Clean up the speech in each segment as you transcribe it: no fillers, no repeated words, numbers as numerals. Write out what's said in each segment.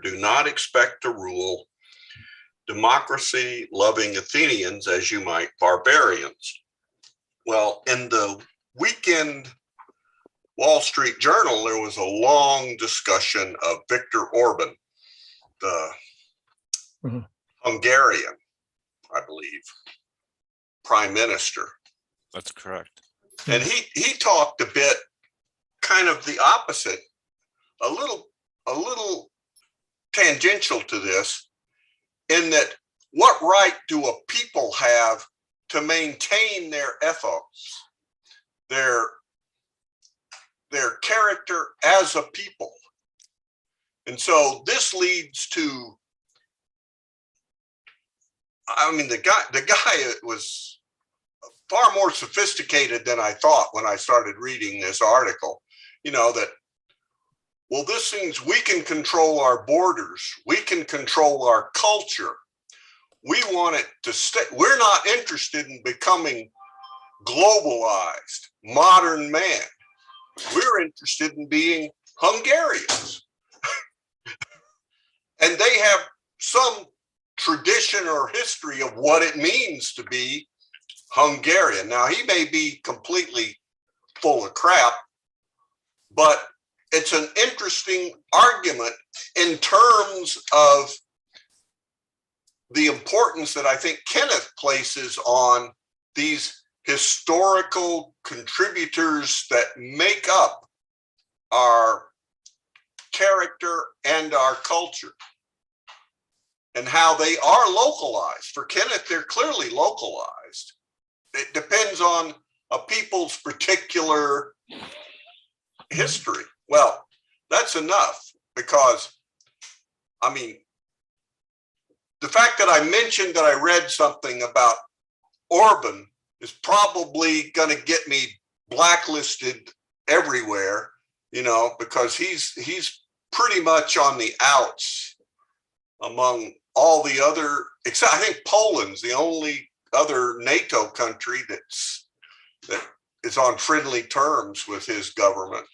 do not expect to rule democracy-loving Athenians as you might barbarians. Well, in the weekend Wall Street Journal, there was a long discussion of Viktor Orban, the Hungarian, I believe, prime minister. That's correct. And he talked a bit kind of the opposite, a little tangential to this, in that what right do a people have to maintain their ethos, their character as a people? And so this leads to, I mean, the guy was far more sophisticated than I thought when I started reading this article. You know, that, well, this means we can control our borders, we can control our culture. We want it to stay. We're not interested in becoming globalized, modern man. We're interested in being Hungarians. And they have some tradition or history of what it means to be Hungarian. Now, he may be completely full of crap, but it's an interesting argument in terms of the importance that I think Kenneth places on these historical contributors that make up our character and our culture, and how they are localized. For Kenneth, they're clearly localized. It depends on a people's particular history. Well, that's enough, because, I mean, the fact that I mentioned that I read something about Orban is probably going to get me blacklisted everywhere, you know, because he's pretty much on the outs among all the other, except I think Poland's the only other NATO country that is on friendly terms with his government.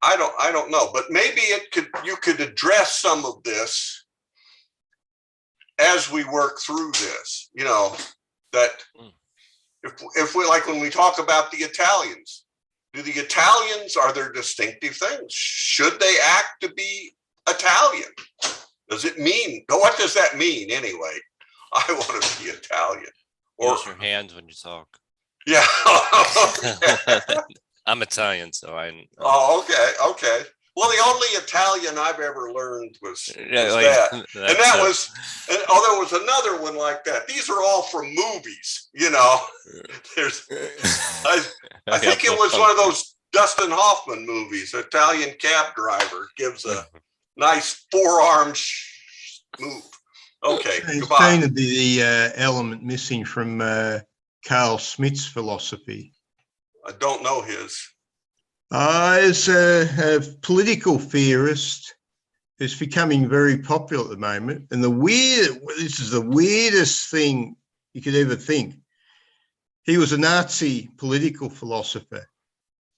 I don't know, but maybe you could address some of this as we work through this, you know, that if we, like when we talk about the Italians, are there distinctive things? Should they act to be Italian? Does it mean, what does that mean anyway? I want to be Italian. Or use your hands when you talk. Yeah. I'm Italian, so Oh, okay. Well, the only Italian I've ever learned was that. And that was, there was another one like that. These are all from movies, you know. I think it was one of those Dustin Hoffman movies. Italian cab driver gives a nice forearm move. Okay, goodbye. It's going to be the element missing from Carl Smith's philosophy. I don't know his. As a political theorist who's becoming very popular at the moment, and this is the weirdest thing you could ever think. He was a Nazi political philosopher,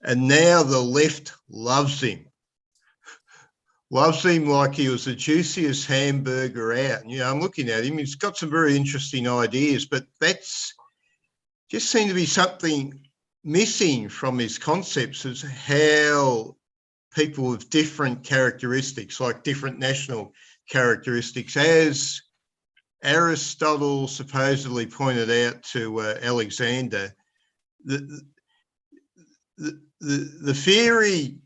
and now the left loves him. Loves him like he was the juiciest hamburger out. And, you know, I'm looking at him, he's got some very interesting ideas, but that's just seemed to be something missing from his concepts, is how people with different characteristics, like different national characteristics, as Aristotle supposedly pointed out to Alexander, the theory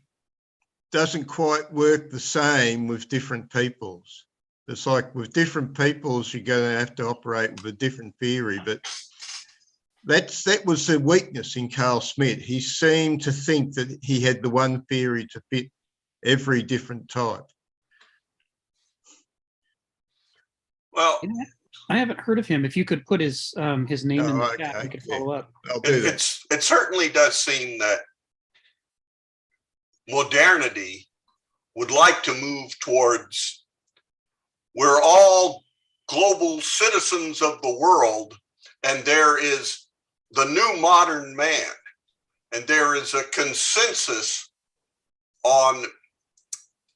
doesn't quite work the same with different peoples. It's like with different peoples, you're going to have to operate with a different theory, but that was the weakness in Carl Smith. He seemed to think that he had the one theory to fit every different type. Well, I haven't heard of him. If you could put his name in the chat, we could follow up. I'll do that. It certainly does seem that modernity would like to move towards we're all global citizens of the world, and there is the new modern man, and there is a consensus on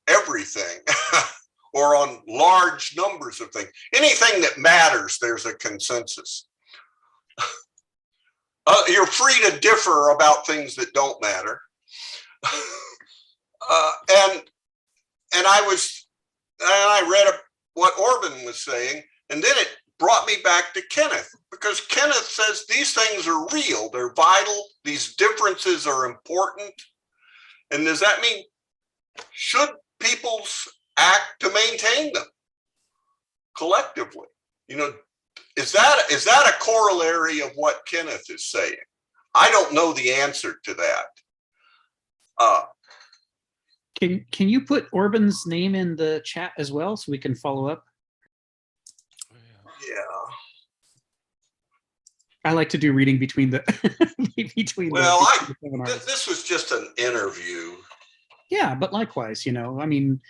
everything, or on large numbers of things. Anything that matters, there's a consensus. You're free to differ about things that don't matter. And I read what Orban was saying, and then it brought me back to Kenneth, because Kenneth says these things are real, they're vital, these differences are important. And does that mean, should peoples act to maintain them collectively? You know, is that a corollary of what Kenneth is saying? I don't know the answer to that. Can you put Orban's name in the chat as well so we can follow up? Yeah. I like to do reading between the Well, the seminars. This was just an interview. Yeah, but likewise, you know, I mean,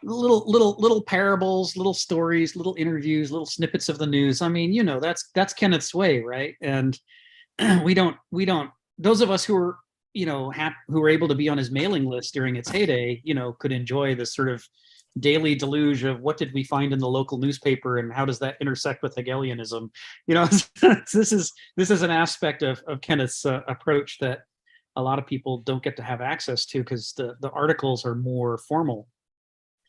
little parables, little stories, little interviews, little snippets of the news. I mean, you know, that's Kenneth's way, right? And we don't. Those of us who are, you know, who were able to be on his mailing list during its heyday, you know, could enjoy this sort of daily deluge of what did we find in the local newspaper and how does that intersect with Hegelianism? You know, this is an aspect of Kenneth's approach that a lot of people don't get to have access to, because the articles are more formal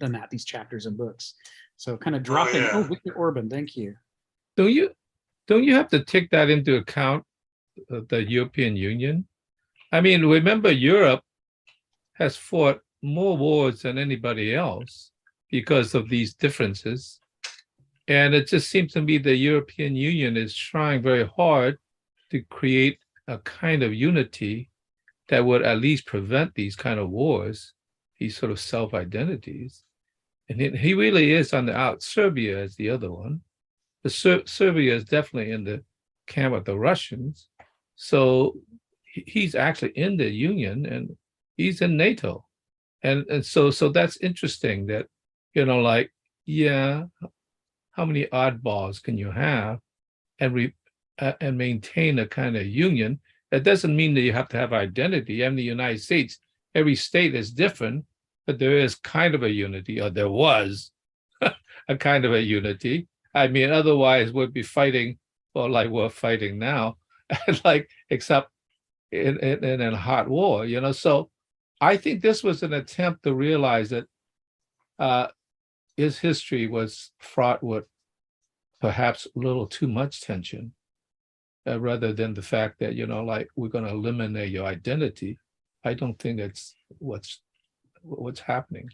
than that, these chapters and books. So kind of dropping, yeah. Victor Orban, thank you. Don't you have to take that into account, the European Union? I mean, remember, Europe has fought more wars than anybody else because of these differences. And it just seems to me the European Union is trying very hard to create a kind of unity that would at least prevent these kind of wars, these sort of self-identities. And he really is on the out. Serbia is the other one. Serbia is definitely in the camp of the Russians. So he's actually in the Union and he's in NATO. And so that's interesting that, you know, like, yeah, how many oddballs can you have and maintain a kind of union? That doesn't mean that you have to have identity. In the United States, every state is different, but there is kind of a unity, or there was a kind of a unity. I mean, otherwise we'd be fighting, or like we're fighting now, like, except in a hot war, you know. So I think this was an attempt to realize that his history was fraught with perhaps a little too much tension, rather than the fact that, you know, like, we're going to eliminate your identity. I don't think that's what's happening.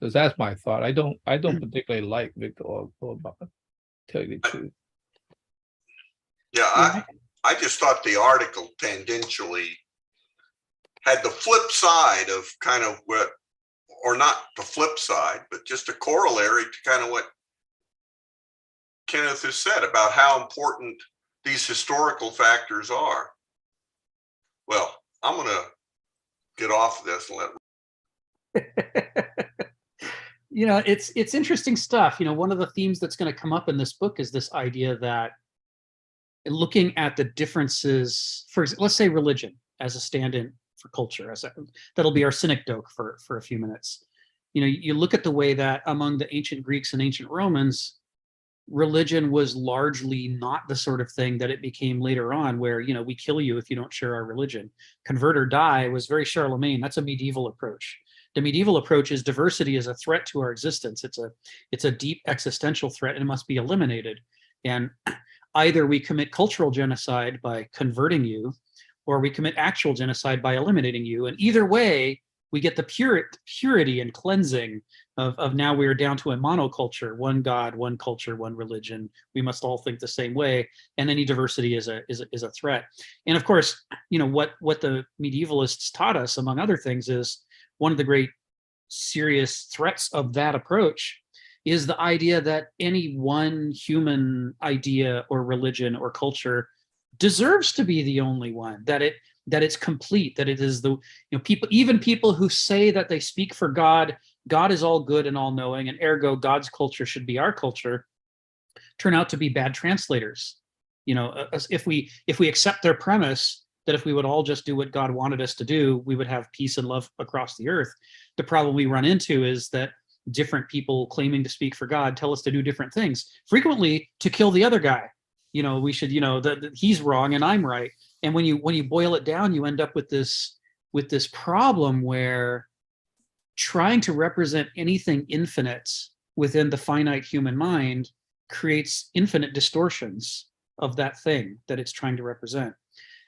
Because that's my thought. I don't particularly like Victor Orban, tell you the truth. Yeah, I just thought the article tangentially had the flip side of kind of what, or not the flip side, but just a corollary to kind of what Kenneth has said about how important these historical factors are. Well, I'm going to get off this and let. You know, it's interesting stuff. You know, one of the themes that's going to come up in this book is this idea that looking at the differences, for let's say religion as a stand-in for culture, that'll be our synecdoche for a few minutes. You know, you look at the way that among the ancient Greeks and ancient Romans, religion was largely not the sort of thing that it became later on, where, you know, we kill you if you don't share our religion. Convert or die was very Charlemagne. That's a medieval approach. The medieval approach is diversity is a threat to our existence. It's a deep existential threat and it must be eliminated. And either we commit cultural genocide by converting you, or we commit actual genocide by eliminating you. And either way, we get the purity and cleansing of now we are down to a monoculture, one God, one culture, one religion. We must all think the same way, and any diversity is a threat. And of course, you know, what the medievalists taught us, among other things, is one of the great serious threats of that approach is the idea that any one human idea or religion or culture deserves to be the only one, that it's complete, that it is the, you know, people who say that they speak for God is all good and all knowing, and ergo God's culture should be our culture, turn out to be bad translators. You know, if we accept their premise that if we would all just do what God wanted us to do, we would have peace and love across the earth. The problem we run into is that different people claiming to speak for God tell us to do different things, frequently to kill the other guy. We should, he's wrong and I'm right. And when you boil it down, you end up with this problem where trying to represent anything infinite within the finite human mind creates infinite distortions of that thing that it's trying to represent.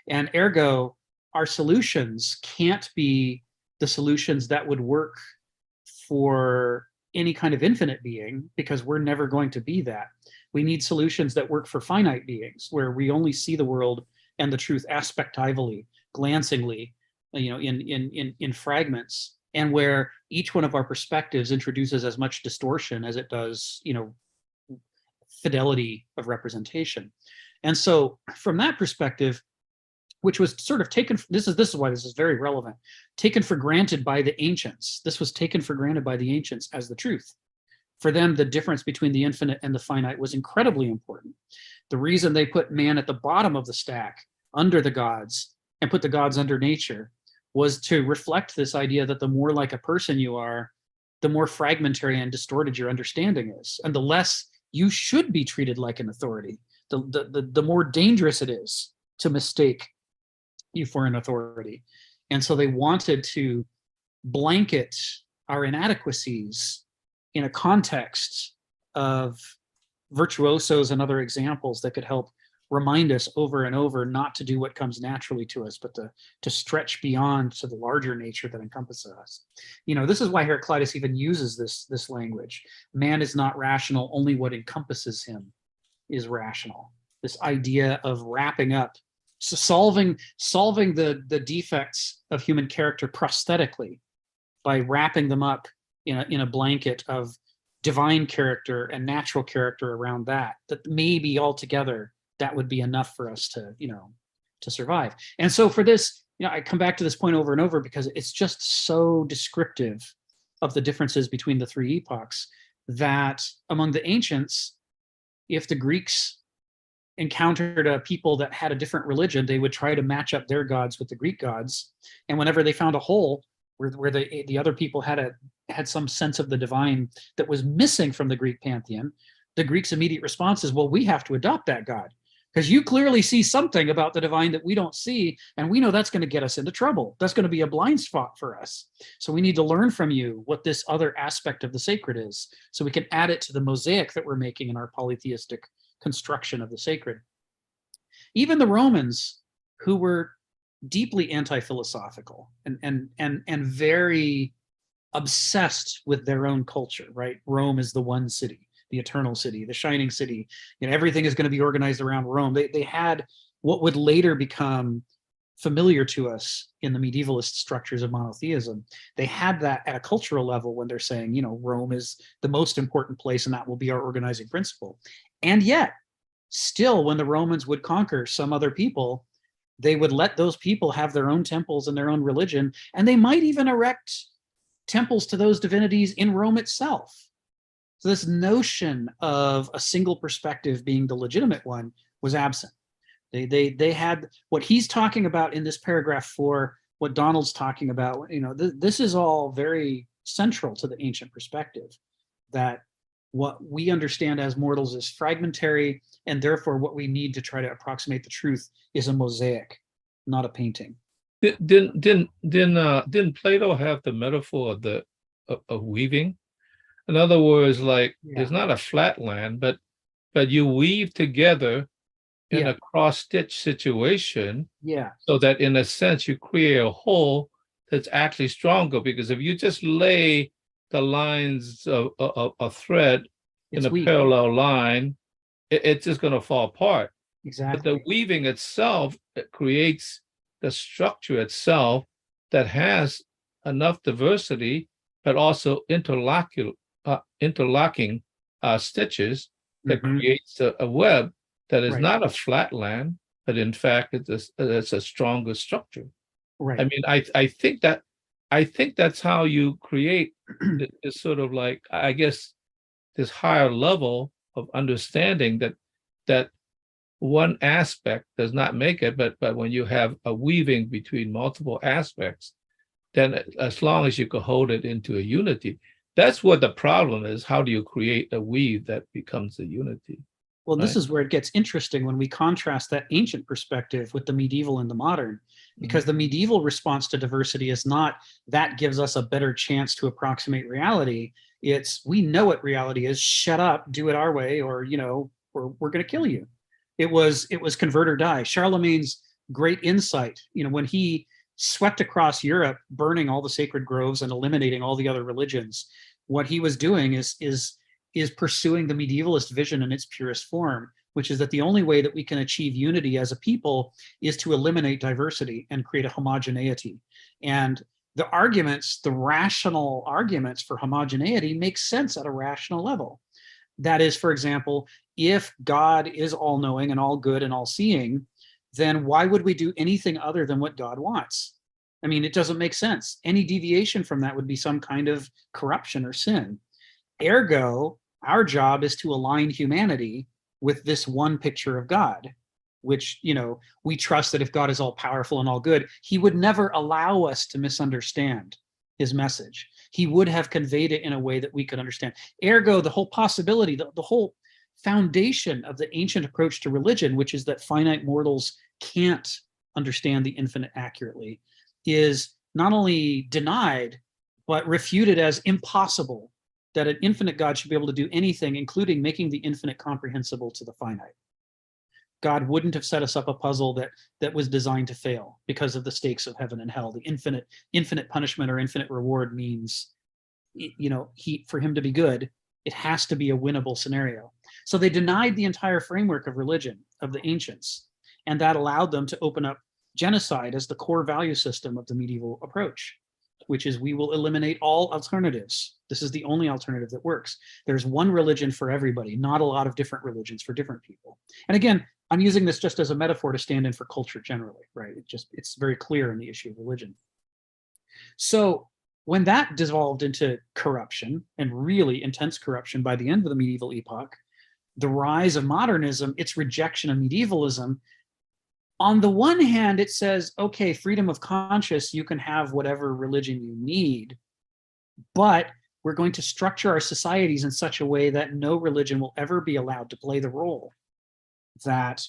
And ergo, our solutions can't be the solutions that would work for any kind of infinite being, because we're never going to be that. We need solutions that work for finite beings, where we only see the world and the truth aspectively, glancingly, in fragments, and where each one of our perspectives introduces as much distortion as it does, fidelity of representation. And so from that perspective, which was sort of taken, this is why this is very relevant, taken for granted by the ancients. This was taken for granted by the ancients as the truth. For them, the difference between the infinite and the finite was incredibly important. The reason they put man at the bottom of the stack, under the gods, and put the gods under nature, was to reflect this idea that the more like a person you are, the more fragmentary and distorted your understanding is, and the less you should be treated like an authority, the more dangerous it is to mistake you for an authority. And so they wanted to blanket our inadequacies in a context of virtuosos and other examples that could help remind us over and over not to do what comes naturally to us, but to stretch beyond to the larger nature that encompasses us. This is why Heraclitus even uses this language. Man is not rational, only what encompasses him is rational. This idea of wrapping up, so solving the defects of human character prosthetically by wrapping them up in a blanket of divine character and natural character around that maybe altogether that would be enough for us to survive. And so for this, I come back to this point over and over because it's just so descriptive of the differences between the three epochs, that among the ancients, if the Greeks encountered a people that had a different religion, they would try to match up their gods with the Greek gods. And whenever they found a hole where the other people had some sense of the divine that was missing from the Greek pantheon, the Greeks' immediate response is, well, we have to adopt that god, because you clearly see something about the divine that we don't see, and we know that's going to get us into trouble. That's going to be a blind spot for us. So we need to learn from you what this other aspect of the sacred is, so we can add it to the mosaic that we're making in our polytheistic construction of the sacred. Even the Romans, who were deeply anti-philosophical and very obsessed with their own culture, right? Rome is the one city, the eternal city, the shining city. Everything is going to be organized around Rome. They had what would later become familiar to us in the medievalist structures of monotheism. They had that at a cultural level when they're saying, Rome is the most important place and that will be our organizing principle. And yet, still, when the Romans would conquer some other people, they would let those people have their own temples and their own religion, and they might even erect temples to those divinities in Rome itself. So this notion of a single perspective being the legitimate one was absent. They had what he's talking about in this paragraph 4, what Donald's talking about. This is all very central to the ancient perspective, that what we understand as mortals is fragmentary, and therefore what we need to try to approximate the truth is a mosaic, not a painting. Didn't Plato have the metaphor of weaving? In other words, it's not a flat land, but you weave together in a cross-stitch situation, so that in a sense you create a whole that's actually stronger. Because if you just lay the lines of a thread in a parallel line, it's just going to fall apart. Exactly. But the weaving itself creates the structure itself that has enough diversity, but also interlocking stitches that creates a web that is not a flat land, but in fact it's a stronger structure. Right. I mean, I think that's how you create this sort of I guess this higher level of understanding that one aspect does not make it, but when you have a weaving between multiple aspects, then as long as you can hold it into a unity, That's what the problem is. How do you create a we that becomes a unity? Well, this Right. is where it gets interesting when we contrast that ancient perspective with the medieval and the modern, because the medieval response to diversity is not that gives us a better chance to approximate reality. It's we know what reality is. Shut up, do it our way, or we're going to kill you. It was convert or die. Charlemagne's great insight, when he swept across Europe, burning all the sacred groves and eliminating all the other religions, what he was doing is pursuing the medievalist vision in its purest form, which is that the only way that we can achieve unity as a people is to eliminate diversity and create a homogeneity. And the rational arguments for homogeneity make sense at a rational level. That is, for example, if God is all-knowing and all good and all-seeing, then why would we do anything other than what God wants? I mean, it doesn't make sense. Any deviation from that would be some kind of corruption or sin. Ergo, our job is to align humanity with this one picture of God, which, we trust that if God is all powerful and all good, he would never allow us to misunderstand his message. He would have conveyed it in a way that we could understand. Ergo, the whole possibility, the whole foundation of the ancient approach to religion, which is that finite mortals can't understand the infinite accurately, is not only denied, but refuted as impossible, that an infinite God should be able to do anything, including making the infinite comprehensible to the finite. God wouldn't have set us up a puzzle that was designed to fail because of the stakes of heaven and hell. The infinite punishment or infinite reward means, for him to be good, it has to be a winnable scenario. So they denied the entire framework of religion of the ancients, and that allowed them to open up genocide as the core value system of the medieval approach, which is we will eliminate all alternatives. This is the only alternative that works. There's one religion for everybody, not a lot of different religions for different people. And again, I'm using this just as a metaphor to stand in for culture generally, right? It's very clear in the issue of religion. So when that dissolved into corruption, and really intense corruption by the end of the medieval epoch, the rise of modernism, its rejection of medievalism, on the one hand, it says, okay, freedom of conscience, you can have whatever religion you need, but we're going to structure our societies in such a way that no religion will ever be allowed to play the role that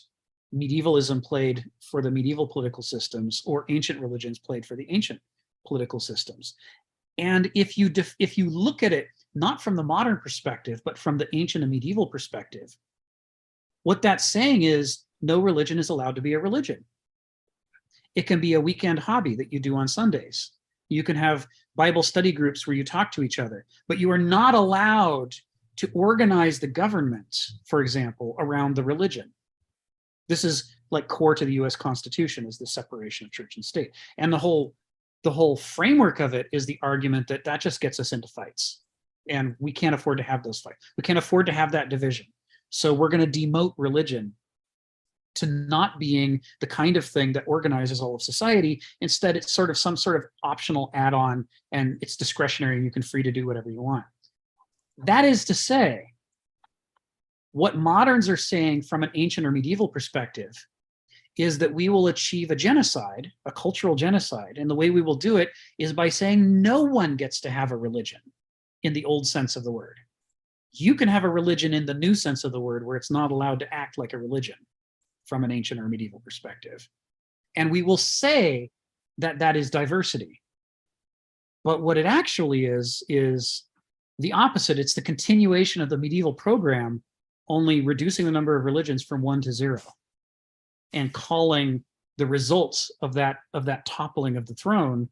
medievalism played for the medieval political systems, or ancient religions played for the ancient political systems. And if you look at it not from the modern perspective, but from the ancient and medieval perspective, what that's saying is no religion is allowed to be a religion. It can be a weekend hobby that you do on Sundays. You can have Bible study groups where you talk to each other, but you are not allowed to organize the government, for example, around the religion. This is like core to the US Constitution, is the separation of church and state. And the whole framework of it is the argument that just gets us into fights. And we can't afford to have those fights. We can't afford to have that division. So we're going to demote religion to not being the kind of thing that organizes all of society. Instead, it's sort of some sort of optional add-on, and it's discretionary, and you can free to do whatever you want. That is to say, what moderns are saying from an ancient or medieval perspective is that we will achieve a genocide, a cultural genocide, and the way we will do it is by saying no one gets to have a religion in the old sense of the word. You can have a religion in the new sense of the word, where it's not allowed to act like a religion from an ancient or medieval perspective. And we will say that that is diversity. But what it actually is the opposite. It's the continuation of the medieval program, only reducing the number of religions from 1 to 0, and calling the results of that toppling of the throne,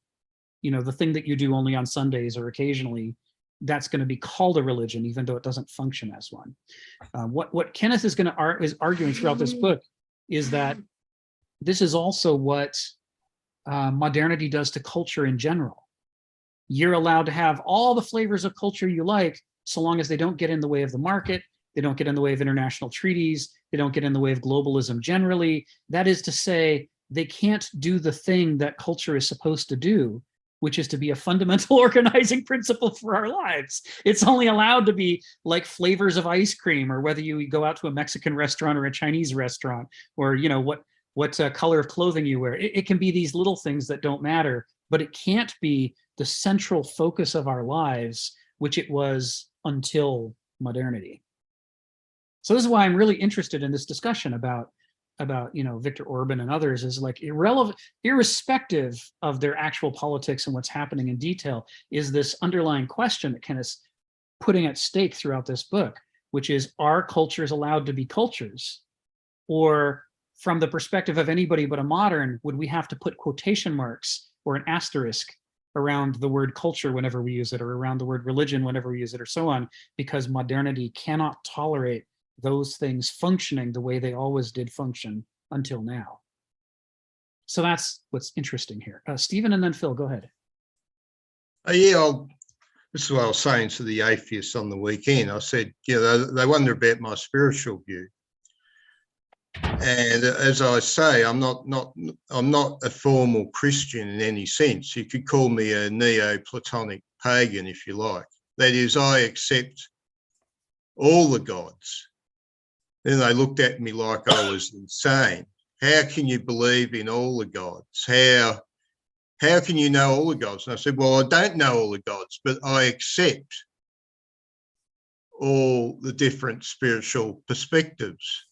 the thing that you do only on Sundays or occasionally, that's going to be called a religion, even though it doesn't function as one. What Kenneth is arguing throughout this book is that this is also what modernity does to culture in general. You're allowed to have all the flavors of culture you like, so long as they don't get in the way of the market, they don't get in the way of international treaties, they don't get in the way of globalism generally. That is to say, they can't do the thing that culture is supposed to do, which is to be a fundamental organizing principle for our lives. It's only allowed to be like flavors of ice cream, or whether you go out to a Mexican restaurant or a Chinese restaurant, or what color of clothing you wear. It can be these little things that don't matter, but it can't be the central focus of our lives, which it was until modernity. So this is why I'm really interested in this discussion about Viktor Orban and others, is like irrespective of their actual politics and what's happening in detail, is this underlying question that Kenneth's putting at stake throughout this book, which is, are cultures allowed to be cultures? Or from the perspective of anybody but a modern, would we have to put quotation marks or an asterisk around the word culture whenever we use it, or around the word religion whenever we use it, or so on, because modernity cannot tolerate those things functioning the way they always did function until now. So that's what's interesting here. Stephen and then Phil, go ahead. This is what I was saying to the atheists on the weekend. I said, they wonder about my spiritual view. And as I say, I'm not a formal Christian in any sense. You could call me a Neoplatonic pagan if you like. That is, I accept all the gods. Then they looked at me like I was insane. How can you believe in all the gods? How can you know all the gods? And I said, well, I don't know all the gods, but I accept all the different spiritual perspectives.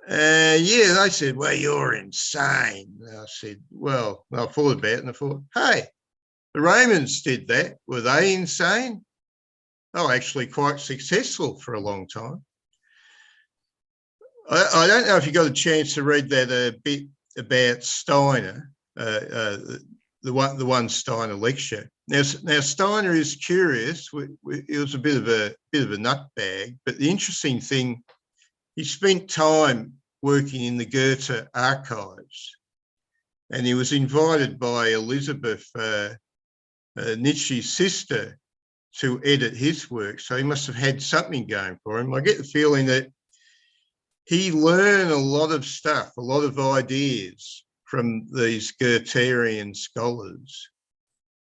They said, well, you're insane. And I said, well, I thought about it and I thought, hey, the Romans did that. Were they insane? They were actually quite successful for a long time. I don't know if you got a chance to read that a bit about Steiner, the one Steiner lecture. Now Steiner is curious. He was a bit of a nutbag, but the interesting thing, he spent time working in the Goethe archives, and he was invited by Elizabeth, Nietzsche's sister, to edit his work. So he must have had something going for him. I get the feeling that he learned a lot of stuff, a lot of ideas from these Goethean scholars.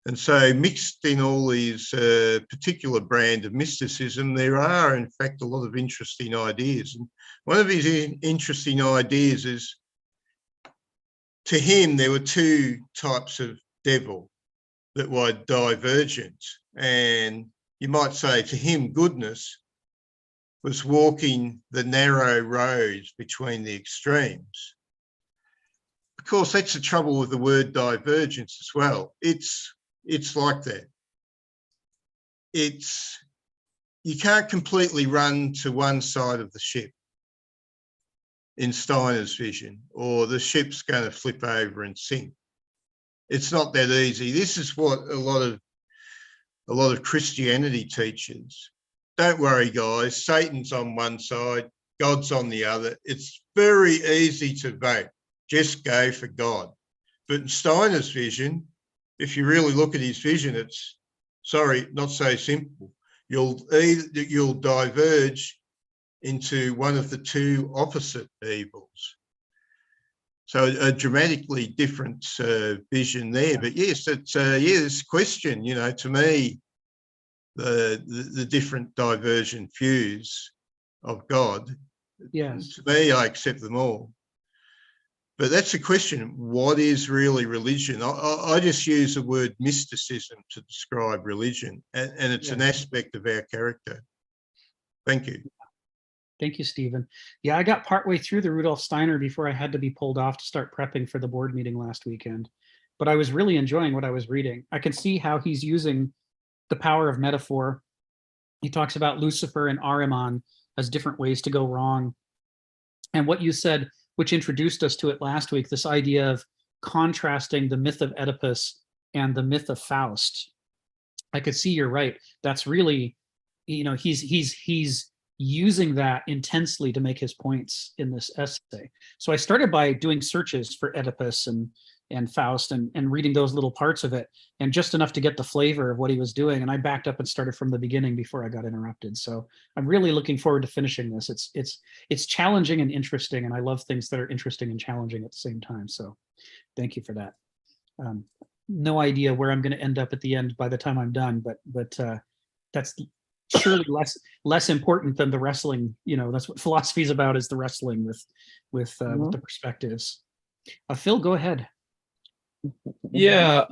And so mixed in all these particular brand of mysticism, there are, in fact, a lot of interesting ideas. And one of his interesting ideas is, to him, there were two types of devil that were divergent. And you might say, to him, goodness was walking the narrow roads between the extremes. Of course, that's the trouble with the word divergence as well. It's like that. You can't completely run to one side of the ship in Steiner's vision, or the ship's going to flip over and sink. It's not that easy. This is what a lot of Christianity teaches. Don't worry, guys. Satan's on one side, God's on the other. It's very easy to vote. Just go for God. But in Steiner's vision, if you really look at his vision, it's, sorry, not so simple. You'll diverge into one of the two opposite evils. So a dramatically different vision there. But yes, it's this question, to me, the different divergent views of God. Yes. To me, I accept them all. But that's the question. What is really religion? I just use the word mysticism to describe religion, and it's an aspect of our character. Thank you. Thank you, Stephen. Yeah, I got partway through the Rudolf Steiner before I had to be pulled off to start prepping for the board meeting last weekend. But I was really enjoying what I was reading. I can see how he's using the power of metaphor. He talks about Lucifer and Ahriman as different ways to go wrong. And what you said, which introduced us to it last week, this idea of contrasting the myth of Oedipus and the myth of Faust. I could see you're right. That's really, he's using that intensely to make his points in this essay. So I started by doing searches for Oedipus and Faust and reading those little parts of it, and just enough to get the flavor of what he was doing. And I backed up and started from the beginning before I got interrupted. So I'm really looking forward to finishing this. It's challenging and interesting, and I love things that are interesting and challenging at the same time. So thank you for that. No idea where I'm going to end up at the end by the time I'm done, but that's surely less important than the wrestling. That's what philosophy is about, is the wrestling with the perspectives. Phil, go ahead. Yeah.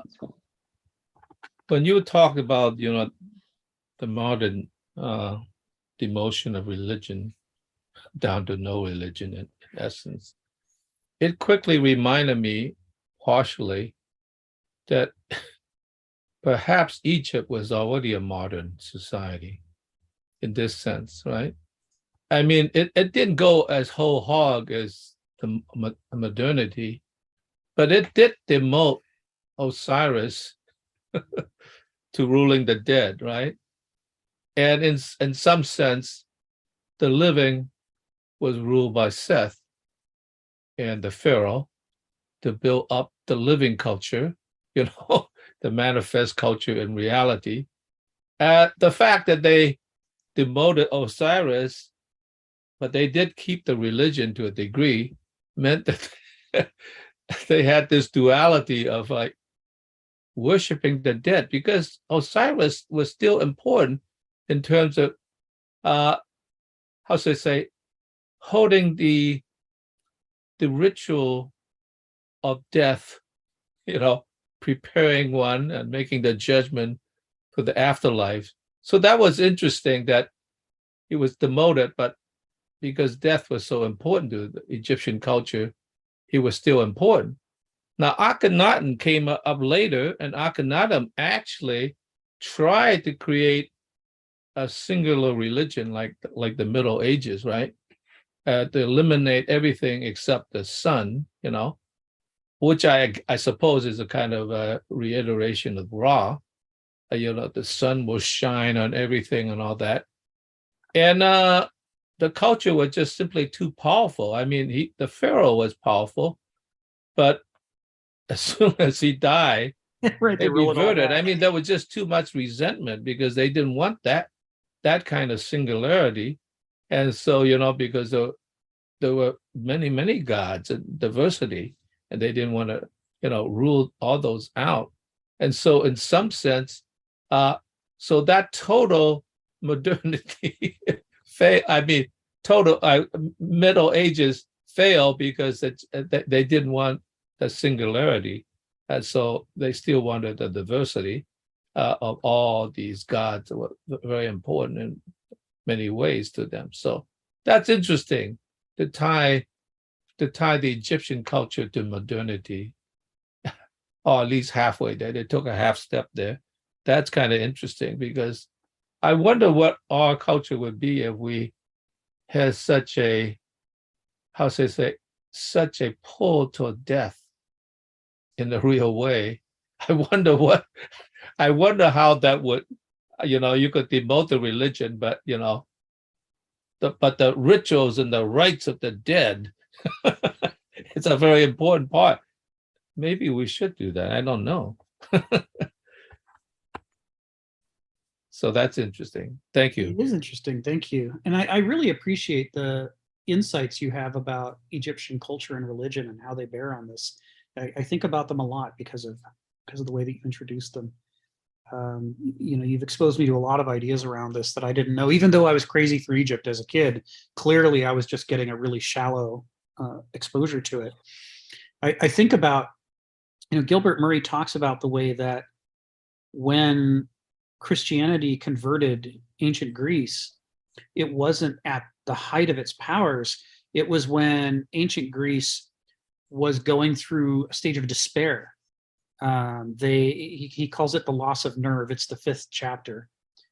when you talk about, the modern demotion of religion down to no religion in essence, it quickly reminded me, partially, that perhaps Egypt was already a modern society in this sense, right? I mean, it didn't go as whole hog as the modernity, but it did demote Osiris to ruling the dead, right? And in some sense, the living was ruled by Seth and the Pharaoh to build up the living culture, the manifest culture in reality. The fact that they demoted Osiris, but they did keep the religion to a degree, meant that they had this duality of like worshiping the dead, because Osiris was still important in terms of how should I say, holding the ritual of death, preparing one and making the judgment for the afterlife. So that was interesting that he was demoted, but because death was so important to the Egyptian culture, he was still important. Now, Akhenaten came up later, and Akhenaten actually tried to create a singular religion like the Middle Ages, right? To eliminate everything except the sun, which I suppose is a kind of a reiteration of Ra. The sun will shine on everything and all that. And the culture was just simply too powerful. I mean, the Pharaoh was powerful, but as soon as he died, Right, they roll it all reverted. back. I mean, there was just too much resentment because they didn't want that kind of singularity. And so, because there were many, many gods and diversity, and they didn't want to, rule all those out. And so in some sense, so that total modernity, total Middle Ages failed because they didn't want the singularity. And so they still wanted the diversity of all these gods that were very important in many ways to them. So that's interesting to tie the Egyptian culture to modernity, or at least halfway there. They took a half step there. That's kind of interesting, because I wonder what our culture would be if we had such a, such a pull toward death in the real way. I wonder how that would, you could demote the religion, but but the rituals and the rites of the dead, it's a very important part. Maybe we should do that. I don't know. So that's interesting. Thank you. It is interesting. Thank you. And I really appreciate the insights you have about Egyptian culture and religion and how they bear on this. I think about them a lot because of the way that you introduced them. You've exposed me to a lot of ideas around this that I didn't know. Even though I was crazy for Egypt as a kid, clearly I was just getting a really shallow exposure to it. I think about, Gilbert Murray talks about the way that when Christianity converted ancient Greece, it wasn't at the height of its powers. It was when ancient Greece was going through a stage of despair. He calls it the loss of nerve. It's the 5th chapter,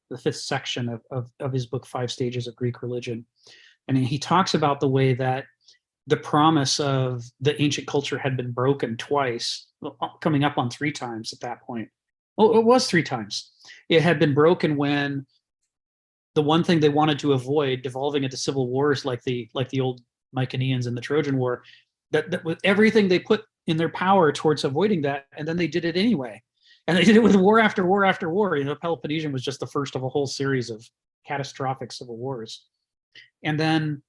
the 5th section of his book, 5 Stages of Greek Religion. And he talks about the way that the promise of the ancient culture had been broken twice, coming up on 3 times at that point. Oh, it was 3 times. It had been broken when the one thing they wanted to avoid, devolving into civil wars like the old Mycenaeans in the Trojan War, that with everything they put in their power towards avoiding that, and then they did it anyway. And they did it with war after war after war. Peloponnesian was just the first of a whole series of catastrophic civil wars. And then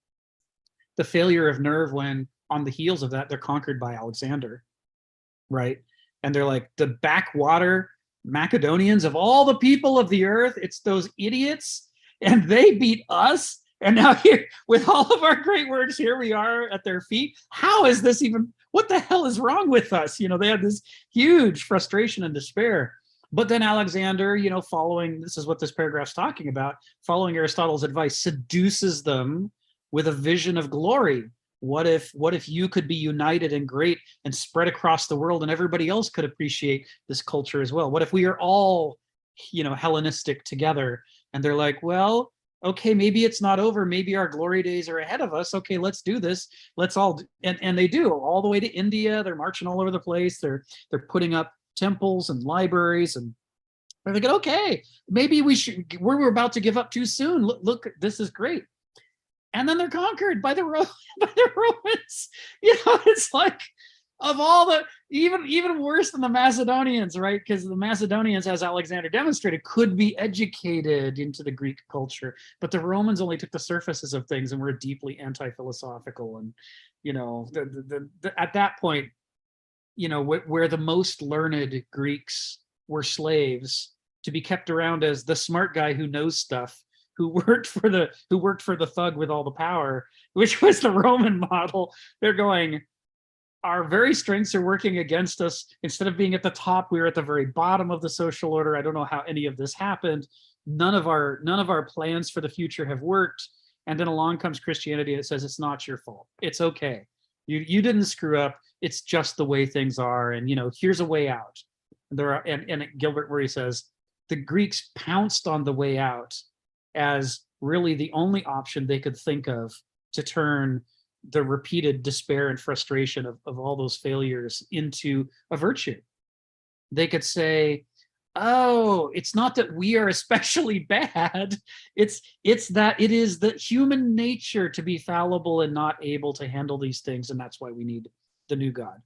the failure of nerve, when on the heels of that, they're conquered by Alexander, right? And they're like, the backwater Macedonians of all the people of the earth, it's those idiots, and they beat us. And now here, with all of our great words, here we are at their feet. How is this even, what the hell is wrong with us? They had this huge frustration and despair. But then Alexander, following, this is what this paragraph's talking about, following Aristotle's advice, seduces them with a vision of glory. What if you could be united and great and spread across the world and everybody else could appreciate this culture as well? What if we are all, Hellenistic together? And they're like, well, okay, maybe it's not over. Maybe our glory days are ahead of us. Okay, let's do this. Let's all, and they do all the way to India. They're marching all over the place. They're putting up temples and libraries, and they're thinking, okay, maybe we're about to give up too soon. Look, this is great. And then they're conquered by the Romans. It's like, of all the, even worse than the Macedonians, right? Because the Macedonians, as Alexander demonstrated, could be educated into the Greek culture, but the Romans only took the surfaces of things and were deeply anti-philosophical. And at that point, where the most learned Greeks were slaves to be kept around as the smart guy who knows stuff, who worked for the thug with all the power, which was the Roman model. They're going, our very strengths are working against us. Instead of being at the top, we were at the very bottom of the social order. I don't know how any of this happened. None of our plans for the future have worked. And then along comes Christianity that says, it's not your fault. It's okay. You didn't screw up. It's just the way things are. And, here's a way out. And Gilbert Murray says, the Greeks pounced on the way out as really the only option they could think of to turn the repeated despair and frustration of all those failures into a virtue. They could say, oh, it's not that we are especially bad. It's that it is the human nature to be fallible and not able to handle these things. And that's why we need the new God.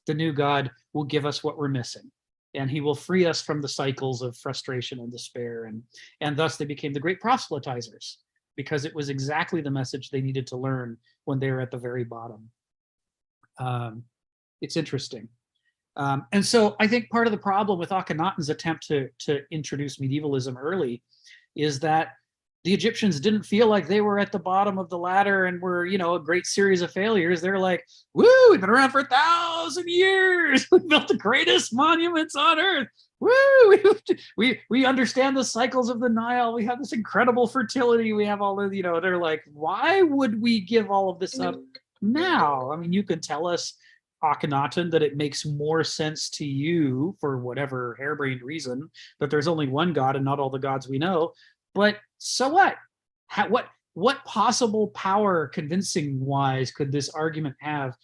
The new God will give us what we're missing. And he will free us from the cycles of frustration and despair. And thus they became the great proselytizers, because it was exactly the message they needed to learn when they were at the very bottom. It's interesting. And so I think part of the problem with Akhenaten's attempt to introduce medievalism early is that the Egyptians didn't feel like they were at the bottom of the ladder and were, a great series of failures. They're like, woo, we've been around for 1,000 years. We built the greatest monuments on earth. Woo, we understand the cycles of the Nile. We have this incredible fertility. We have all of, they're like, why would we give all of this up now? I mean, you can tell us, Akhenaten, that it makes more sense to you for whatever harebrained reason that there's only one God and not all the gods we know. But so what? What possible power, convincing wise, could this argument have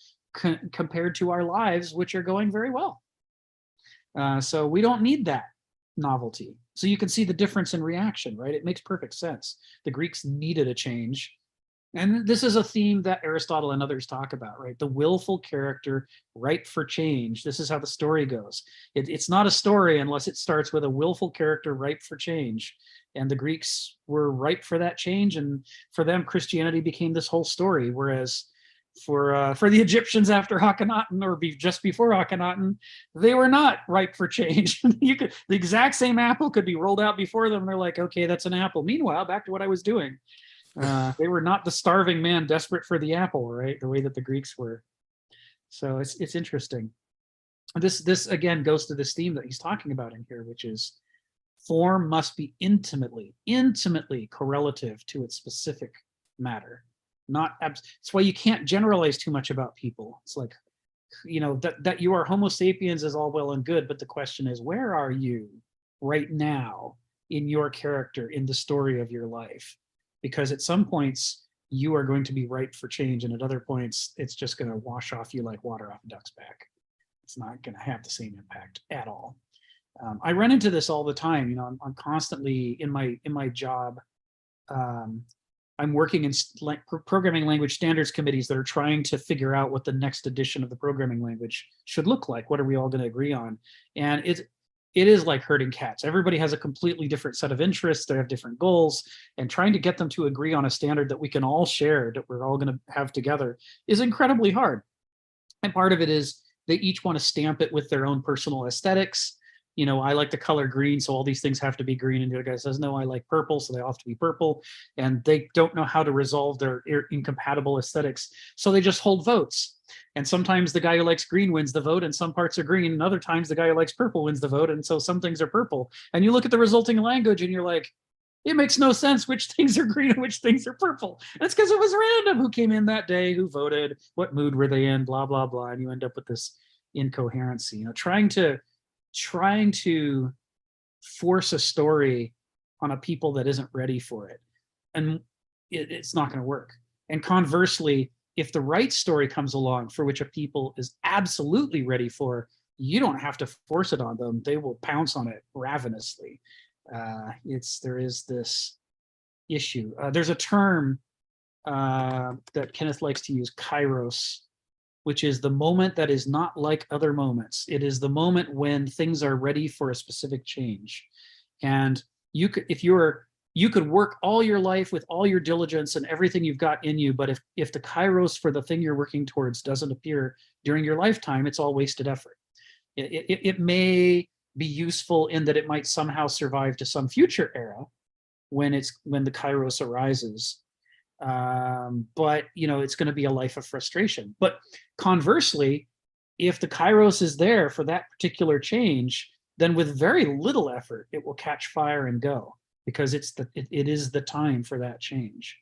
compared to our lives, which are going very well? So we don't need that novelty. So you can see the difference in reaction, right? It makes perfect sense. The Greeks needed a change. And this is a theme that Aristotle and others talk about, right? The willful character ripe for change. This is how the story goes. It's not a story unless it starts with a willful character ripe for change. And the Greeks were ripe for that change. And for them, Christianity became this whole story. Whereas for the Egyptians after Akhenaten, or just before Akhenaten, they were not ripe for change. The exact same apple could be rolled out before them. And they're like, okay, that's an apple. Meanwhile, back to what I was doing. They were not the starving man desperate for the apple, right? The way that the Greeks were. So it's interesting. This again goes to this theme that he's talking about in here, which is form must be intimately correlative to its specific matter. It's why you can't generalize too much about people. It's like, that you are Homo sapiens is all well and good, but the question is, where are you right now in your character, in the story of your life? Because at some points you are going to be ripe for change, and at other points it's just going to wash off you like water off a duck's back. It's not going to have the same impact at all. I run into this all the time. I'm constantly in my job. I'm working in programming language standards committees that are trying to figure out what the next edition of the programming language should look like. What are we all going to agree on? And it is like herding cats. Everybody has a completely different set of interests. They have different goals, and trying to get them to agree on a standard that we can all share, that we're all going to have together, is incredibly hard. And part of it is they each want to stamp it with their own personal aesthetics. I like the color green, so all these things have to be green. And the other guy says, no, I like purple, so they all have to be purple. And they don't know how to resolve their incompatible aesthetics. So they just hold votes. And sometimes the guy who likes green wins the vote, and some parts are green. And other times the guy who likes purple wins the vote. And so some things are purple. And you look at the resulting language and you're like, it makes no sense which things are green and which things are purple. And it's because it was random who came in that day, who voted, what mood were they in, blah, blah, blah. And you end up with this incoherency, trying to force a story on a people that isn't ready for it. And it's not going to work. And conversely, if the right story comes along for which a people is absolutely ready for, you don't have to force it on them. They will pounce on it ravenously. There is this issue. There's a term that Kenneth likes to use, kairos, which is the moment that is not like other moments. It is the moment when things are ready for a specific change. And you could work all your life with all your diligence and everything you've got in you, but if the kairos for the thing you're working towards doesn't appear during your lifetime, it's all wasted effort. It may be useful in that it might somehow survive to some future era when the kairos arises. But it's going to be a life of frustration. But conversely, if the kairos is there for that particular change, then with very little effort, it will catch fire and go, because it is the time for that change.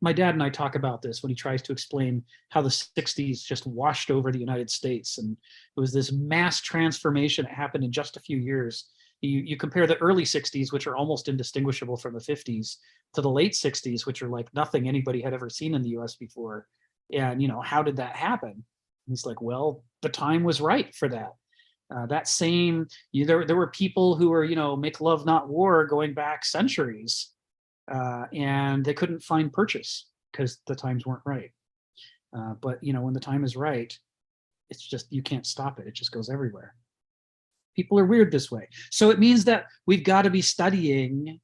My dad and I talk about this when he tries to explain how the 60s just washed over the United States. And it was this mass transformation that happened in just a few years. You compare the early 60s, which are almost indistinguishable from the 50s, to the late 60s, which are like nothing anybody had ever seen in the US before. And, how did that happen? And he's like, well, the time was right for that. There were people who were, make love, not war, going back centuries. And they couldn't find purchase because the times weren't right. But when the time is right, it's just, you can't stop it. It just goes everywhere. People are weird this way. So it means that we've got to be studying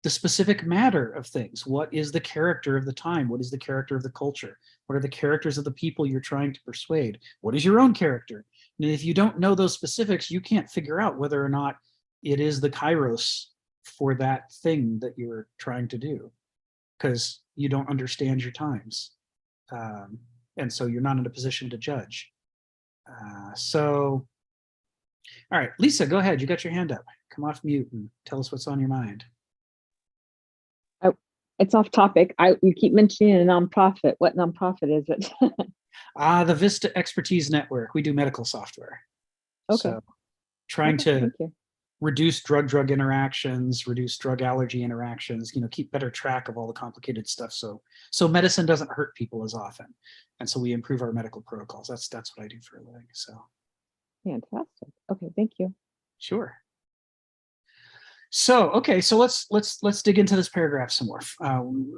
the specific matter of things. What is the character of the time? What is the character of the culture? What are the characters of the people you're trying to persuade? What is your own character? And if you don't know those specifics, you can't figure out whether or not it is the kairos for that thing that you're trying to do, because you don't understand your times. And so you're not in a position to judge. All right, Lisa, go ahead. You got your hand up. Come off mute and tell us what's on your mind. It's off topic. You keep mentioning a nonprofit. What nonprofit is it? The Vista Expertise Network. We do medical software. Okay. So trying to Thank you. reduce drug interactions, reduce drug allergy interactions, keep better track of all the complicated stuff. So medicine doesn't hurt people as often. And so we improve our medical protocols. That's what I do for a living. So Fantastic. Okay, thank you. sure. So, okay, so let's dig into this paragraph some more.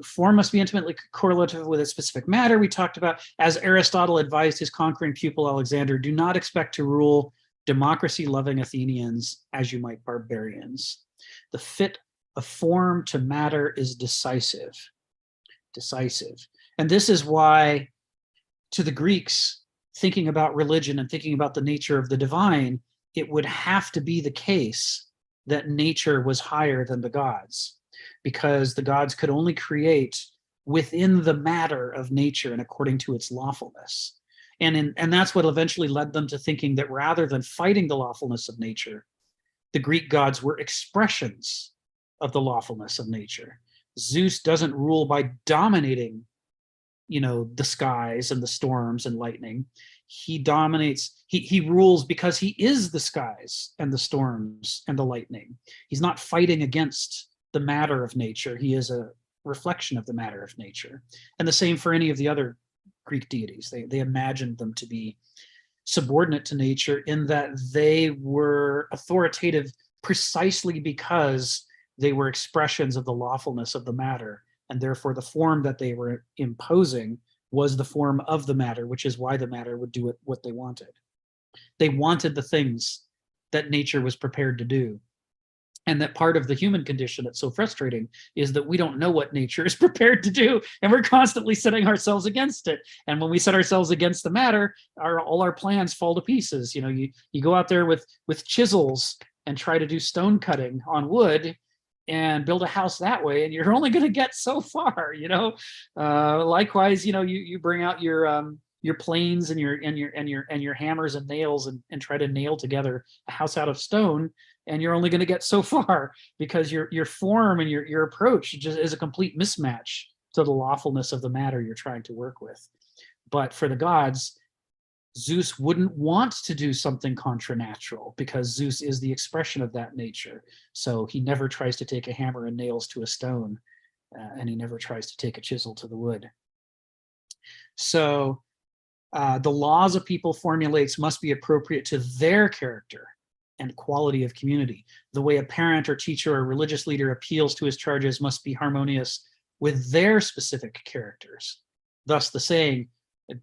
Form must be intimately correlative with its specific matter. We talked about, as Aristotle advised his conquering pupil Alexander, do not expect to rule democracy-loving Athenians as you might barbarians. The fit of form to matter is decisive. And this is why, to the Greeks, thinking about religion and thinking about the nature of the divine, it would have to be the case that nature was higher than the gods, because the gods could only create within the matter of nature and according to its lawfulness. And that's what eventually led them to thinking that rather than fighting the lawfulness of nature, the Greek gods were expressions of the lawfulness of nature. Zeus doesn't rule by dominating, the skies and the storms and lightning. He dominates, he rules because he is the skies and the storms and the lightning. He's not fighting against the matter of nature. He is a reflection of the matter of nature. And the same for any of the other Greek deities. They imagined them to be subordinate to nature in that they were authoritative precisely because they were expressions of the lawfulness of the matter. And therefore the form that they were imposing was the form of the matter, which is why the matter would do what they wanted. They wanted the things that nature was prepared to do. And that part of the human condition that's so frustrating is that we don't know what nature is prepared to do, and we're constantly setting ourselves against it. And when we set ourselves against the matter, all our plans fall to pieces. You know, you go out there with chisels and try to do stone cutting on wood and build a house that way, and you're only going to get so far. You know, likewise, you know, you bring out your planes and your hammers and nails and try to nail together a house out of stone, and you're only going to get so far, because your form and your approach just is a complete mismatch to the lawfulness of the matter you're trying to work with. But for the gods, Zeus wouldn't want to do something contranatural, because Zeus is the expression of that nature. So he never tries to take a hammer and nails to a stone, and he never tries to take a chisel to the wood. So the laws a people formulates must be appropriate to their character and quality of community. The way a parent or teacher or religious leader appeals to his charges must be harmonious with their specific characters. Thus the saying,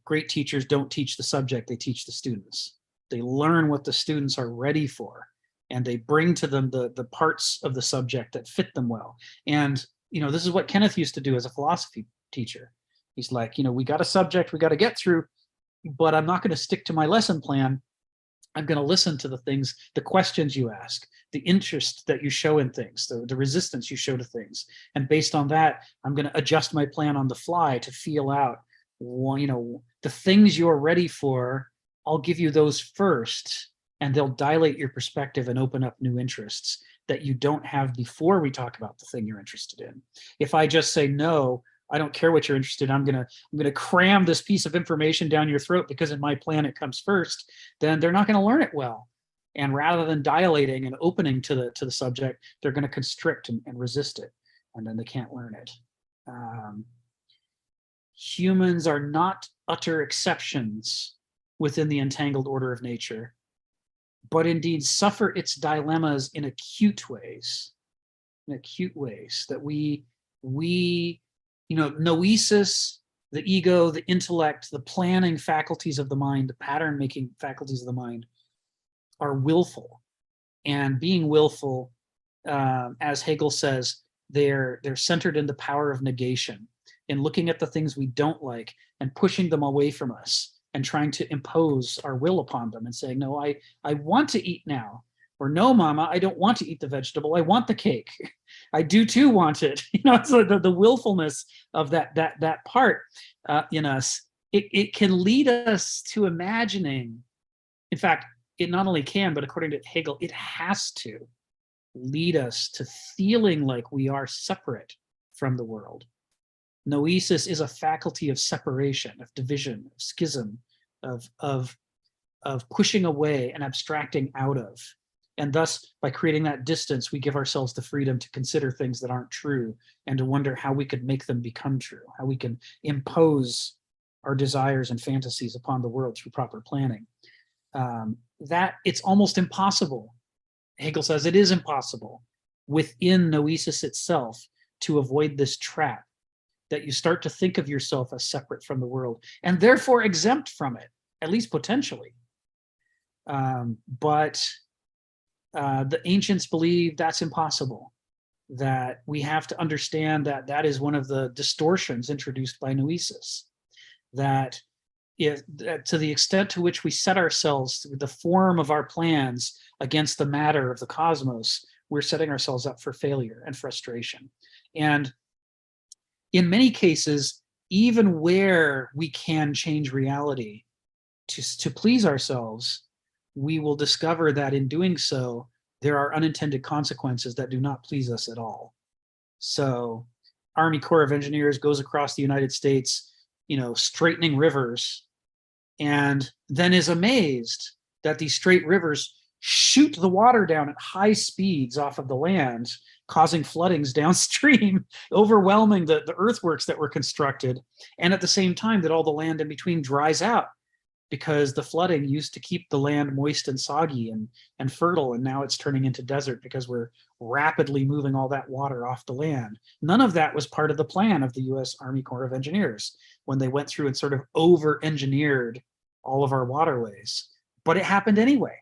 great teachers don't teach the subject, they teach the students. They learn what the students are ready for, and they bring to them the parts of the subject that fit them well. And, you know, this is what Kenneth used to do as a philosophy teacher. He's like, you know, we got a subject we got to get through, but I'm not going to stick to my lesson plan. I'm going to listen to the things, the questions you ask, the interest that you show in things, the resistance you show to things. And based on that, I'm going to adjust my plan on the fly to feel out, you know, the things you're ready for. I'll give you those first, and they'll dilate your perspective and open up new interests that you don't have before we talk about the thing you're interested in. If I just say, no, I don't care what you're interested in, I'm gonna cram this piece of information down your throat because in my plan it comes first, then they're not gonna learn it well. And rather than dilating and opening to the subject, they're gonna constrict and resist it, and then they can't learn it. Humans are not utter exceptions within the entangled order of nature, but indeed suffer its dilemmas in acute ways, that we, you know, noesis, the ego, the intellect, the planning faculties of the mind, the pattern making faculties of the mind are willful. And being willful, as Hegel says, they're centered in the power of negation, in looking at the things we don't like and pushing them away from us and trying to impose our will upon them and saying, no, I want to eat now. Or no, mama, I don't want to eat the vegetable. I want the cake. I do too want it. You know, it's like the willfulness of that part in us. It can lead us to imagining. In fact, it not only can, but according to Hegel, it has to lead us to feeling like we are separate from the world. Noesis is a faculty of separation, of division, of schism, of pushing away and abstracting out of. And thus, by creating that distance, we give ourselves the freedom to consider things that aren't true and to wonder how we could make them become true, how we can impose our desires and fantasies upon the world through proper planning. That it's almost impossible. Hegel says it is impossible within noesis itself to avoid this trap, that you start to think of yourself as separate from the world and therefore exempt from it, at least potentially. But the ancients believed that's impossible, that we have to understand that that is one of the distortions introduced by noesis, that to the extent to which we set ourselves, the form of our plans against the matter of the cosmos, we're setting ourselves up for failure and frustration. And in many cases, even where we can change reality to please ourselves, we will discover that in doing so, there are unintended consequences that do not please us at all. So Army Corps of Engineers goes across the United States, you know, straightening rivers, and then is amazed that these straight rivers shoot the water down at high speeds off of the land, causing floodings downstream, overwhelming the earthworks that were constructed. And at the same time that all the land in between dries out, because the flooding used to keep the land moist and soggy and fertile, and now it's turning into desert because we're rapidly moving all that water off the land. None of that was part of the plan of the US Army Corps of Engineers when they went through and sort of over-engineered all of our waterways. But it happened anyway.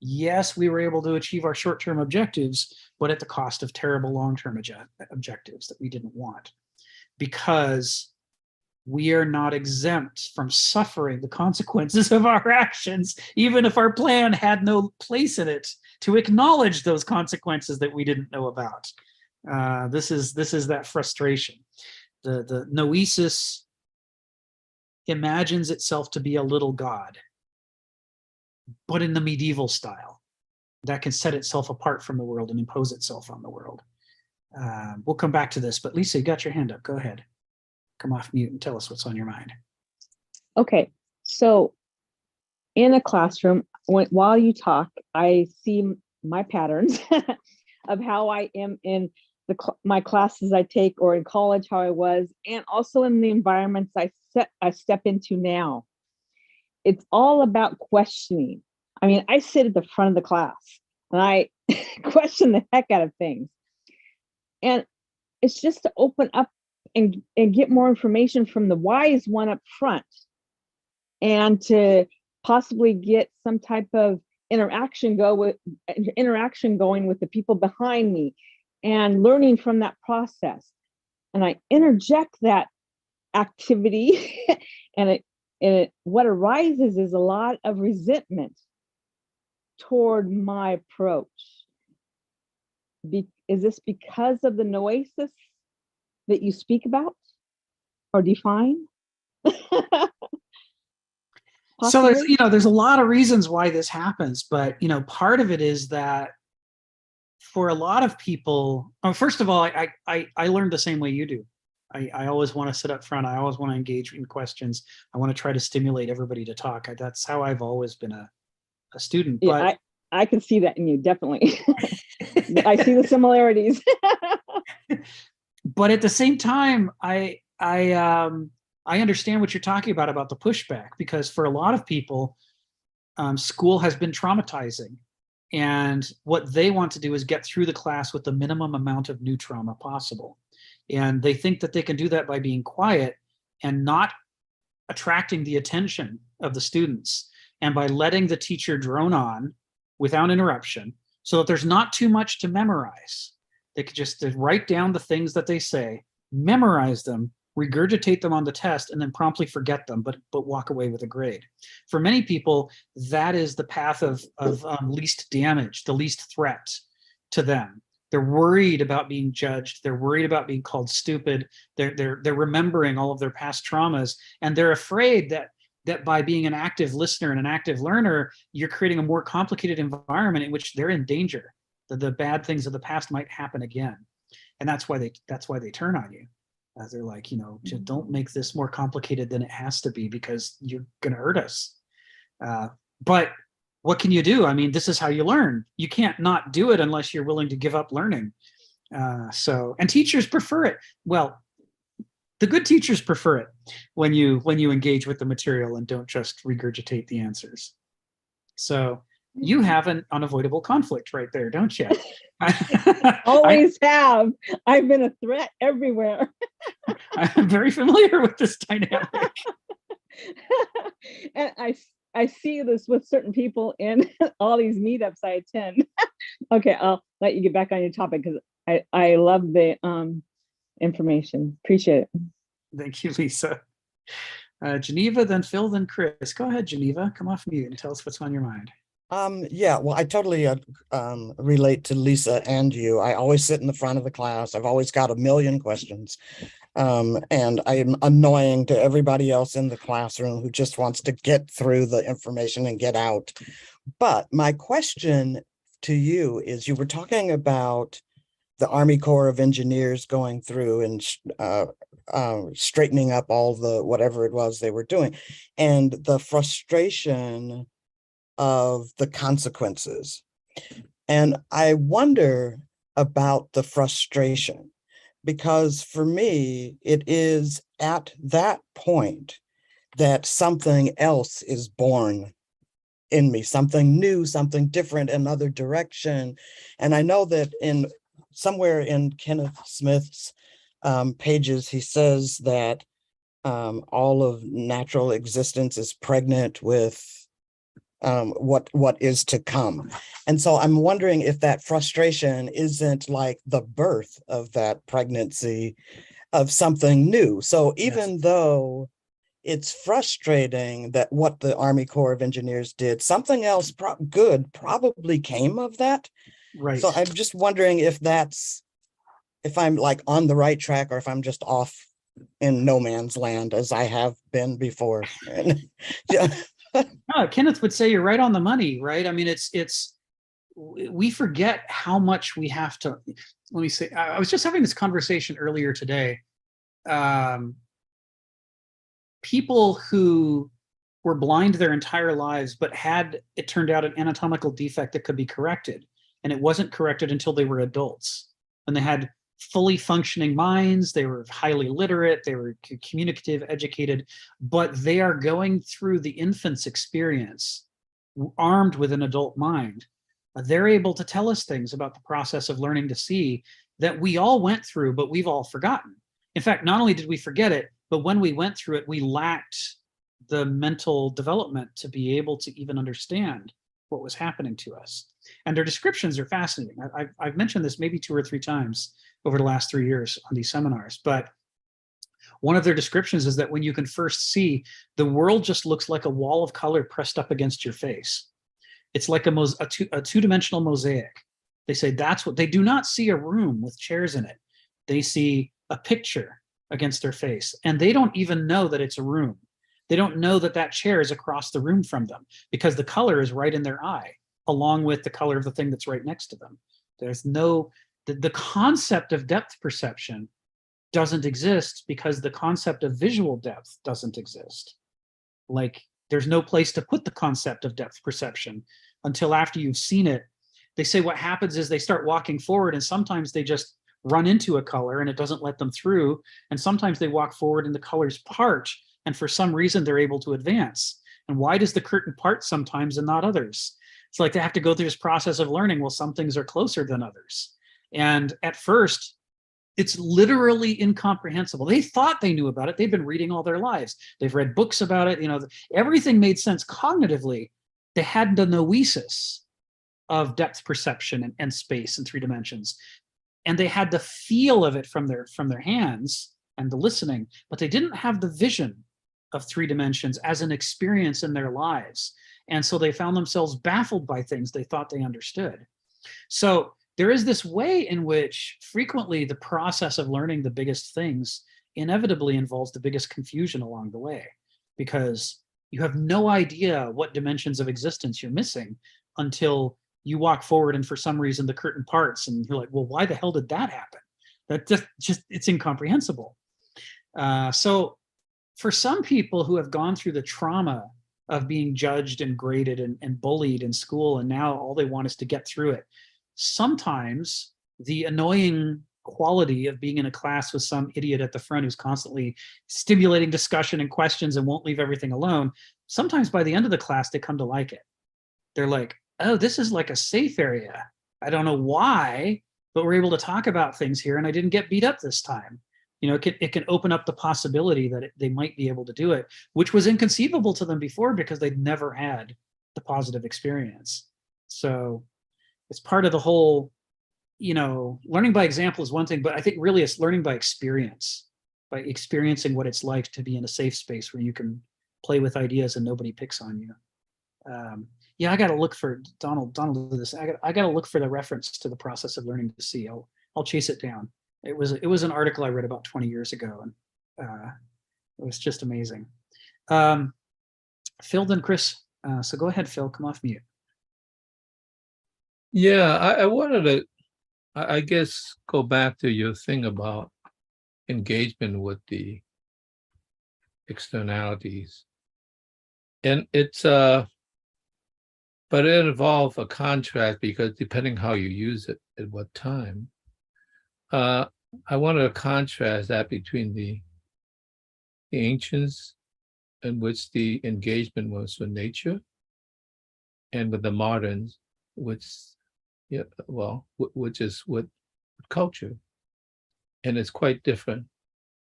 yes, we were able to achieve our short-term objectives, but at the cost of terrible long-term objectives that we didn't want, because we are not exempt from suffering the consequences of our actions, even if our plan had no place in it to acknowledge those consequences that we didn't know about. This is that frustration. The noesis imagines itself to be a little god, but in the medieval style that can set itself apart from the world and impose itself on the world. We'll come back to this, but Lisa, you got your hand up. Go ahead. Come off mute and tell us what's on your mind. Okay, so in a classroom, while you talk, I see my patterns of how I am in my classes I take, or in college how I was, and also in the environments I step into now. It's all about questioning. I mean, I sit at the front of the class and I question the heck out of things. And it's just to open up and get more information from the wise one up front, and to possibly get some type of interaction going with the people behind me, and learning from that process. And I interject that activity and what arises is a lot of resentment toward my approach. Is this because of the noesis that you speak about or define? So there's a lot of reasons why this happens, but part of it is that for a lot of people, first of all, I learned the same way you do. I always want to sit up front. I always want to engage in questions. I want to try to stimulate everybody to talk. That's how I've always been a student. Yeah, but I can see that in you, definitely. I see the similarities. But at the same time, I understand what you're talking about the pushback, because for a lot of people, school has been traumatizing, and what they want to do is get through the class with the minimum amount of new trauma possible. And they think that they can do that by being quiet and not attracting the attention of the students, and by letting the teacher drone on without interruption, so that there's not too much to memorize. They could just write down the things that they say, memorize them, regurgitate them on the test, and then promptly forget them, but walk away with a grade. For many people, that is the path of least damage, the least threat to them. They're worried about being judged. They're worried about being called stupid. They're remembering all of their past traumas, and they're afraid that by being an active listener and an active learner, you're creating a more complicated environment in which they're in danger, that the bad things of the past might happen again. And that's why they turn on you. They're like, just don't make this more complicated than it has to be, because you're going to hurt us. But what can you do? I mean, this is how you learn. You can't not do it unless you're willing to give up learning. And teachers prefer it. Well, the good teachers prefer it when you engage with the material and don't just regurgitate the answers. So you have an unavoidable conflict right there, don't you? Always have. I've been a threat everywhere. I'm very familiar with this dynamic. And I see this with certain people in all these meetups I attend. Okay, I'll let you get back on your topic, because I love the information. Appreciate it. Thank you, Lisa. Geneva, then Phil, then Chris. Go ahead, Geneva. Come off mute and tell us what's on your mind. Yeah, well, I totally relate to Lisa and you. I always sit in the front of the class. I've always got a million questions. And I am annoying to everybody else in the classroom who just wants to get through the information and get out. But my question to you is, you were talking about the Army Corps of Engineers going through and straightening up all the whatever it was they were doing, and the frustration of the consequences. And I wonder about the frustration, because for me, it is at that point that something else is born in me, something new, something different, another direction. And I know that somewhere in Kenneth Smith's pages, he says that all of natural existence is pregnant with what is to come. And so I'm wondering if that frustration isn't like the birth of that pregnancy of something new. So even though it's frustrating that what the Army Corps of Engineers did, something else good probably came of that. Right. So I'm just wondering if I'm like on the right track or if I'm just off in no man's land as I have been before. And, yeah. No, Kenneth would say you're right on the money, right? I mean, we forget how much we have to, let me say, I was just having this conversation earlier today. People who were blind their entire lives, but had, it turned out, an anatomical defect that could be corrected. And it wasn't corrected until they were adults. And they had fully functioning minds, they were highly literate, they were communicative, educated, but they are going through the infant's experience armed with an adult mind. They're able to tell us things about the process of learning to see that we all went through, but we've all forgotten. In fact, not only did we forget it, but when we went through it, we lacked the mental development to be able to even understand what was happening to us. And their descriptions are fascinating. I've mentioned this maybe 2 or 3 times over the last 3 years on these seminars, but one of their descriptions is that when you can first see, the world just looks like a wall of color pressed up against your face. It's like a two-dimensional mosaic. They say that's what, they do not see a room with chairs in it. They see a picture against their face, and they don't even know that it's a room. They don't know that that chair is across the room from them because the color is right in their eye, along with the color of the thing that's right next to them. There's no, the concept of depth perception doesn't exist because the concept of visual depth doesn't exist. Like, there's no place to put the concept of depth perception until after you've seen it. They say what happens is they start walking forward, and sometimes they just run into a color and it doesn't let them through. And sometimes they walk forward and the colors part, and for some reason they're able to advance. And why does the curtain part sometimes and not others? It's like they have to go through this process of learning. Well, some things are closer than others. And at first, it's literally incomprehensible. They thought they knew about it. They've been reading all their lives. They've read books about it. You know, everything made sense cognitively. They had the noesis of depth perception and space in 3 dimensions. And they had the feel of it from their hands and the listening, but they didn't have the vision of 3 dimensions as an experience in their lives. And so they found themselves baffled by things they thought they understood. So there is this way in which frequently the process of learning the biggest things inevitably involves the biggest confusion along the way, because you have no idea what dimensions of existence you're missing until you walk forward and for some reason the curtain parts and you're like, well, why the hell did that happen? That just it's incomprehensible. So for some people who have gone through the trauma of being judged and graded and bullied in school, and now all they want is to get through it, sometimes the annoying quality of being in a class with some idiot at the front who's constantly stimulating discussion and questions and won't leave everything alone, sometimes by the end of the class, they come to like it. They're like, oh, this is like a safe area. I don't know why, but we're able to talk about things here and I didn't get beat up this time. You know, it can open up the possibility that they might be able to do it, which was inconceivable to them before because they'd never had the positive experience. So it's part of the whole, you know, learning by example is one thing, but I think really it's learning by experience, by experiencing what it's like to be in a safe space where you can play with ideas and nobody picks on you. Yeah, I got to look for Donald did this. I got to look for the reference to the process of learning to see. I'll chase it down. It was an article I read about 20 years ago, and it was just amazing. Phil, then Chris. So go ahead, Phil. Come off mute. Yeah, I wanted to, I guess, go back to your thing about engagement with the externalities. And it's, but it involves a contrast because depending how you use it at what time, I wanted to contrast that between the ancients in which the engagement was with nature and with the moderns, which, yeah, well, which is with culture. And it's quite different.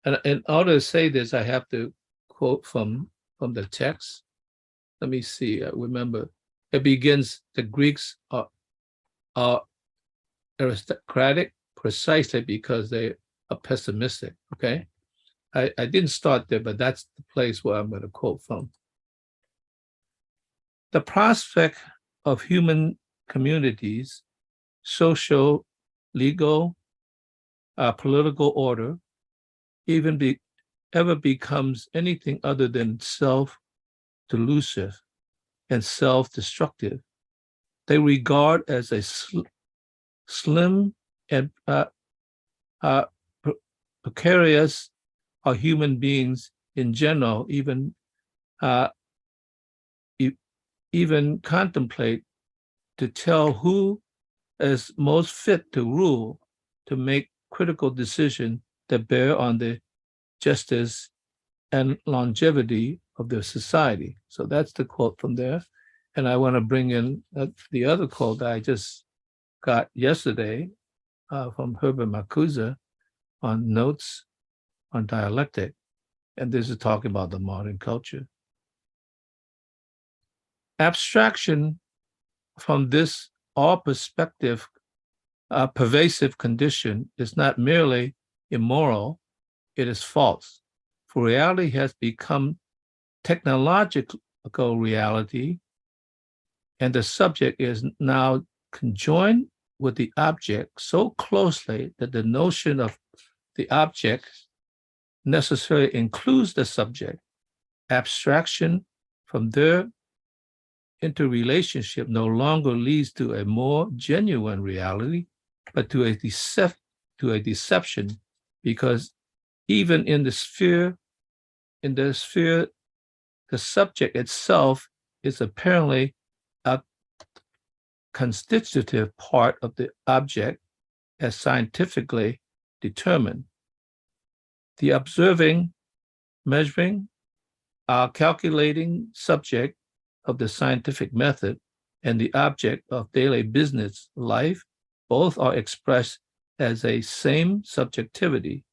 And in order to say this, I have to quote from the text. Let me see, I remember it begins, the Greeks are aristocratic precisely because they are pessimistic, okay? I didn't start there, but that's the place where I'm going to quote from. The prospect of human communities, social, legal, political order, ever becomes anything other than self-delusive and self-destructive. They regard as a slim and precarious are human beings in general, even contemplate to tell who is most fit to rule, to make critical decisions that bear on the justice and longevity of their society. So that's the quote from there. And I want to bring in the other quote that I just got yesterday from Herbert Marcuse on Notes on Dialectic. And this is talking about the modern culture. Abstraction from this all perspective pervasive condition is not merely immoral, it is false. For reality has become technological reality, and the subject is now conjoined with the object so closely that the notion of the object necessarily includes the subject. Abstraction from their interrelationship no longer leads to a more genuine reality, but to a deception, because even in the sphere, the subject itself is apparently a constitutive part of the object as scientifically determined. The observing, measuring, calculating subject of the scientific method and the object of daily business life both are expressed as a same subjectivity.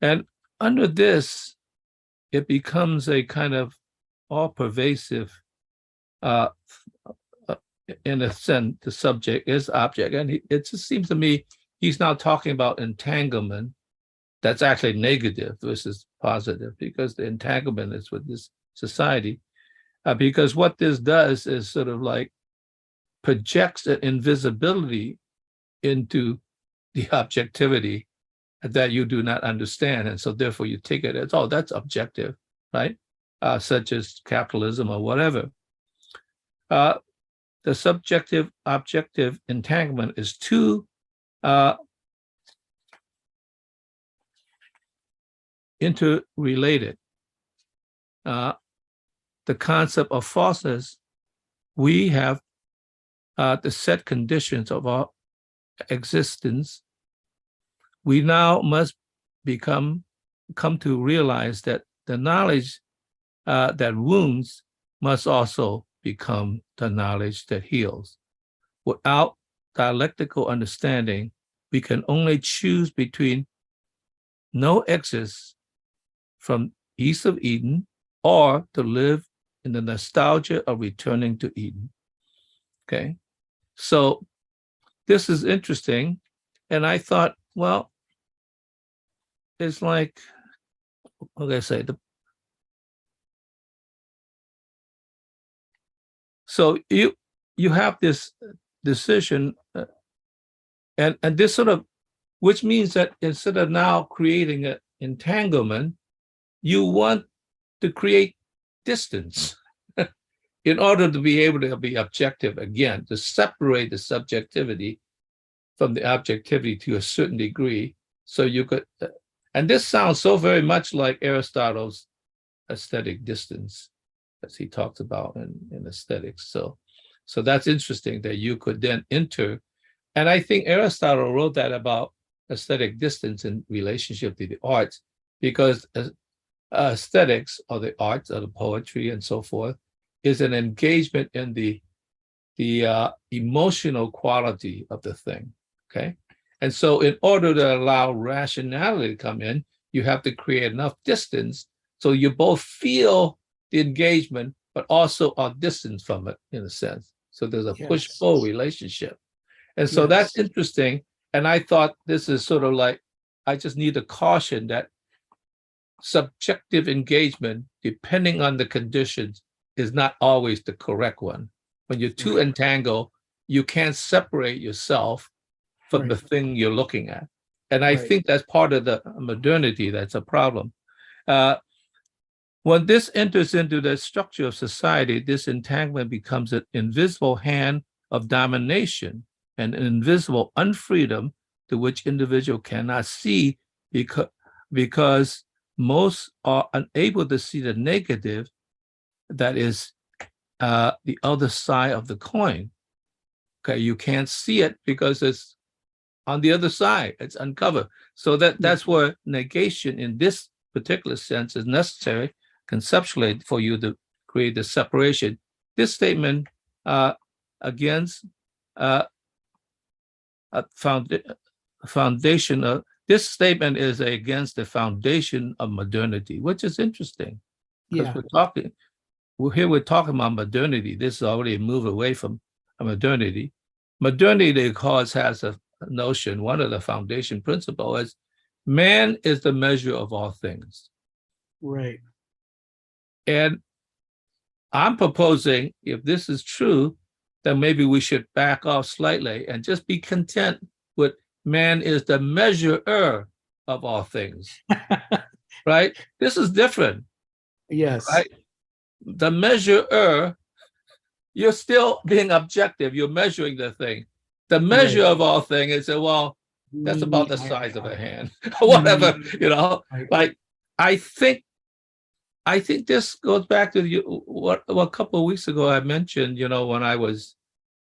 And under this, it becomes a kind of all-pervasive, in a sense, the subject is object. And it just seems to me he's now talking about entanglement that's actually negative versus positive, because the entanglement is with this society. Because what this does is sort of like projects an invisibility into the objectivity that you do not understand. And so therefore you take it as, oh, that's objective, right? Such as capitalism or whatever. The subjective objective entanglement is too interrelated. The concept of falseness, we have the set conditions of our existence. We now must come to realize that the knowledge that wounds must also become the knowledge that heals. Without dialectical understanding, we can only choose between no exit from east of Eden or to live in the nostalgia of returning to Eden. Okay, so this is interesting. And I thought, well, it's like, what did I say? So you have this decision, and this sort of, which means that instead of now creating an entanglement, you want to create distance in order to be able to be objective again, to separate the subjectivity from the objectivity to a certain degree. So you could, and this sounds so very much like Aristotle's aesthetic distance, as he talks about in aesthetics. So that's interesting that you could then enter. And I think Aristotle wrote that about aesthetic distance in relationship to the arts, because aesthetics, or the arts, or the poetry and so forth, is an engagement in the emotional quality of the thing, okay? And so in order to allow rationality to come in, you have to create enough distance so you both feel the engagement, but also are distant from it in a sense. So there's a Yes. push-pull relationship. And so that's Yes. interesting. And I thought this is sort of like, I just need to caution that subjective engagement, depending on the conditions, is not always the correct one. When you're too Right. entangled, you can't separate yourself from the Right. thing you're looking at. And I Right. think that's part of the modernity that's a problem. When this enters into the structure of society, this entanglement becomes an invisible hand of domination, an invisible unfreedom to which individual cannot see because most are unable to see the negative that is the other side of the coin. Okay, you can't see it because it's on the other side, it's uncovered. So that's where negation in this particular sense is necessary conceptually for you to create the separation. This statement against a foundation of this statement is against the foundation of modernity, which is interesting because Yeah. we're talking about modernity. This is already a move away from modernity. Modernity, of course, has a notion. One of the foundation principles is man is the measure of all things. Right. And I'm proposing, if this is true, then maybe we should back off slightly and just be content with man is the measurer of all things, right? This is different, Yes. right? The measurer, you're still being objective. You're measuring the thing. The measure Right. of all things is, well, that's Me, about the I, size of I. a hand, whatever, you know. Right. Like I think this goes back to what a couple of weeks ago I mentioned, you know, when I was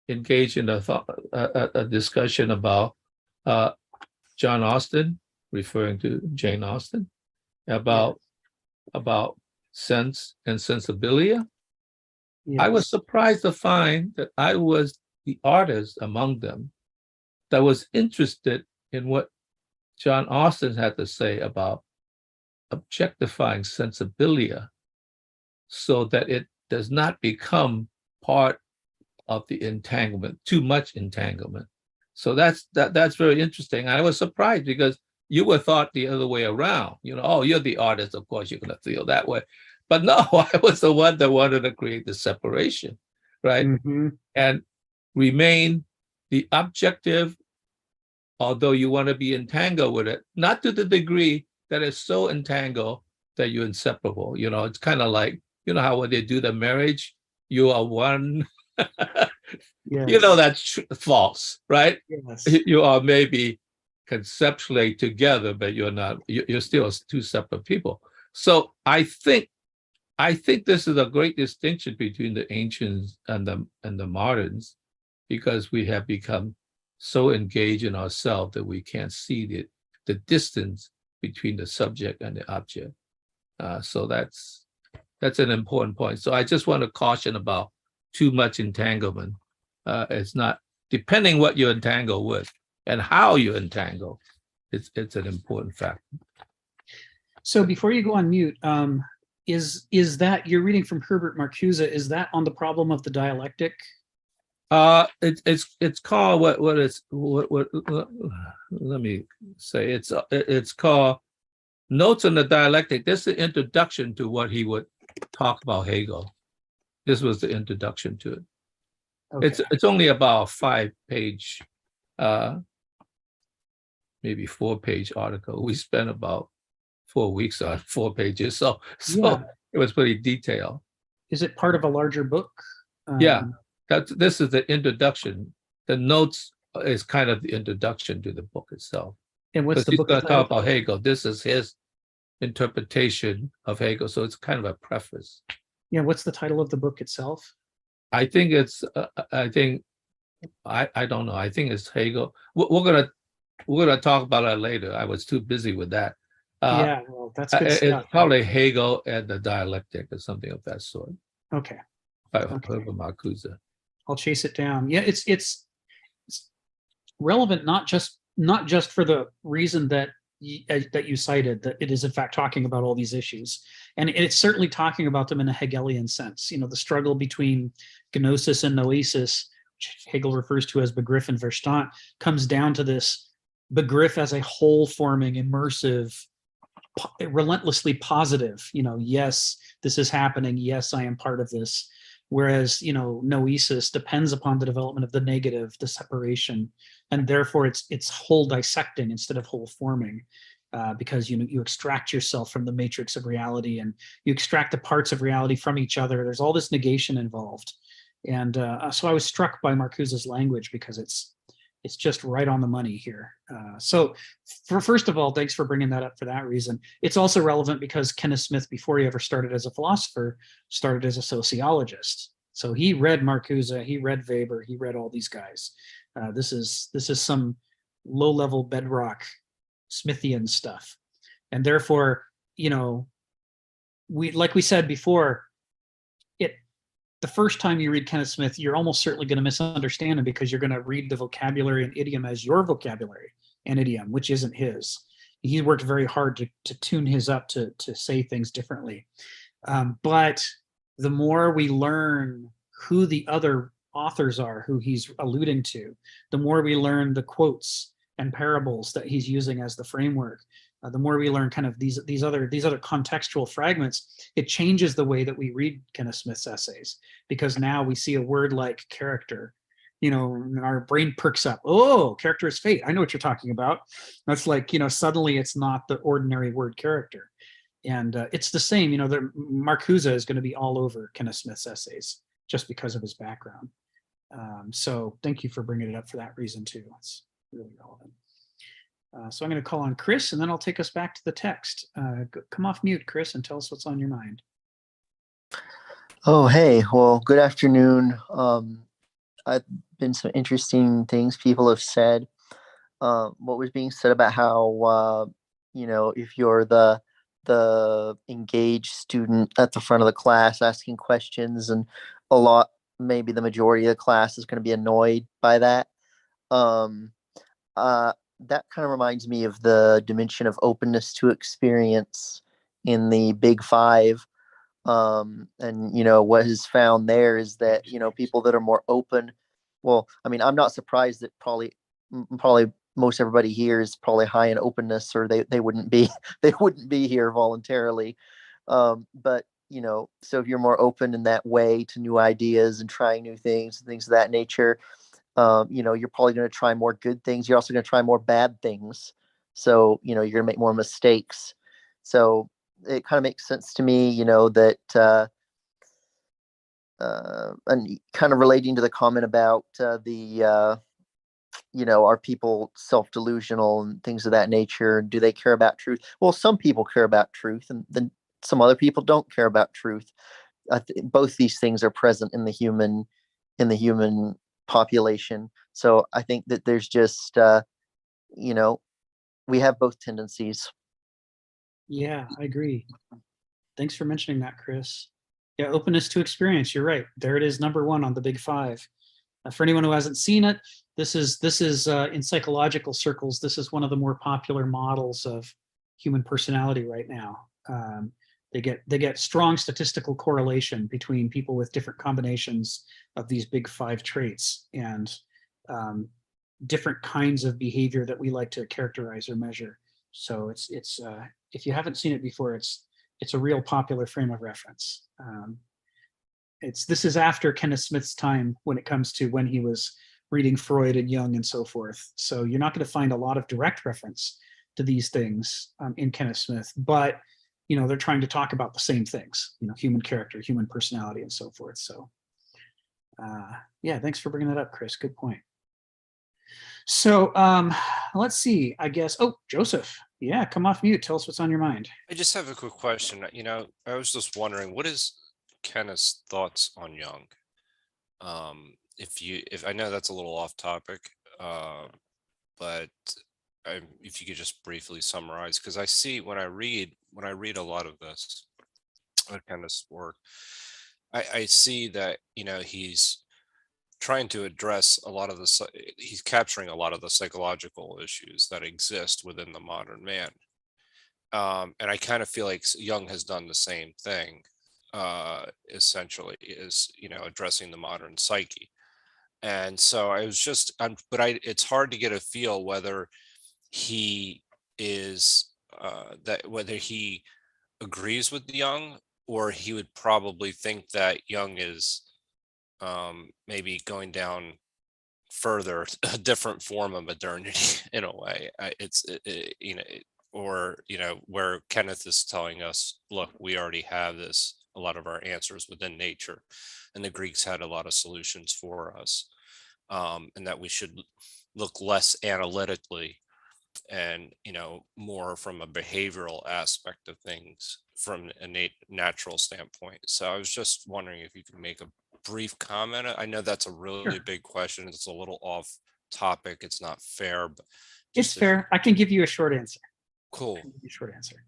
engaged in a discussion about John Austen, referring to Jane Austen, about sense and sensibilia. I was Yes. surprised to find that I was the artist among them that was interested in what John Austen had to say about objectifying sensibilia so that it does not become part of the entanglement, too much entanglement. So that's very interesting. I was surprised because you were thought the other way around. You know, oh, you're the artist, of course you're going to feel that way. But no, I was the one that wanted to create the separation, right? Mm-hmm. And remain the objective, although you want to be entangled with it, not to the degree that it's so entangled that you're inseparable. You know, it's kind of like, you know how when they do the marriage, you are one. Yes. You know, that's false, right? Yes. You are maybe conceptually together, but you're not, you're still two separate people. So I think this is a great distinction between the ancients and the moderns, because we have become so engaged in ourselves that we can't see the distance between the subject and the object. So that's an important point. So I just want to caution about too much entanglement. It's not, depending what you entangle with and how you entangle, it's an important factor. So before you go on mute, is that you're reading from Herbert Marcuse? Is that on the problem of the dialectic? It's called what let me say, it's called Notes on the Dialectic. This is the introduction to what he would talk about Hegel. This was the introduction to it. Okay. It's only about a 5-page, maybe 4-page article. We spent about 4 weeks on 4 pages, so Yeah. it was pretty detailed. Is it part of a larger book? Yeah, this is the introduction. The notes is kind of the introduction to the book itself. And what's Because the he's book going to title? talk about Hegel. This is his interpretation of Hegel, so it's kind of a preface. Yeah, what's the title of the book itself? I think it's. I don't know. I think it's Hegel. We're gonna talk about it later. I was too busy with that. Yeah, well, that's good stuff. It's probably Hegel and the Dialectic or something of that sort. Okay, By Okay. Herbert Marcuse. I'll chase it down. Yeah, it's relevant not just for the reason that that you cited, that it is in fact talking about all these issues. And it's certainly talking about them in a Hegelian sense. The struggle between gnosis and noesis, which Hegel refers to as Begriff and Verstand, comes down to this Begriff as a whole forming, immersive, relentlessly positive, yes, this is happening. Yes, I am part of this. Whereas, noesis depends upon the development of the negative, the separation, and therefore it's whole dissecting instead of whole forming, because you extract yourself from the matrix of reality, and you extract the parts of reality from each other. There's all this negation involved, and so I was struck by Marcuse's language because it's just right on the money here. So first of all, thanks for bringing that up for that reason. It's also relevant because Kenneth Smith, before he ever started as a philosopher, started as a sociologist. So he read Marcuse, he read Weber, he read all these guys. This is some low-level bedrock Smithian stuff. And therefore, like we said before, the first time you read Kenneth Smith, you're almost certainly going to misunderstand him because you're going to read the vocabulary and idiom as your vocabulary and idiom, which isn't his. He worked very hard to tune his up to say things differently. But the more we learn who the other authors are, who he's alluding to, the more we learn the quotes and parables that he's using as the framework, the more we learn kind of these other contextual fragments, it changes the way that we read Kenneth Smith's essays, because now we see a word like character, our brain perks up. Oh, character is fate. I know what you're talking about. That's like, suddenly it's not the ordinary word character. And it's the same, Marcuse is going to be all over Kenneth Smith's essays just because of his background. So thank you for bringing it up for that reason too. It's really relevant. So I'm going to call on Chris, and then I'll take us back to the text. Come off mute, Chris, and tell us what's on your mind. Oh, hey. Well, good afternoon. I've been some interesting things people have said. What was being said about how, if you're the engaged student at the front of the class asking questions, and maybe the majority of the class is going to be annoyed by that. That kind of reminds me of the dimension of openness to experience in the Big Five. And, what is found there is that, people that are more open, well, I mean, I'm not surprised that probably most everybody here is probably high in openness, or they wouldn't be here voluntarily. But, so if you're more open in that way to new ideas and trying new things and things of that nature, you're probably going to try more good things. You're also going to try more bad things. So, you're going to make more mistakes. So it kind of makes sense to me, that, and kind of relating to the comment about are people self-delusional and things of that nature? Do they care about truth? Well, some people care about truth, and then some other people don't care about truth. Both these things are present in the human population. So I think that there's just, we have both tendencies. Yeah, I agree. Thanks for mentioning that, Chris. Yeah, openness to experience. You're right. There it is, number one on the Big Five. For anyone who hasn't seen it, this is in psychological circles, this is one of the more popular models of human personality right now. They get strong statistical correlation between people with different combinations of these Big Five traits, and different kinds of behavior that we like to characterize or measure. So it's if you haven't seen it before, it's a real popular frame of reference. This is after Kenneth Smith's time when it comes to when he was reading Freud and Jung and so forth. So you're not going to find a lot of direct reference to these things in Kenneth Smith, but they're trying to talk about the same things, human character, human personality, and so forth. So yeah, thanks for bringing that up, Chris. Good point. So let's see, I guess. Oh, Joseph. Yeah, come off mute. Tell us what's on your mind. I just have a quick question. I was just wondering, what is Kenneth's thoughts on Jung? If I know that's a little off topic, but if you could just briefly summarize, because I see when I read a lot of this Kenneth's work, I see that he's trying to address a lot of he's capturing a lot of the psychological issues that exist within the modern man. And I kind of feel like Jung has done the same thing, essentially, is, addressing the modern psyche. And so I was just, it's hard to get a feel whether he is, whether he agrees with Jung, or he would probably think that Jung is maybe going down further, a different form of modernity in a way. Where Kenneth is telling us, look, we already have a lot of our answers within nature, and the Greeks had a lot of solutions for us, and that we should look less analytically and, more from a behavioral aspect of things from a natural standpoint. So I was just wondering if you could make a brief comment. I know that's a really Sure. big question. It's a little off topic. It's not fair, but It's fair. I can give you a short answer. Cool. Short answer,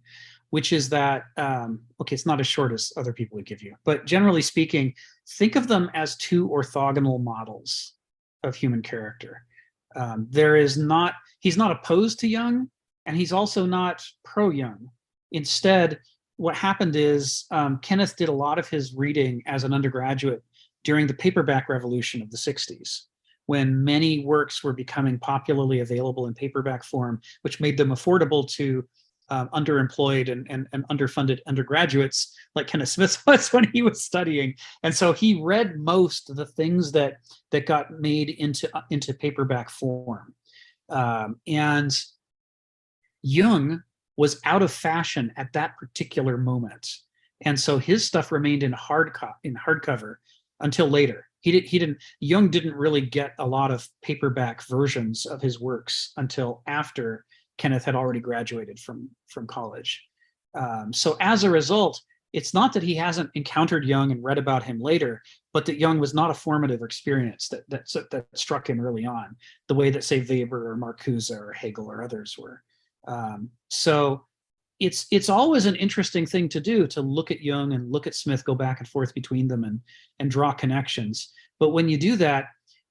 which is that, okay, it's not as short as other people would give you, but generally speaking, think of them as two orthogonal models of human character. He's not opposed to Jung, and he's also not pro-Jung. Instead, what happened is Kenneth did a lot of his reading as an undergraduate during the paperback revolution of the 60s, when many works were becoming popularly available in paperback form, which made them affordable to underemployed and underfunded undergraduates like Kenneth Smith was when he was studying. And so he read most of the things that got made into paperback form. And Jung was out of fashion at that particular moment. And so his stuff remained in hardcover until later. Jung didn't really get a lot of paperback versions of his works until after Kenneth had already graduated from college. So as a result, it's not that he hasn't encountered Jung and read about him later, but that Jung was not a formative experience that struck him early on, the way that, say, Weber or Marcuse or Hegel or others were. So it's always an interesting thing to do, to look at Jung and look at Smith, go back and forth between them and draw connections. But when you do that,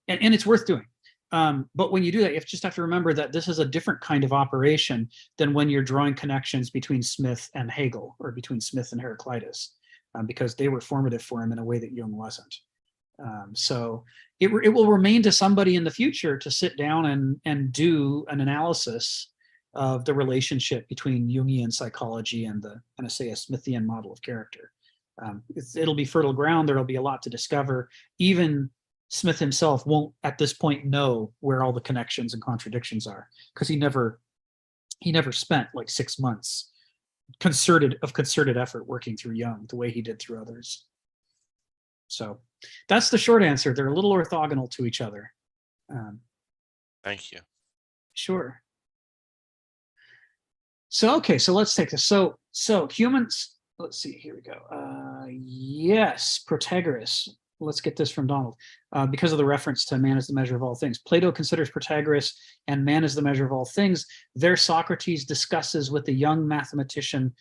and it's worth doing, but when you do that, you just have to remember that this is a different kind of operation than when you're drawing connections between Smith and Hegel, or between Smith and Heraclitus, because they were formative for him in a way that Jung wasn't. So it will remain to somebody in the future to sit down and do an analysis of the relationship between Jungian psychology and a Smithian model of character. It'll be fertile ground. There'll be a lot to discover. Even Smith himself won't at this point know where all the connections and contradictions are, because he never spent like 6 months concerted effort working through Jung the way he did through others. So that's the short answer. They're a little orthogonal to each other. Thank you. Sure. So, okay, so let's take this. So humans, let's see, here we go. Yes, Protagoras. Let's get this from Donald. Because of the reference to man is the measure of all things. Plato considers Protagoras and man is the measure of all things. There Socrates discusses with the young mathematician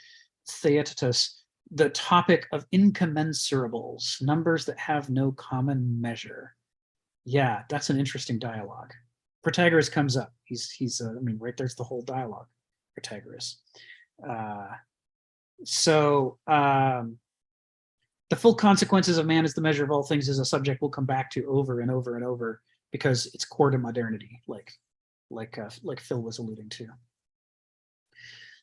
Theaetetus the topic of incommensurables, numbers that have no common measure. Yeah, that's an interesting dialogue. Protagoras comes up. He's right there's the whole dialogue. Protagoras. The full consequences of man is the measure of all things is a subject we'll come back to over and over and over, because it's core to modernity, like Phil was alluding to.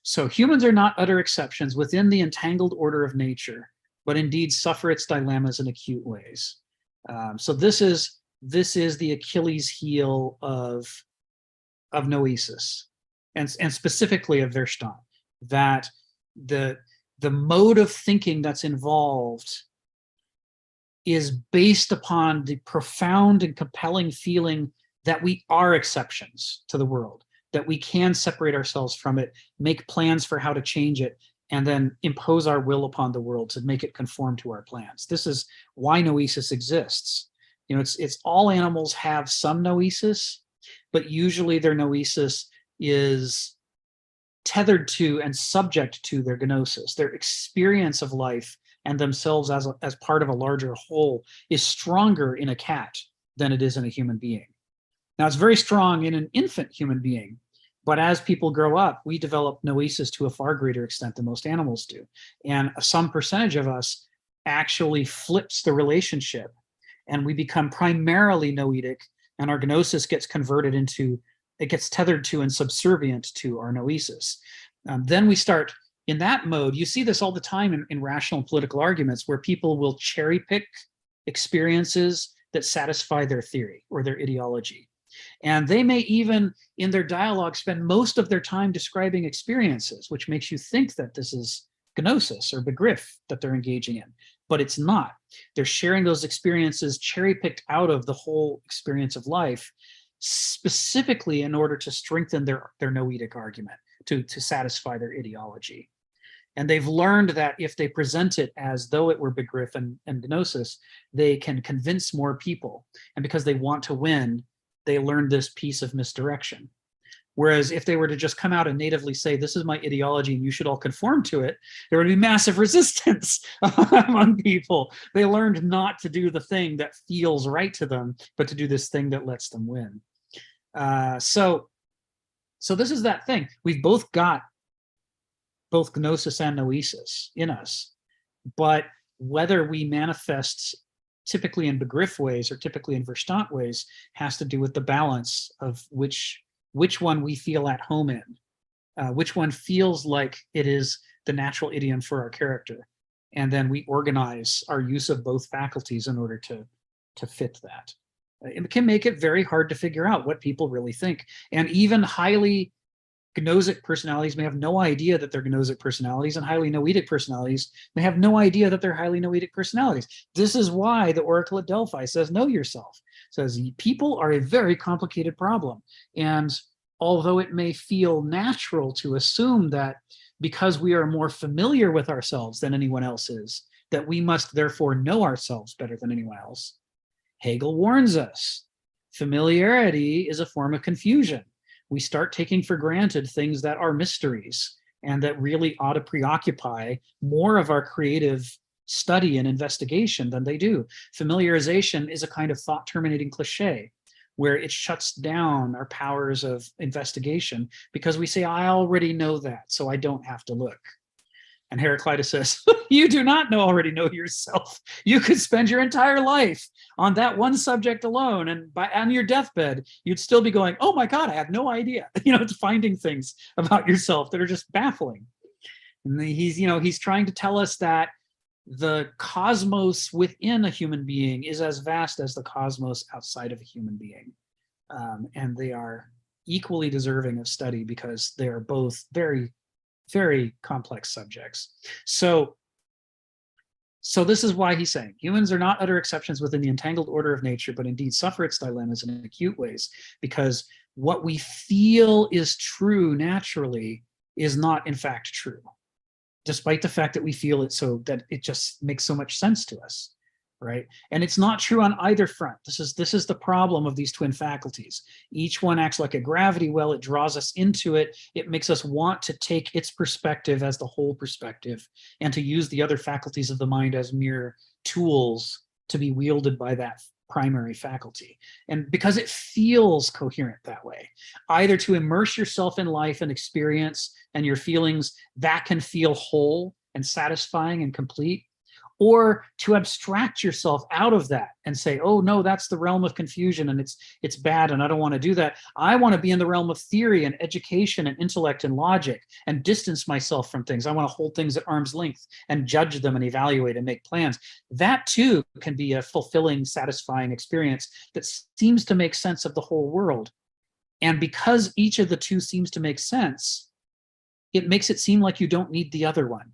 So humans are not utter exceptions within the entangled order of nature, but indeed suffer its dilemmas in acute ways. So this is the Achilles heel of noesis, and specifically of Verstanden, that the mode of thinking that's involved is based upon the profound and compelling feeling that we are exceptions to the world, that we can separate ourselves from it, make plans for how to change it, and then impose our will upon the world to make it conform to our plans. This is why noesis exists. It's all animals have some noesis, but usually their noesis is tethered to and subject to their gnosis. Their experience of life and themselves as part of a larger whole is stronger in a cat than it is in a human being. Now, it's very strong in an infant human being, but as people grow up, we develop noesis to a far greater extent than most animals do. And some percentage of us actually flips the relationship, and we become primarily noetic, and our gnosis gets converted into, it gets tethered to and subservient to our noesis. Then we start in that mode. You see this all the time in rational political arguments, where people will cherry pick experiences that satisfy their theory or their ideology. And they may even, in their dialogue, spend most of their time describing experiences, which makes you think that this is gnosis or begriff that they're engaging in, but it's not. They're sharing those experiences cherry-picked out of the whole experience of life, specifically in order to strengthen their noetic argument, to satisfy their ideology. And they've learned that if they present it as though it were begriff and gnosis, they can convince more people. And because they want to win, they learn this piece of misdirection. Whereas if they were to just come out and natively say, this is my ideology and you should all conform to it, there would be massive resistance among people. They learned not to do the thing that feels right to them, but to do this thing that lets them win. So this is that thing. We've both got both gnosis and noesis in us, but whether we manifest typically in begriff ways or typically in Verstand ways has to do with the balance of which one we feel at home in, which one feels like it is the natural idiom for our character. And then we organize our use of both faculties in order to fit that. It can make it very hard to figure out what people really think. And even highly gnosic personalities may have no idea that they're gnosic personalities, and highly noetic personalities may have no idea that they're highly noetic personalities. This is why the Oracle at Delphi says, know yourself. It says people are a very complicated problem. And although it may feel natural to assume that because we are more familiar with ourselves than anyone else is, that we must therefore know ourselves better than anyone else, Hegel warns us, familiarity is a form of confusion. We start taking for granted things that are mysteries and that really ought to preoccupy more of our creative study and investigation than they do. Familiarization is a kind of thought-terminating cliche where it shuts down our powers of investigation because we say, I already know that, so I don't have to look. And Heraclitus says, you do not already know yourself. You could spend your entire life on that one subject alone, and on your deathbed, you'd still be going, oh my God, I have no idea. It's finding things about yourself that are just baffling. And he's trying to tell us that the cosmos within a human being is as vast as the cosmos outside of a human being. And they are equally deserving of study because they are both very, very complex subjects. So this is why he's saying humans are not utter exceptions within the entangled order of nature, but indeed suffer its dilemmas in acute ways, because what we feel is true naturally is not in fact true, despite the fact that we feel it so that it just makes so much sense to us, right? And it's not true on either front. This is the problem of these twin faculties. Each one acts like a gravity well. It draws us into it. It makes us want to take its perspective as the whole perspective and to use the other faculties of the mind as mere tools to be wielded by that primary faculty. And because it feels coherent that way, either to immerse yourself in life and experience and your feelings, that can feel whole and satisfying and complete, or to abstract yourself out of that and say, oh no, that's the realm of confusion and it's bad and I don't want to do that. I want to be in the realm of theory and education and intellect and logic and distance myself from things. I want to hold things at arm's length and judge them and evaluate and make plans. That too can be a fulfilling, satisfying experience that seems to make sense of the whole world. And because each of the two seems to make sense, it makes it seem like you don't need the other one.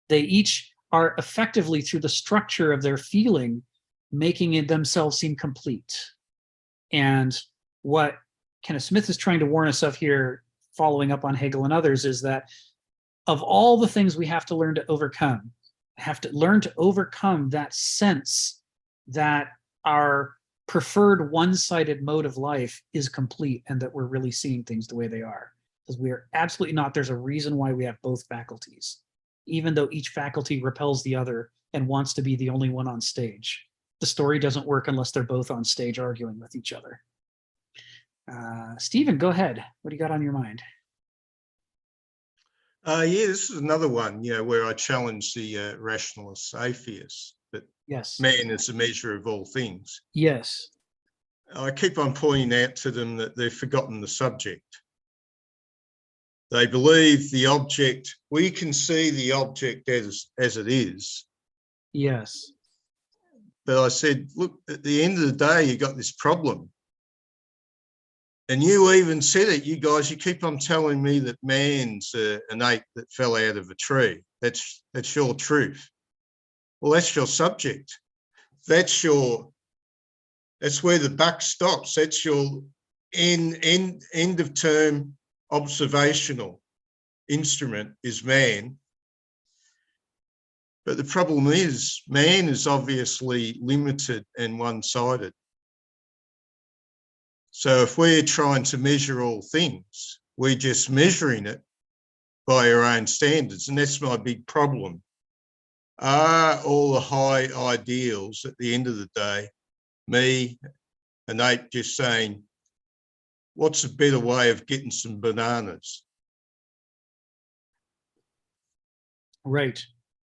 They each are effectively, through the structure of their feeling, making it themselves seem complete. And what Kenneth Smith is trying to warn us of here, following up on Hegel and others, is that of all the things we have to learn to overcome, that sense that our preferred one-sided mode of life is complete and that we're really seeing things the way they are. Because we are absolutely not. There's a reason why we have both faculties, even though each faculty repels the other and wants to be the only one on stage. the story doesn't work unless they're both on stage arguing with each other. Stephen, go ahead. What do you got on your mind? Yeah, this is another one, where I challenge the rationalists, atheists, that Yes. man is the measure of all things. Yes. I keep on pointing out to them that they've forgotten the subject. They believe the object, we can see the object as it is. Yes. But I said, look, at the end of the day, you got this problem. And you even said it, you guys, you keep on telling me that man's an ape that fell out of a tree. That's your truth. Well, that's your subject. That's where the buck stops. That's your end of term observational instrument is man. But the problem is man is obviously limited and one-sided. So if we're trying to measure all things, we're just measuring it by our own standards. And that's my big problem. Are all the high ideals at the end of the day, me, an ape just saying, what's a better way of getting some bananas? Right.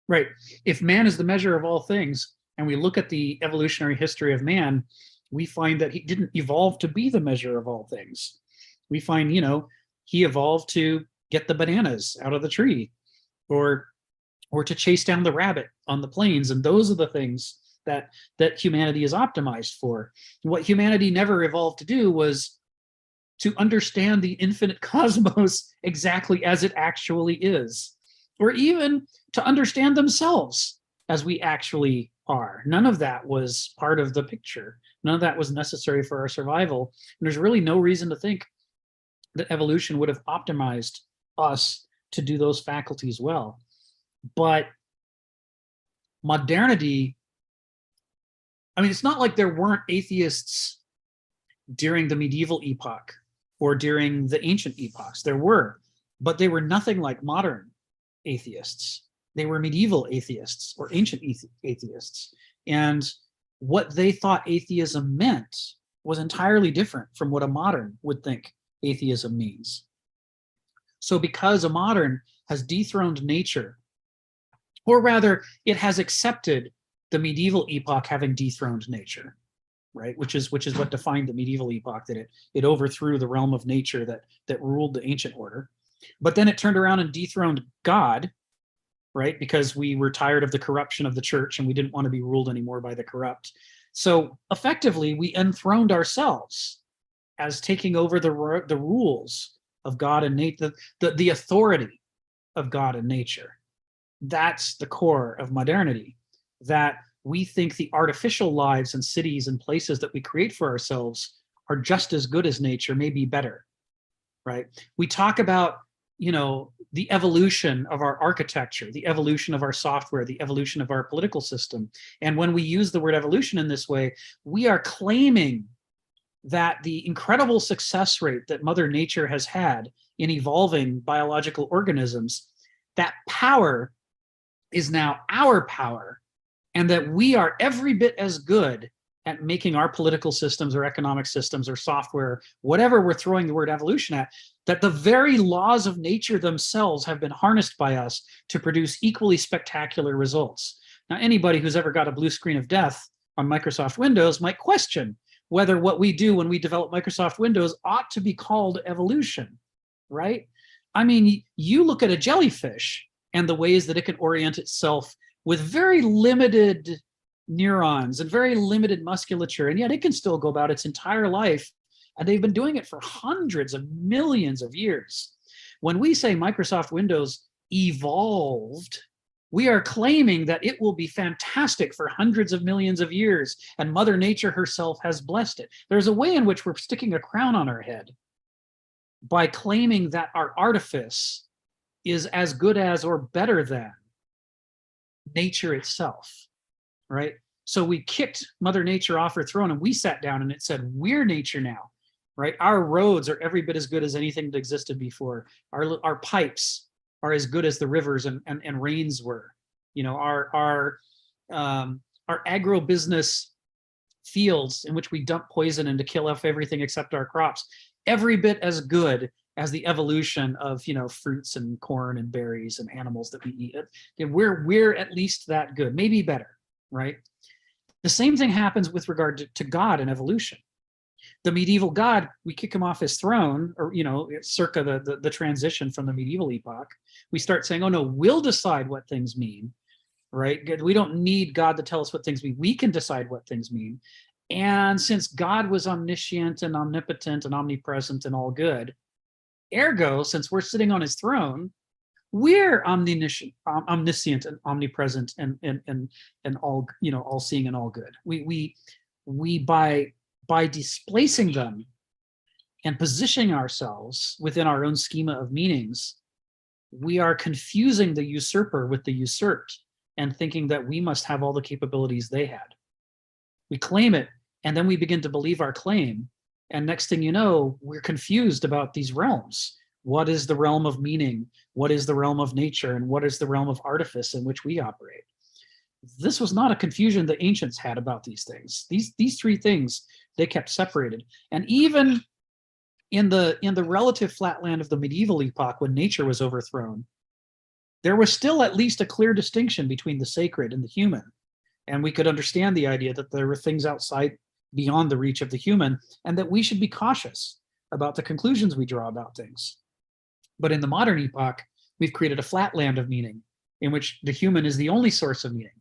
Right. If man is the measure of all things, and we look at the evolutionary history of man, we find that he didn't evolve to be the measure of all things. We find, he evolved to get the bananas out of the tree, or to chase down the rabbit on the plains. And those are the things that humanity is optimized for. What humanity never evolved to do was to understand the infinite cosmos exactly as it actually is, or even to understand themselves as we actually are. None of that was part of the picture. None of that was necessary for our survival. And there's really no reason to think that evolution would have optimized us to do those faculties well. But modernity, it's not like there weren't atheists during the medieval epoch or during the ancient epochs. There were, but they were nothing like modern atheists. They were medieval atheists or ancient atheists. And what they thought atheism meant was entirely different from what a modern would think atheism means. So because a modern has dethroned nature, or rather it has accepted the medieval epoch having dethroned nature, right? Which is what defined the medieval epoch, that it overthrew the realm of nature that ruled the ancient order. But then it turned around and dethroned God, right? Because we were tired of the corruption of the church and we didn't want to be ruled anymore by the corrupt. So effectively, we enthroned ourselves as taking over the rules of God and nature, the authority of God and nature. That's the core of modernity, that we think the artificial lives and cities and places that we create for ourselves are just as good as nature, maybe better, right? We talk about, the evolution of our architecture, the evolution of our software, the evolution of our political system. And when we use the word evolution in this way, we are claiming that the incredible success rate that Mother Nature has had in evolving biological organisms, that power is now our power, and that we are every bit as good at making our political systems or economic systems or software, whatever we're throwing the word evolution at, that the very laws of nature themselves have been harnessed by us to produce equally spectacular results. Now, anybody who's ever got a blue screen of death on Microsoft Windows might question whether what we do when we develop Microsoft Windows ought to be called evolution, right? You look at a jellyfish and the ways that it can orient itself with very limited neurons and very limited musculature, and yet it can still go about its entire life, and they've been doing it for hundreds of millions of years. When we say Microsoft Windows evolved, we are claiming that it will be fantastic for hundreds of millions of years, and Mother Nature herself has blessed it. There's a way in which we're sticking a crown on our head by claiming that our artifice is as good as or better than nature itself, right? So we kicked Mother Nature off her throne and we sat down and it said, we're nature now, right? Our roads are every bit as good as anything that existed before. Our pipes are as good as the rivers and rains were. Our agribusiness fields in which we dump poison in to kill off everything except our crops, every bit as good as the evolution of, you know, fruits and corn and berries and animals that we eat. And we're at least that good, maybe better, right? The same thing happens with regard to God and evolution. The medieval God, we kick him off his throne, or, you know, circa the transition from the medieval epoch. We start saying, oh no, we'll decide what things mean, right? We don't need God to tell us what things mean. We can decide what things mean. And since God was omniscient and omnipotent and omnipresent and all good, ergo, since we're sitting on his throne, we're omniscient and omnipresent and all, you know, all seeing and all good. We by displacing them and positioning ourselves within our own schema of meanings, we are confusing the usurper with the usurped and thinking that we must have all the capabilities they had. We claim it, and then we begin to believe our claim. And next thing you know, we're confused about these realms. What is the realm of meaning? What is the realm of nature? And what is the realm of artifice in which we operate? This was not a confusion the ancients had about these things. These three things they kept separated. And even in the relative flatland of the medieval epoch, when nature was overthrown, there was still at least a clear distinction between the sacred and the human. And we could understand the idea that there were things outside, beyond the reach of the human, and that we should be cautious about the conclusions we draw about things. But in the modern epoch, we've created a flatland of meaning in which the human is the only source of meaning.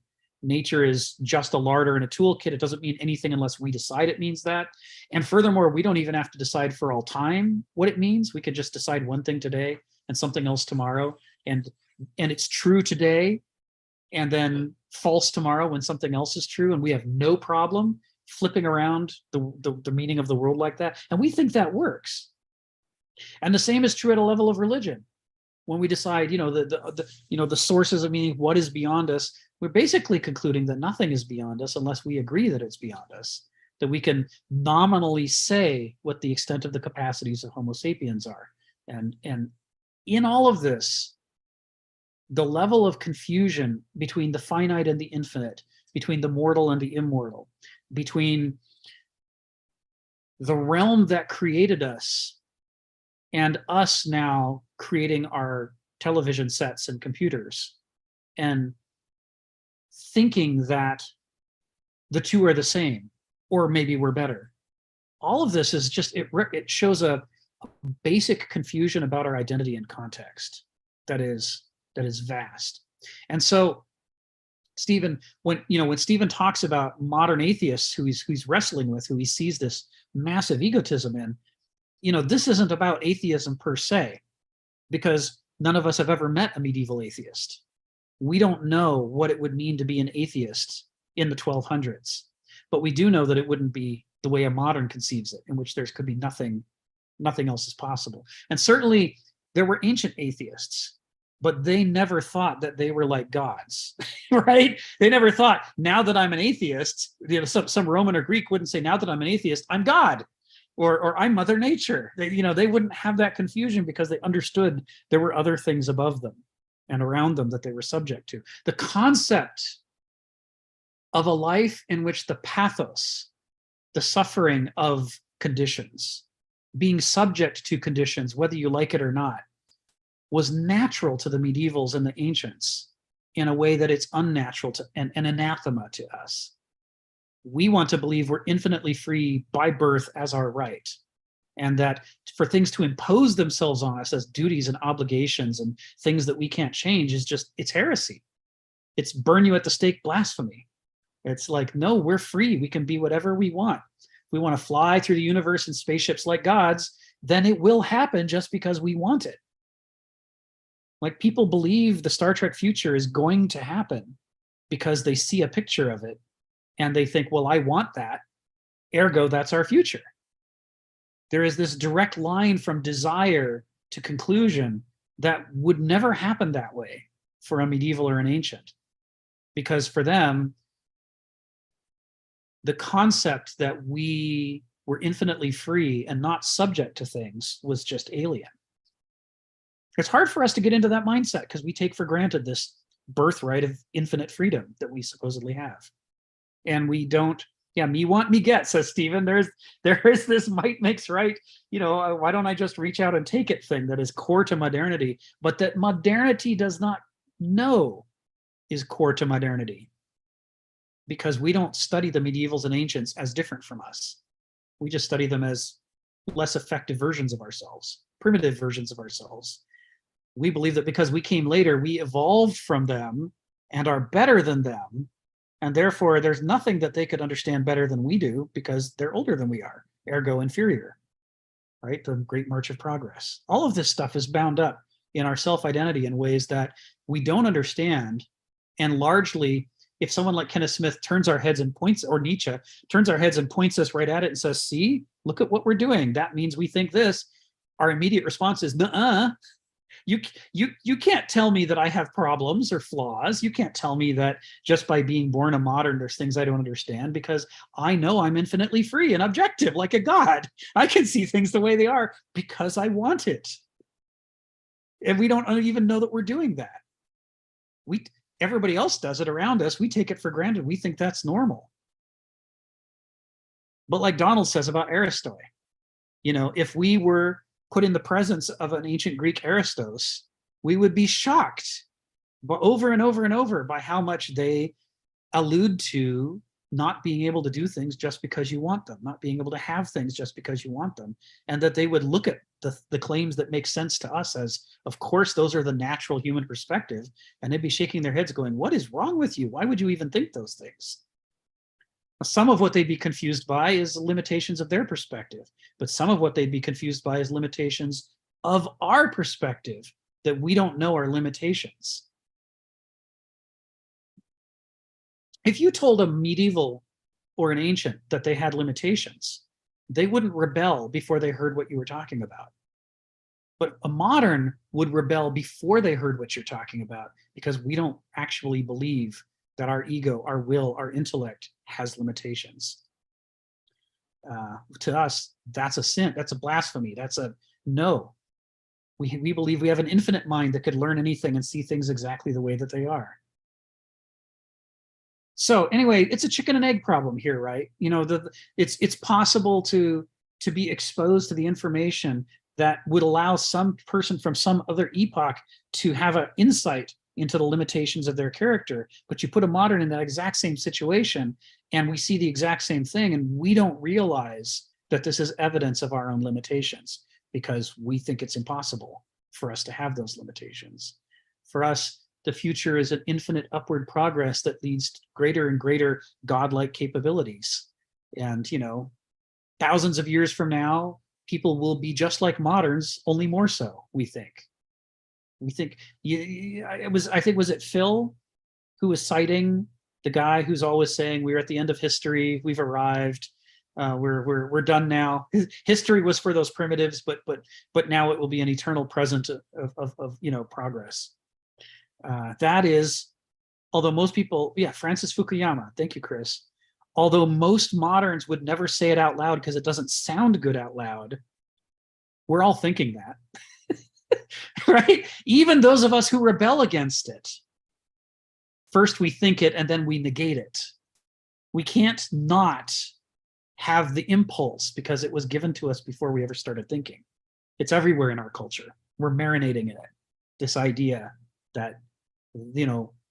Nature is just a larder and a toolkit. It doesn't mean anything unless we decide it means that. And furthermore, we don't even have to decide for all time what it means. We could just decide one thing today and something else tomorrow. And it's true today and then false tomorrow when something else is true. And we have no problem flipping around the meaning of the world like that. And we think that works. And the same is true at a level of religion. When we decide, you know, the sources of meaning, what is beyond us, we're basically concluding that nothing is beyond us unless we agree that it's beyond us, that we can nominally say what the extent of the capacities of Homo sapiens are. And in all of this, the level of confusion between the finite and the infinite, between the mortal and the immortal, between the realm that created us and us now creating our television sets and computers and thinking that the two are the same, or maybe we're better. All of this is just, it shows a basic confusion about our identity and context that is vast. And so Stephen, when Stephen talks about modern atheists who he's wrestling with, who he sees this massive egotism in, you know, this isn't about atheism per se, because none of us have ever met a medieval atheist. We don't know what it would mean to be an atheist in the 1200s, but we do know that it wouldn't be the way a modern conceives it, in which there could be nothing else is possible. And certainly there were ancient atheists, but they never thought that they were like gods, right? They never thought, now that I'm an atheist, you know, some Roman or Greek wouldn't say, now that I'm an atheist, I'm God, or I'm Mother Nature. They wouldn't have that confusion because they understood there were other things above them and around them that they were subject to. The concept of a life in which the pathos, the suffering of conditions, being subject to conditions, whether you like it or not, was natural to the medievals and the ancients in a way that it's unnatural to and anathema to us. We want to believe we're infinitely free by birth as our right, and that for things to impose themselves on us as duties and obligations and things that we can't change is just, it's heresy. It's burn you at the stake blasphemy. It's like, no, we're free. We can be whatever we want. If we want to fly through the universe in spaceships like gods, then it will happen just because we want it. Like, people believe the Star Trek future is going to happen because they see a picture of it and they think, well, I want that, ergo that's our future. There is this direct line from desire to conclusion that would never happen that way for a medieval or an ancient, because for them, the concept that we were infinitely free and not subject to things was just alien. It's hard for us to get into that mindset because we take for granted this birthright of infinite freedom that we supposedly have. And we don't, Yeah, me want, me get, says Stephen. There is this might makes right, why don't I just reach out and take it thing that is core to modernity, but that modernity does not know is core to modernity, because we don't study the medievals and ancients as different from us. We just study them as less effective versions of ourselves, primitive versions of ourselves. We believe that because we came later, we evolved from them and are better than them, and therefore there's nothing that they could understand better than we do because they're older than we are, ergo inferior, right? The Great March of Progress. All of this stuff is bound up in our self-identity in ways that we don't understand, and largely, if someone like Kenneth Smith turns our heads and points, or Nietzsche turns our heads and points us right at it and says, see, look at what we're doing. That means we think this. Our immediate response is, nuh-uh. You can't tell me that I have problems or flaws. You can't tell me that just by being born a modern, there's things I don't understand, because I know I'm infinitely free and objective like a god. I can see things the way they are because I want it. And we don't even know that we're doing that. Everybody else does it around us. We take it for granted. We think that's normal. But like Donald says about Aristotle, if we were put in the presence of an ancient Greek Aristos, we would be shocked over and over and over by how much they allude to not being able to do things just because you want them, not being able to have things just because you want them, and that they would look at the claims that make sense to us as, of course, those are the natural human perspective, and they'd be shaking their heads going, what is wrong with you? Why would you even think those things? Some of what they'd be confused by is limitations of their perspective, but some of what they'd be confused by is limitations of our perspective, that we don't know our limitations. If you told a medieval or an ancient that they had limitations, they wouldn't rebel before they heard what you were talking about. But a modern would rebel before they heard what you're talking about, because we don't actually believe that our ego, our will, our intellect has limitations. To us, that's a sin, that's a blasphemy, that's a no. We believe we have an infinite mind that could learn anything and see things exactly the way that they are. So anyway, it's a chicken and egg problem here, right? It's possible to be exposed to the information that would allow some person from some other epoch to have an insight into the limitations of their character, but you put a modern in that exact same situation and we see the exact same thing, and we don't realize that this is evidence of our own limitations because we think it's impossible for us to have those limitations. For us, the future is an infinite upward progress that leads to greater and greater godlike capabilities. And, thousands of years from now, people will be just like moderns, only more so, we think. I think, was it Phil who was citing the guy who's always saying, we're at the end of history, we've arrived, we're done now. History was for those primitives, but now it will be an eternal present of progress. That is, although most people, Francis Fukuyama, thank you, Chris. Although most moderns would never say it out loud because it doesn't sound good out loud, we're all thinking that. Right? Even those of us who rebel against it. First we think it and then we negate it. We can't not have the impulse because it was given to us before we ever started thinking. It's everywhere in our culture. We're marinating in it. This idea that,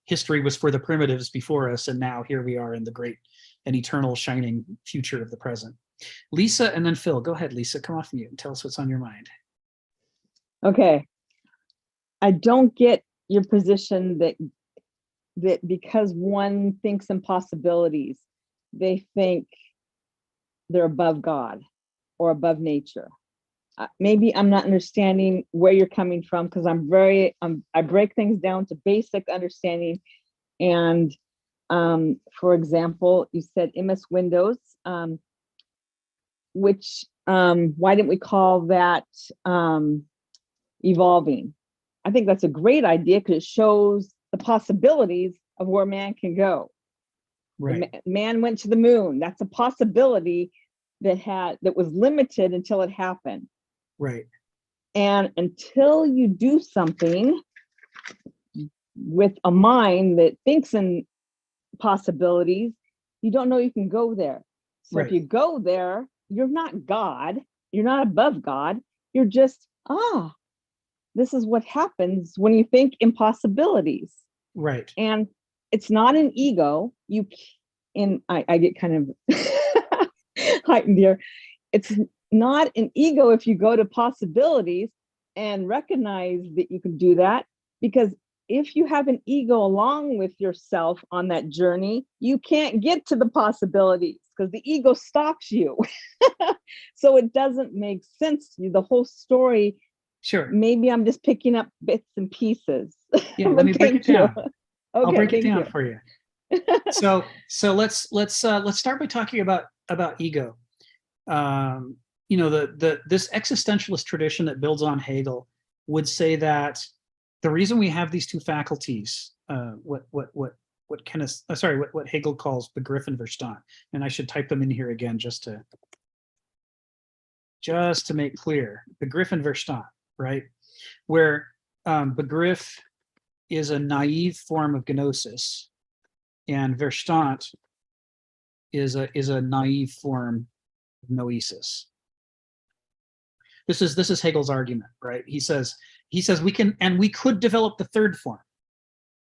history was for the primitives before us, and now here we are in the great and eternal shining future of the present. Lisa and then Phil. Go ahead, Lisa. Come off mute and tell us what's on your mind. Okay. I don't get your position that because one thinks in possibilities, they think they're above God or above nature. Maybe I'm not understanding where you're coming from, because I break things down to basic understanding. And for example, you said MS Windows, which why didn't we call that evolving? I think that's a great idea because it shows the possibilities of where man can go. Right. Man went to the moon. That's a possibility that was limited until it happened. Right. And until you do something with a mind that thinks in possibilities, you don't know you can go there. So if Right. you go there, you're not God, you're not above God, you're just, this is what happens when you think impossibilities. Right. And it's not an ego. I get kind of heightened here. It's not an ego if you go to possibilities and recognize that you can do that, because if you have an ego along with yourself on that journey, you can't get to the possibilities because the ego stops you. So it doesn't make sense to you. The whole story, Sure. maybe I'm just picking up bits and pieces. Yeah, But let me break it thank you. down. I'll Okay, break it thank down you. for you. So let's start by talking about ego. You know, this existentialist tradition that builds on Hegel would say that the reason we have these two faculties, what Hegel calls Begriff and Verstand, and I should type them in here again just to make clear, Begriff and Verstand, right? Where Begriff is a naive form of gnosis, and Verstand is a naive form of noesis. This is Hegel's argument, right? He says we could develop the third form,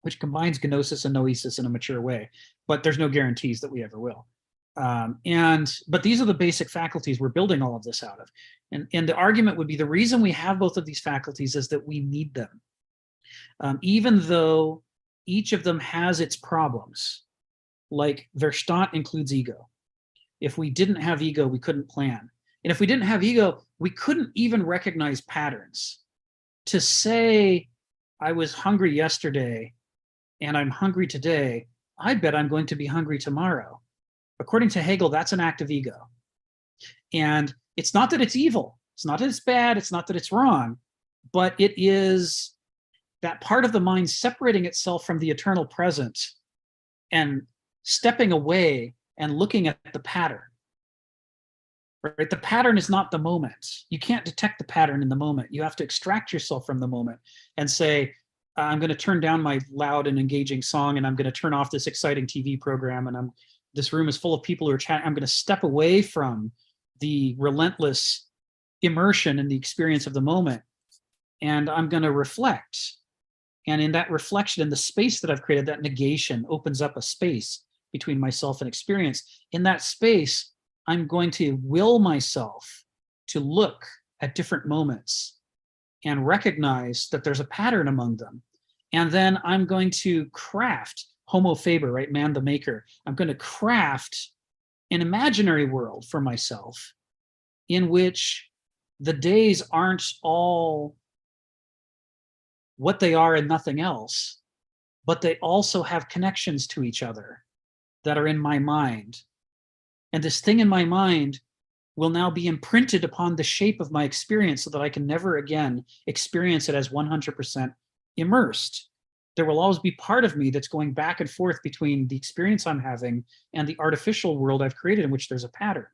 which combines gnosis and noesis in a mature way, but there's no guarantees that we ever will. But these are the basic faculties we're building all of this out of. And the argument would be the reason we have both of these faculties is that we need them. Even though each of them has its problems, like Verstand includes ego. If we didn't have ego, we couldn't plan. And if we didn't have ego, we couldn't even recognize patterns. To say, I was hungry yesterday and I'm hungry today, I bet I'm going to be hungry tomorrow. According to Hegel, that's an act of ego. And it's not that it's evil. It's not that it's bad. It's not that it's wrong. But it is that part of the mind separating itself from the eternal present and stepping away and looking at the pattern. Right? The pattern is not the moment. You can't detect the pattern in the moment. You have to extract yourself from the moment and say, I'm going to turn down my loud and engaging song, and I'm going to turn off this exciting TV program, and this room is full of people who are chatting. I'm going to step away from the relentless immersion in the experience of the moment, and I'm going to reflect. And in that reflection, in the space that I've created, that negation opens up a space between myself and experience. In that space, I'm going to will myself to look at different moments and recognize that there's a pattern among them. And then I'm going to craft, Homo faber, right, man the maker. I'm going to craft an imaginary world for myself in which the days aren't all what they are and nothing else, but they also have connections to each other that are in my mind. And this thing in my mind will now be imprinted upon the shape of my experience so that I can never again experience it as 100% immersed. There will always be part of me that's going back and forth between the experience I'm having and the artificial world I've created in which there's a pattern.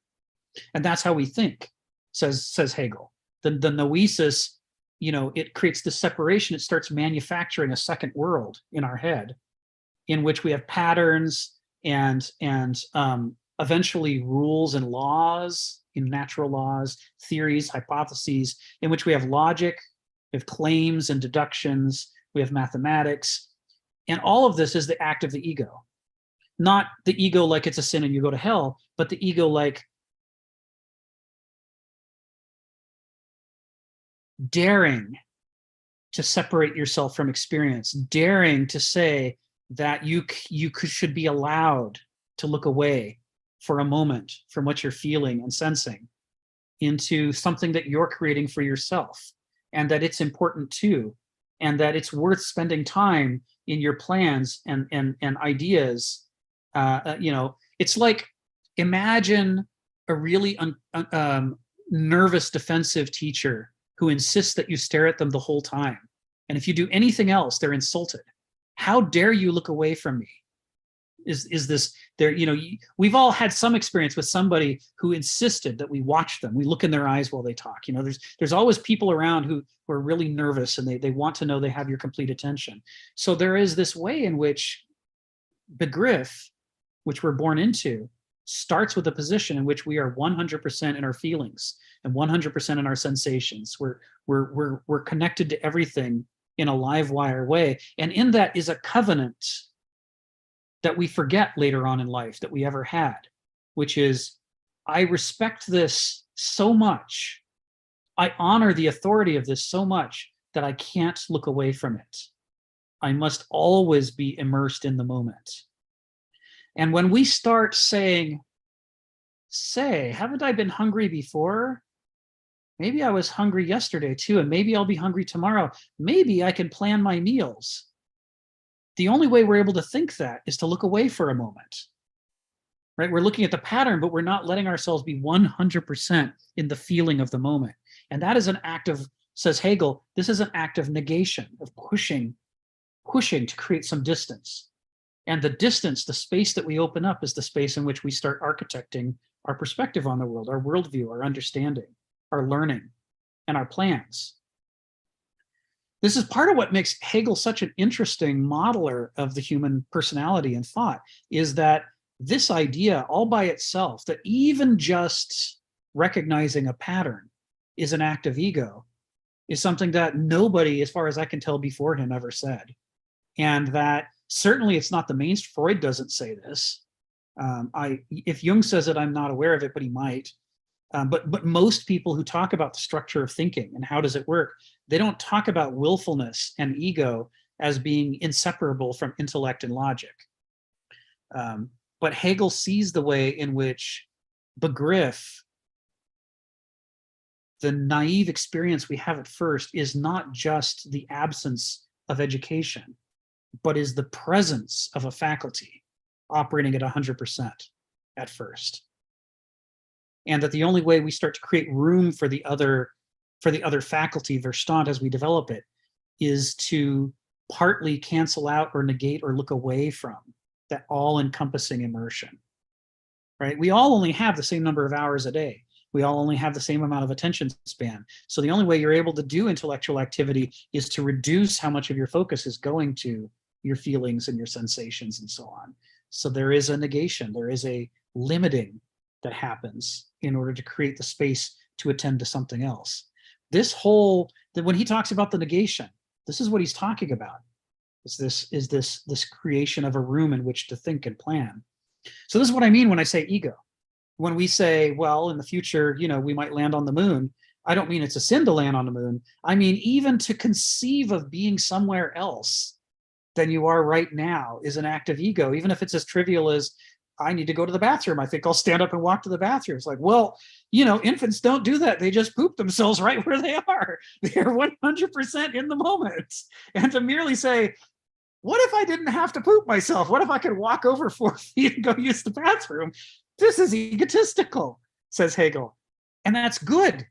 And that's how we think, says Hegel. The noesis, you know, it creates the separation. It starts manufacturing a second world in our head in which we have patterns and eventually rules and laws, in natural laws, theories, hypotheses, in which we have logic, we have claims and deductions, we have mathematics. And all of this is the act of the ego. Not the ego like it's a sin and you go to hell, but the ego like daring to separate yourself from experience, daring to say that you should be allowed to look away for a moment from what you're feeling and sensing into something that you're creating for yourself, and that it's important too, and that it's worth spending time in your plans and ideas. You know, it's like, imagine a really nervous, defensive teacher who insists that you stare at them the whole time. And if you do anything else, they're insulted. How dare you look away from me? Is this there? You know, we've all had some experience with somebody who insisted that we watch them. We look in their eyes while they talk. You know, there's always people around who are really nervous and they want to know they have your complete attention. So there is this way in which Begriff, which we're born into, starts with a position in which we are 100% in our feelings and 100% in our sensations. We're connected to everything in a live wire way. And in that is a covenant that we forget later on in life that we ever had, which is, I respect this so much, I honor the authority of this so much that I can't look away from it. I must always be immersed in the moment. And when we start saying, haven't I been hungry before? Maybe I was hungry yesterday too, and maybe I'll be hungry tomorrow. Maybe I can plan my meals. The only way we're able to think that is to look away for a moment, right? We're looking at the pattern, but we're not letting ourselves be 100% in the feeling of the moment. And that is an act of, says Hegel, this is an act of negation, of pushing to create some distance. And the distance, the space that we open up, is the space in which we start architecting our perspective on the world, our worldview, our understanding, our learning, and our plans. This is part of what makes Hegel such an interesting modeler of the human personality and thought, is that this idea all by itself, that even just recognizing a pattern is an act of ego, is something that nobody, as far as I can tell, before him ever said. And that certainly it's not the mainstream. Freud doesn't say this. If Jung says it, I'm not aware of it, but he might. But most people who talk about the structure of thinking and how does it work, they don't talk about willfulness and ego as being inseparable from intellect and logic. But Hegel sees the way in which Begriff, the naive experience we have at first, is not just the absence of education, but is the presence of a faculty operating at 100% at first. And that the only way we start to create room for the other faculty, Verstand, as we develop it, is to partly cancel out or negate or look away from that all-encompassing immersion, right? We all only have the same number of hours a day. We all only have the same amount of attention span. So the only way you're able to do intellectual activity is to reduce how much of your focus is going to your feelings and your sensations and so on. So there is a negation, there is a limiting that happens in order to create the space to attend to something else. When he talks about the negation, this is what he's talking about. Is this creation of a room in which to think and plan. So this is what I mean when I say ego. When we say, well, in the future, we might land on the moon, I don't mean it's a sin to land on the moon. I mean, even to conceive of being somewhere else than you are right now is an act of ego, even if it's as trivial as, I need to go to the bathroom. I think I'll stand up and walk to the bathroom. It's like, well, infants don't do that. They just poop themselves right where they are. They're 100% in the moment. And to merely say, what if I didn't have to poop myself? What if I could walk over 4 feet and go use the bathroom? This is egotistical, says Hegel. And that's good.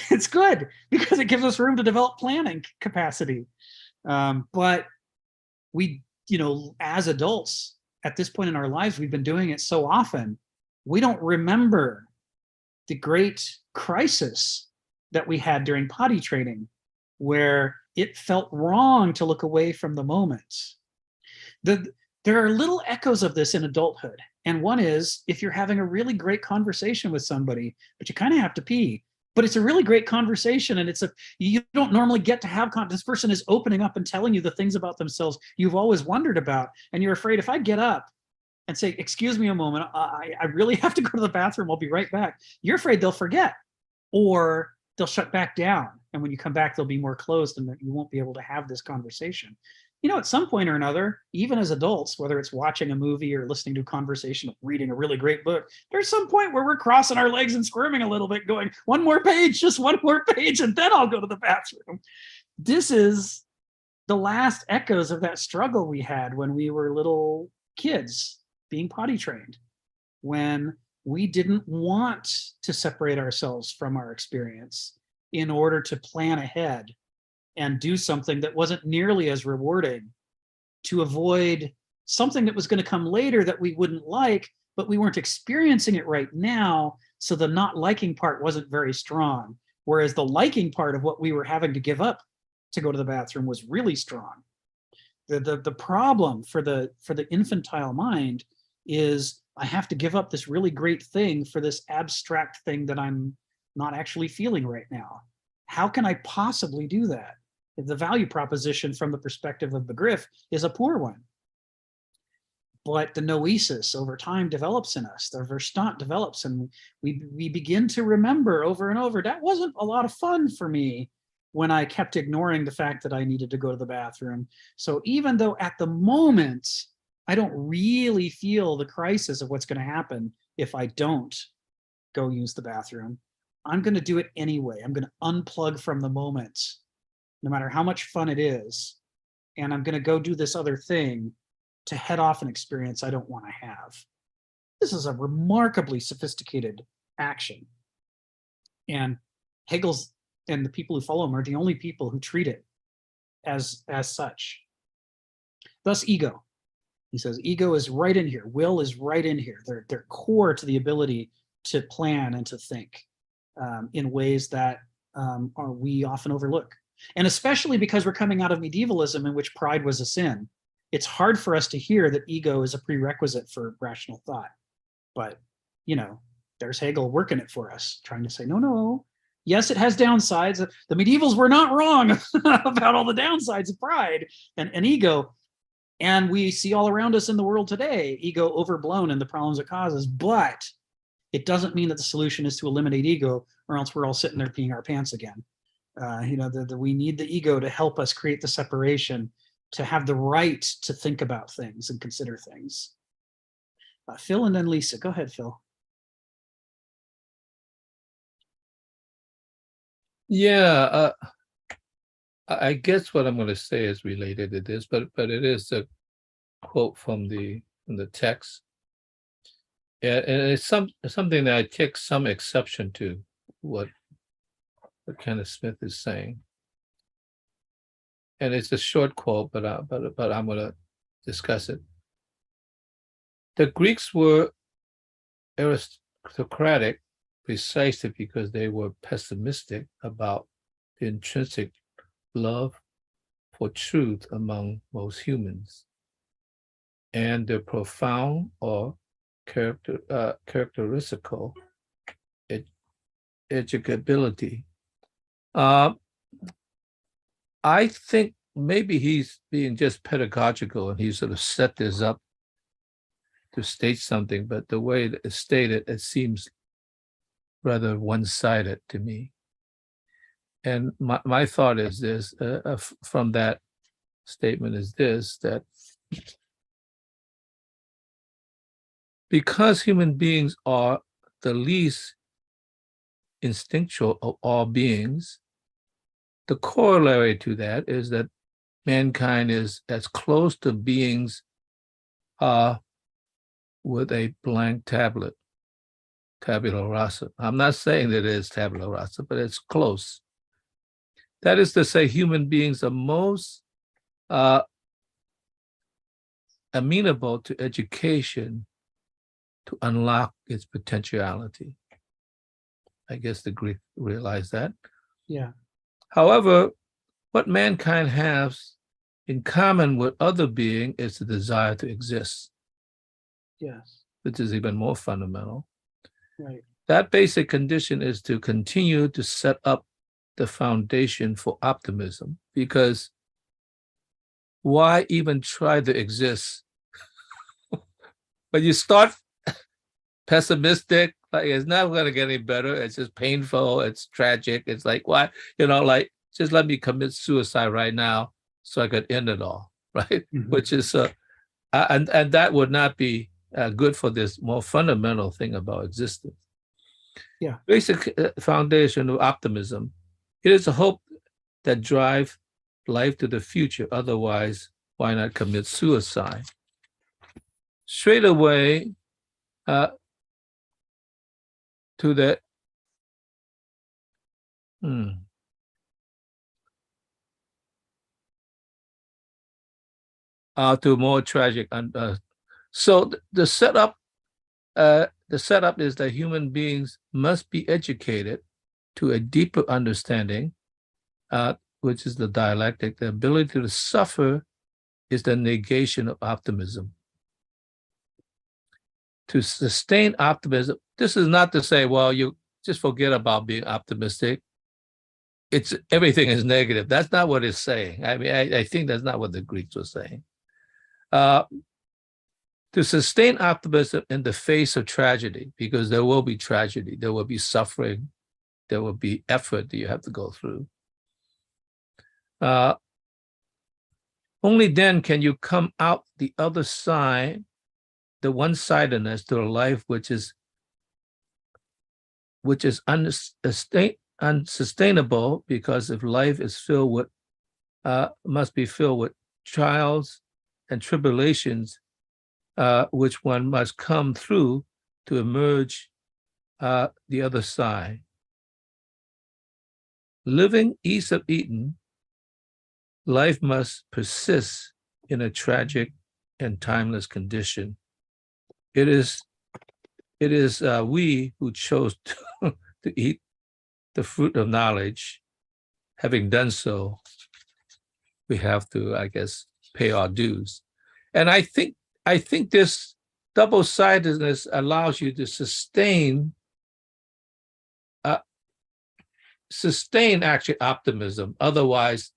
It's good because it gives us room to develop planning capacity. But we, as adults, at this point in our lives, we've been doing it so often, we don't remember the great crisis that we had during potty training, where it felt wrong to look away from the moment. There are little echoes of this in adulthood. And one is, if you're having a really great conversation with somebody, but you kind of have to pee, but it's a really great conversation, and you don't normally get to have this person is opening up and telling you the things about themselves you've always wondered about, and you're afraid, if I get up and say, excuse me a moment, I really have to go to the bathroom, I'll be right back, you're afraid they'll forget, or they'll shut back down, and when you come back they'll be more closed and that you won't be able to have this conversation. At some point or another, even as adults, whether it's watching a movie or listening to a conversation or reading a really great book, there's some point where we're crossing our legs and squirming a little bit, going, one more page, just one more page, and then I'll go to the bathroom. This is the last echoes of that struggle we had when we were little kids being potty trained, when we didn't want to separate ourselves from our experience in order to plan ahead and do something that wasn't nearly as rewarding, to avoid something that was going to come later that we wouldn't like, but we weren't experiencing it right now, so the not liking part wasn't very strong, whereas the liking part of what we were having to give up to go to the bathroom was really strong. The problem for the infantile mind is I have to give up this really great thing for this abstract thing that I'm not actually feeling right now. How can I possibly do that? The value proposition from the perspective of the Griff is a poor one. But the noesis over time develops in us, the Verstand develops, and we begin to remember over and over, that wasn't a lot of fun for me when I kept ignoring the fact that I needed to go to the bathroom. So even though at the moment, I don't really feel the crisis of what's going to happen if I don't go use the bathroom, I'm going to do it anyway. I'm going to unplug from the moment, no matter how much fun it is. And I'm going to go do this other thing to head off an experience I don't want to have. This is a remarkably sophisticated action. And Hegel's and the people who follow him are the only people who treat it as such. Thus, ego. He says ego is right in here. Will is right in here. They're core to the ability to plan and to think in ways that we often overlook. And especially because we're coming out of medievalism in which pride was a sin, it's hard for us to hear that ego is a prerequisite for rational thought. But, there's Hegel working it for us, trying to say, no. Yes, it has downsides. The medievals were not wrong about all the downsides of pride and ego. And we see all around us in the world today, ego overblown and the problems it causes. But it doesn't mean that the solution is to eliminate ego, or else we're all sitting there peeing our pants again. We need the ego to help us create the separation, to have the right to think about things and consider things. Phil and then Lisa. Go ahead, Phil. Yeah, I guess what I'm going to say is related to this, but it is a quote from the text, and it's something that I take some exception to what Kenneth Smith is saying, and it's a short quote, but I'm going to discuss it. The Greeks were aristocratic precisely because they were pessimistic about the intrinsic love for truth among most humans, and the profound or characteristical educability. I think maybe he's being just pedagogical and he sort of set this up to state something, but the way it's stated, it seems rather one-sided to me. And my thought is this, from that statement is this, that because human beings are the least instinctual of all beings, the corollary to that is that mankind is as close to beings with a blank tabula rasa. I'm not saying that it is tabula rasa, but it's close. That is to say, human beings are most amenable to education to unlock its potentiality. I guess the Greek realized that. Yeah. However, what mankind has in common with other beings is the desire to exist. Yes. Which is even more fundamental. Right. That basic condition is to continue to set up the foundation for optimism, because why even try to exist? When you start pessimistic, like it's not going to get any better. It's just painful. It's tragic. It's like, why, just let me commit suicide right now so I could end it all, right? Mm-hmm. Which is, and that would not be good for this more fundamental thing about existence. Yeah. Basic foundation of optimism. It is a hope that drives life to the future. Otherwise, why not commit suicide? Straight away to the to more tragic. So the setup is that human beings must be educated to a deeper understanding, which is the dialectic. The ability to suffer is the negation of optimism. to sustain optimism, this is not to say, well, you just forget about being optimistic. It's everything is negative. That's not what it's saying. I mean, I think that's not what the Greeks were saying. To sustain optimism in the face of tragedy, because there will be tragedy, there will be suffering, there will be effort that you have to go through. Only then can you come out the other side, the one-sidedness to a life which is unsustainable, because if life is filled with, must be filled with trials and tribulations, which one must come through to emerge the other side. Living east of Eden, life must persist in a tragic and timeless condition. It is we who chose to eat the fruit of knowledge. Having done so, we have to, I guess, pay our dues. And I think this double-sidedness allows you to sustain actually optimism. Otherwise,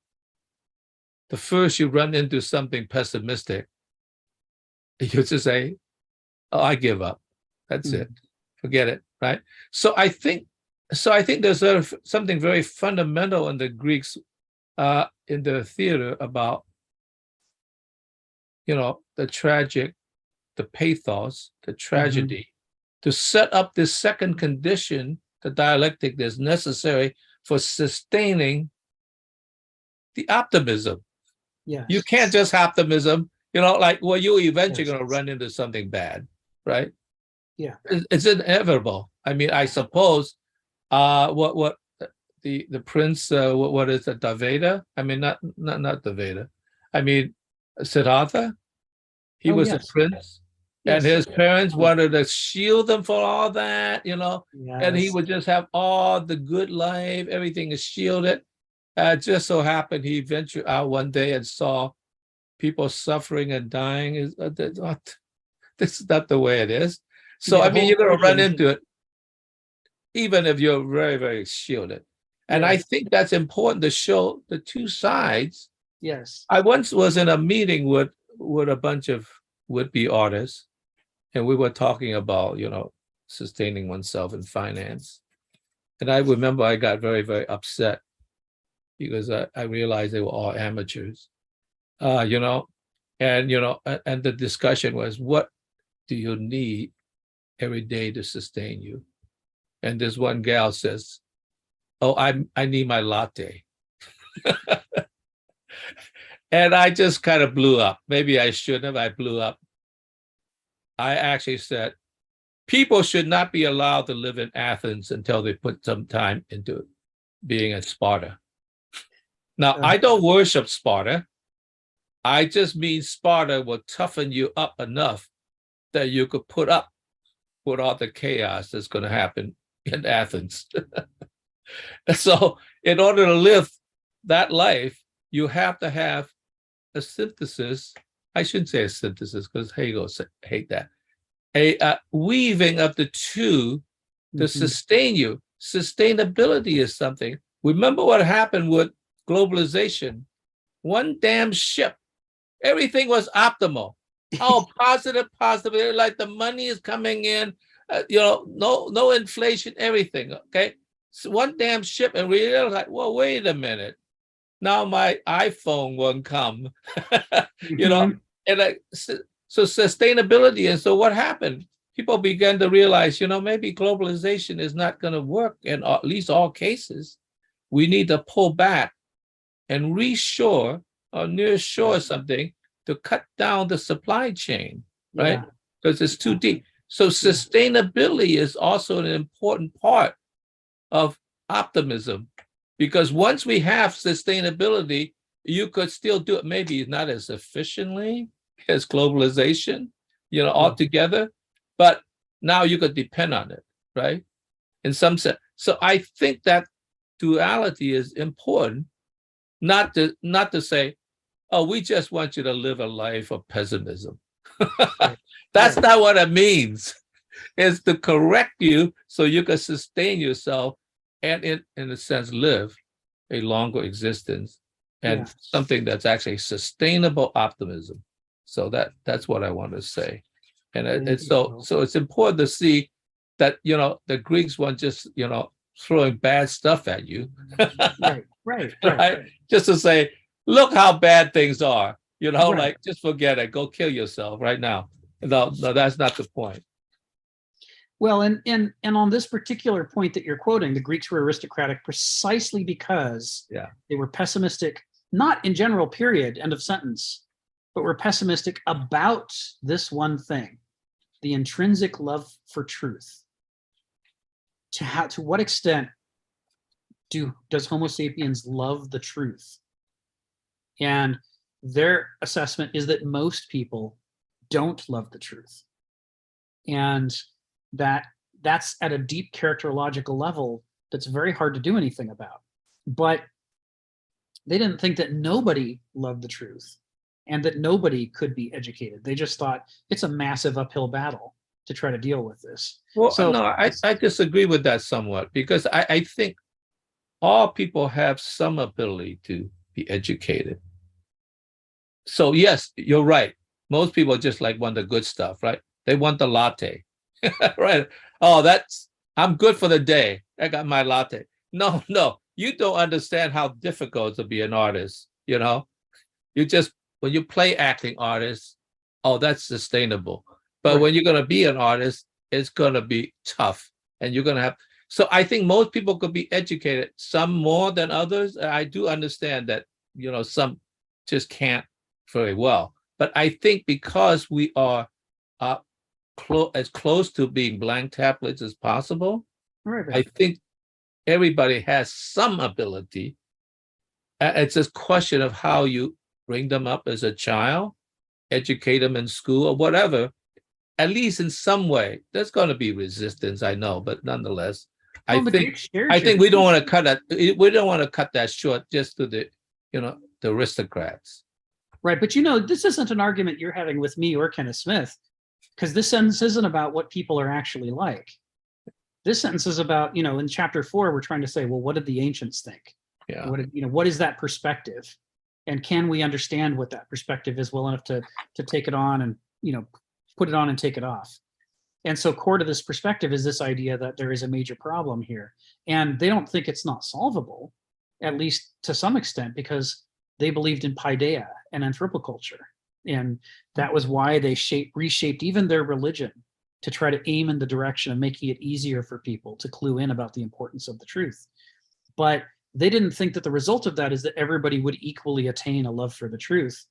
the first you run into something pessimistic, you just say, "Oh, I give up. That's it. Forget it." Right? So I think there's something very fundamental in the Greeks, in the theater about, the tragic, the pathos, the tragedy, to set up this second condition, the dialectic that's necessary for sustaining the optimism. Yes. You can't just optimism, you're eventually going to run into something bad, right? Yeah. It's inevitable. I mean, I suppose, what the prince, what is it, Davida? I mean, not Davida. I mean, Siddhartha. He was a prince, and his parents wanted to shield him for all that, and he would just have all the good life, everything is shielded. Just so happened he ventured out one day and saw people suffering and dying. This is not the way it is. So, I mean, you're going to run into it, even if you're very, very shielded. And I think that's important to show the two sides. Yes. I once was in a meeting with a bunch of would-be artists, and we were talking about, sustaining oneself in finance. And I remember I got very, very upset because I realized they were all amateurs, and the discussion was, what do you need every day to sustain you? And this one gal says, "Oh, I need my latte." And I just kind of blew up. Maybe I shouldn't have. I blew up. I actually said, people should not be allowed to live in Athens until they put some time into being at Sparta. Now, I don't worship Sparta. I just mean Sparta will toughen you up enough that you could put up with all the chaos that's going to happen in Athens. So in order to live that life, you have to have a synthesis. I shouldn't say a synthesis because Hegel hate that. A weaving of the two to sustain you. Sustainability is something. Remember what happened with globalization? One damn ship. Everything was optimal. Oh, positive. Like the money is coming in. No inflation. Everything. Okay. So one damn ship, and we realized, like, well, wait a minute. Now my iPhone won't come. And so sustainability. And so what happened? People began to realize, maybe globalization is not going to work in at least all cases. We need to pull back and reshore or nearshore something to cut down the supply chain, right? Because it's too deep. So sustainability is also an important part of optimism, because once we have sustainability, you could still do it, maybe not as efficiently as globalization, altogether, but now you could depend on it, right? In some sense. So I think that duality is important, not to say, oh, we just want you to live a life of pessimism. That's not what it means. is to correct you so you can sustain yourself and in a sense live a longer existence and Yeah. something that's actually sustainable optimism. So that's what I want to say. And it's so it's important to see that, you know, the Greeks weren't just, you know, throwing bad stuff at you. Right. Just to say, look how bad things are, you know, like just forget it, go kill yourself right now. No, that's not the point. Well, and on this particular point that you're quoting, the Greeks were aristocratic precisely because they were pessimistic, not in general, period, end of sentence, but were pessimistic about this one thing, the intrinsic love for truth. To what extent does Homo sapiens love the truth? And their assessment is that most people don't love the truth. And that's at a deep characterological level that's very hard to do anything about. But they didn't think that nobody loved the truth and that nobody could be educated. They just thought it's a massive uphill battle to try to deal with this. Well, so no, I disagree with that somewhat, because I think all people have some ability to be educated. So yes, you're right. Most people just like want the good stuff, right? They want the latte, right? Oh, I'm good for the day. I got my latte. No, you don't understand how difficult to be an artist. You know, when you play acting artists, oh, that's sustainable. But when you're going to be an artist, it's going to be tough, and you're going to have. So I think most people could be educated, some more than others. I do understand that, you know, some just can't very well. But I think because we are as close to being blank tablets as possible, I think everybody has some ability. It's a question of how you bring them up as a child, educate them in school or whatever. At least in some way, there's going to be resistance, I know, but nonetheless, I think we don't want to cut that. We don't want to cut that short just to the aristocrats. Right, but you know, this isn't an argument you're having with me or Kenneth Smith, because this sentence isn't about what people are actually like. This sentence is about, you know, in chapter 4, we're trying to say, well, what did the ancients think? Yeah. What is that perspective? And can we understand what that perspective is well enough to take it on and, you know, put it on and take it off? And so core to this perspective is this idea that there is a major problem here. And they don't think it's not solvable, at least to some extent, because they believed in paideia and anthropoculture. And that was why they reshaped even their religion to try to aim in the direction of making it easier for people to clue in about the importance of the truth. But they didn't think that the result of that is that everybody would equally attain a love for the truth.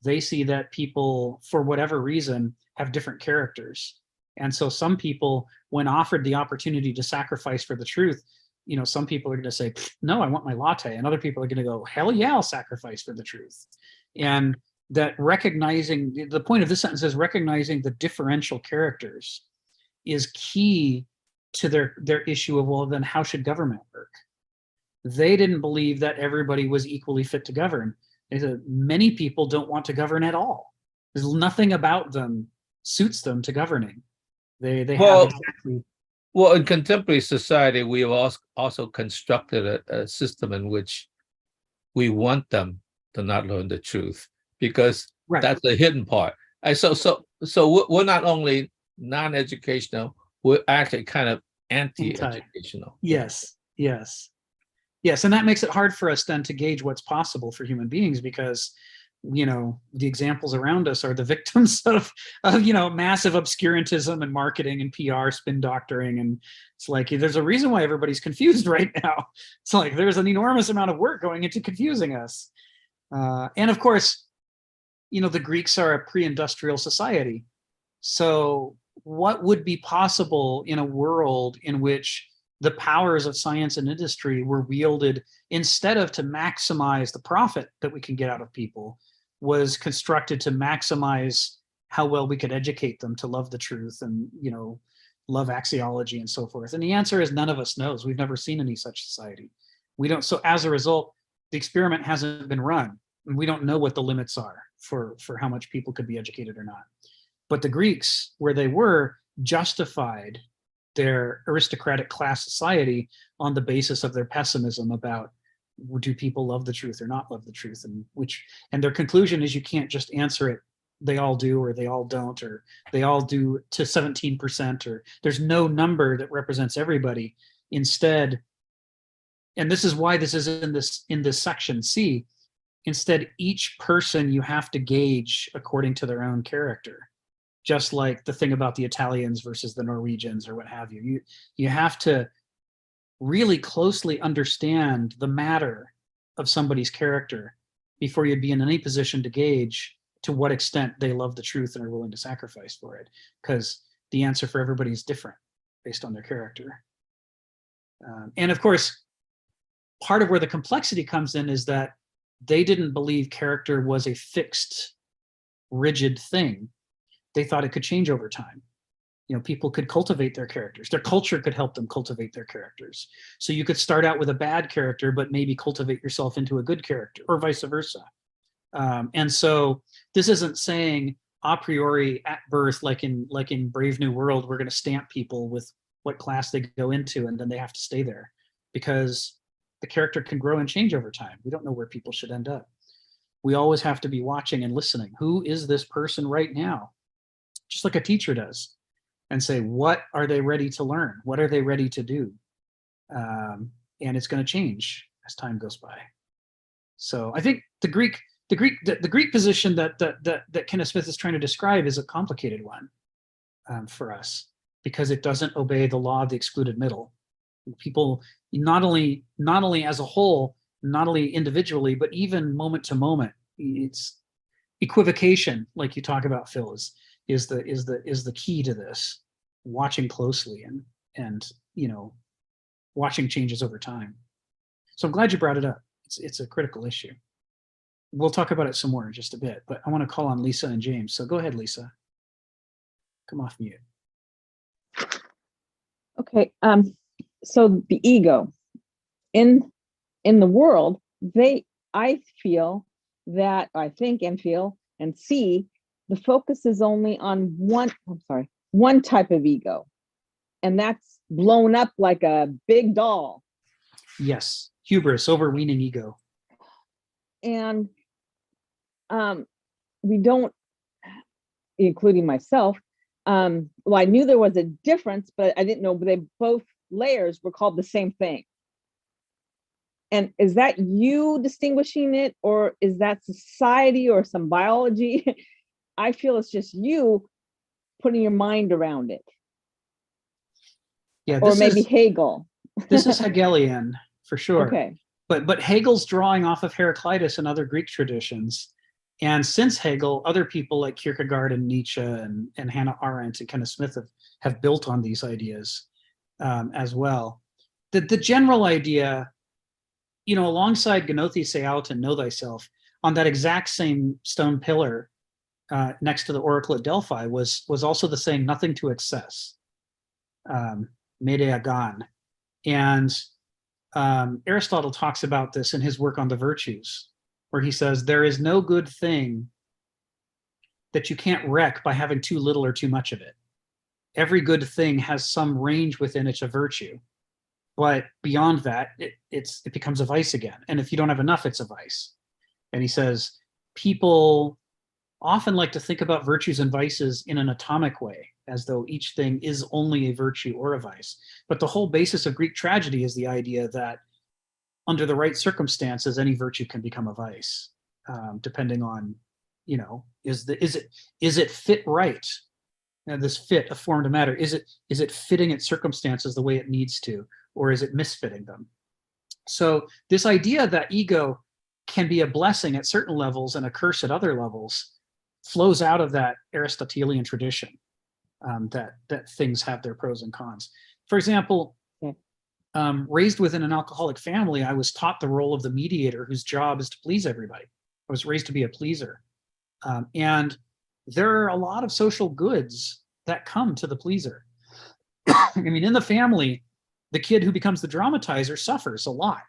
They see that people, for whatever reason, have different characters. And so some people, when offered the opportunity to sacrifice for the truth, you know, some people are going to say, no, I want my latte. And other people are going to go, hell yeah, I'll sacrifice for the truth. And that recognizing, the point of this sentence is recognizing the differential characters is key to their issue of, well, then how should government work? They didn't believe that everybody was equally fit to govern. They said many people don't want to govern at all. There's nothing about them suits them to governing. They have exactly. Well, in contemporary society, we have also constructed a system in which we want them to not learn the truth, because that's the hidden part. So we're not only non-educational, we're actually kind of anti-educational. Yes. And that makes it hard for us then to gauge what's possible for human beings, because, you know, the examples around us are the victims of you know, massive obscurantism and marketing and PR spin doctoring. And it's like, there's a reason why everybody's confused right now. It's like, there's an enormous amount of work going into confusing us. And of course, you know, the Greeks are a pre-industrial society. So what would be possible in a world in which the powers of science and industry were wielded, instead of to maximize the profit that we can get out of people, was constructed to maximize how well we could educate them to love the truth and, you know, love axiology and so forth? And the answer is none of us knows. We've never seen any such society. We don't. So as a result, the experiment hasn't been run, and we don't know what the limits are for how much people could be educated or not. But the Greeks, where they were, justified their aristocratic class society on the basis of their pessimism about, do people love the truth or not love the truth, and their conclusion is you can't just answer it, they all do or they all don't, or they all do to 17%, or there's no number that represents everybody. Instead, and this is why this is in this section C, instead each person you have to gauge according to their own character. Just like the thing about the Italians versus the Norwegians or what have you. You have to really closely understand the matter of somebody's character before you'd be in any position to gauge to what extent they love the truth and are willing to sacrifice for it, because the answer for everybody is different based on their character. And of course, part of where the complexity comes in is that they didn't believe character was a fixed, rigid thing. They thought it could change over time. You know, people could cultivate their characters. Their culture could help them cultivate their characters. So you could start out with a bad character, but maybe cultivate yourself into a good character, or vice versa. And so this isn't saying a priori at birth, like in Brave New World, we're going to stamp people with what class they go into, and then they have to stay there, because the character can grow and change over time. We don't know where people should end up. We always have to be watching and listening. Who is this person right now? Just like a teacher does, and say, what are they ready to learn? What are they ready to do? And it's going to change as time goes by. So I think the Greek position that Kenneth Smith is trying to describe is a complicated one for us, because it doesn't obey the law of the excluded middle. People, not only as a whole, not only individually, but even moment to moment, it's equivocation, like you talk about, Phil, is the key to this. Watching closely and watching changes over time. So I'm glad you brought it up. It's a critical issue. We'll talk about it some more in just a bit, but I want to call on Lisa and James. So go ahead, Lisa. Come off mute. Okay. So the ego in the world, I think and feel and see, the focus is only on one type of ego, and that's blown up like a big doll. Yes, hubris, overweening ego. And we don't, including myself, well, I knew there was a difference, but I didn't know both layers were called the same thing. And is that you distinguishing it, or is that society or some biology? I feel it's just you putting your mind around it. Yeah, or maybe Hegel. This is Hegelian for sure. Okay. But Hegel's drawing off of Heraclitus and other Greek traditions. And since Hegel, other people like Kierkegaard and Nietzsche and Hannah Arendt and Kenneth Smith have built on these ideas as well. The general idea, alongside Gnothe se aut and know thyself, on that exact same stone pillar next to the oracle at Delphi was also the saying, nothing to excess, mede agan. And Aristotle talks about this in his work on the virtues, where he says, there is no good thing that you can't wreck by having too little or too much of it. Every good thing has some range within it of virtue, but beyond that, it becomes a vice again. And if you don't have enough, it's a vice. And he says, people often like to think about virtues and vices in an atomic way, as though each thing is only a virtue or a vice. But the whole basis of Greek tragedy is the idea that under the right circumstances, any virtue can become a vice, depending on, is it fit right? And this fit, a form to matter, is it fitting its circumstances the way it needs to, or is it misfitting them? So this idea that ego can be a blessing at certain levels and a curse at other levels flows out of that Aristotelian tradition, that things have their pros and cons. For example, raised within an alcoholic family, I was taught the role of the mediator whose job is to please everybody. I was raised to be a pleaser. And there are a lot of social goods that come to the pleaser. I mean, in the family, the kid who becomes the dramatizer suffers a lot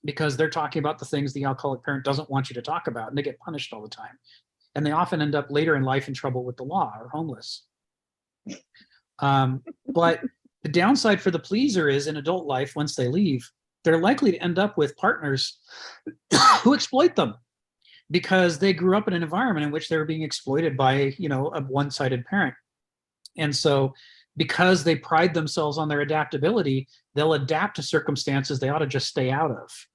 because they're talking about the things the alcoholic parent doesn't want you to talk about, and they get punished all the time. And they often end up later in life in trouble with the law or homeless. But the downside for the pleaser is in adult life, once they leave, they're likely to end up with partners who exploit them because they grew up in an environment in which they were being exploited by, a one-sided parent. And so because they pride themselves on their adaptability, they'll adapt to circumstances they ought to just stay out of.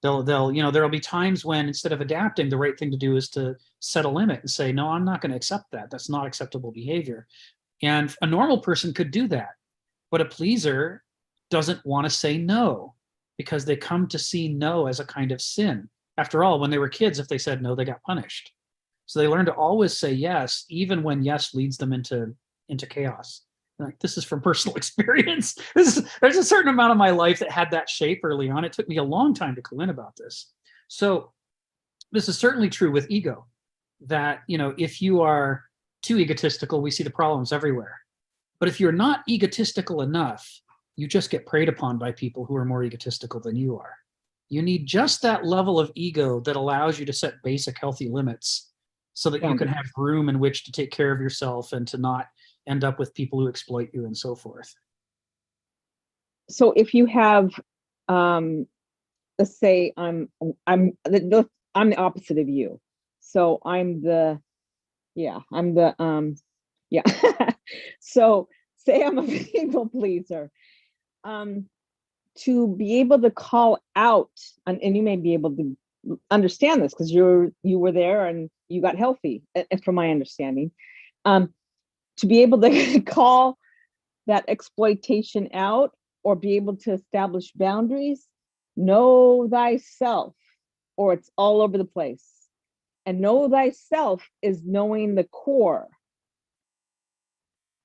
There'll be times when instead of adapting, the right thing to do is to set a limit and say, no, I'm not going to accept that. That's not acceptable behavior. And a normal person could do that, but a pleaser doesn't want to say no because they come to see no as a kind of sin. After all, when they were kids, if they said no, they got punished. So they learn to always say yes, even when yes leads them into chaos. Like, this is from personal experience. There's a certain amount of my life that had that shape early on. It took me a long time to clue in about this. So this is certainly true with ego, that, if you are too egotistical, we see the problems everywhere. But if you're not egotistical enough, you just get preyed upon by people who are more egotistical than you are. You need just that level of ego that allows you to set basic healthy limits so that you can have room in which to take care of yourself and to not end up with people who exploit you and so forth. So if you have, let's say I'm the opposite of you. So So say I'm a people pleaser. To be able to call out, and you may be able to understand this because you were there and you got healthy, from my understanding. To be able to call that exploitation out or be able to establish boundaries, know thyself, or it's all over the place. And know thyself is knowing the core.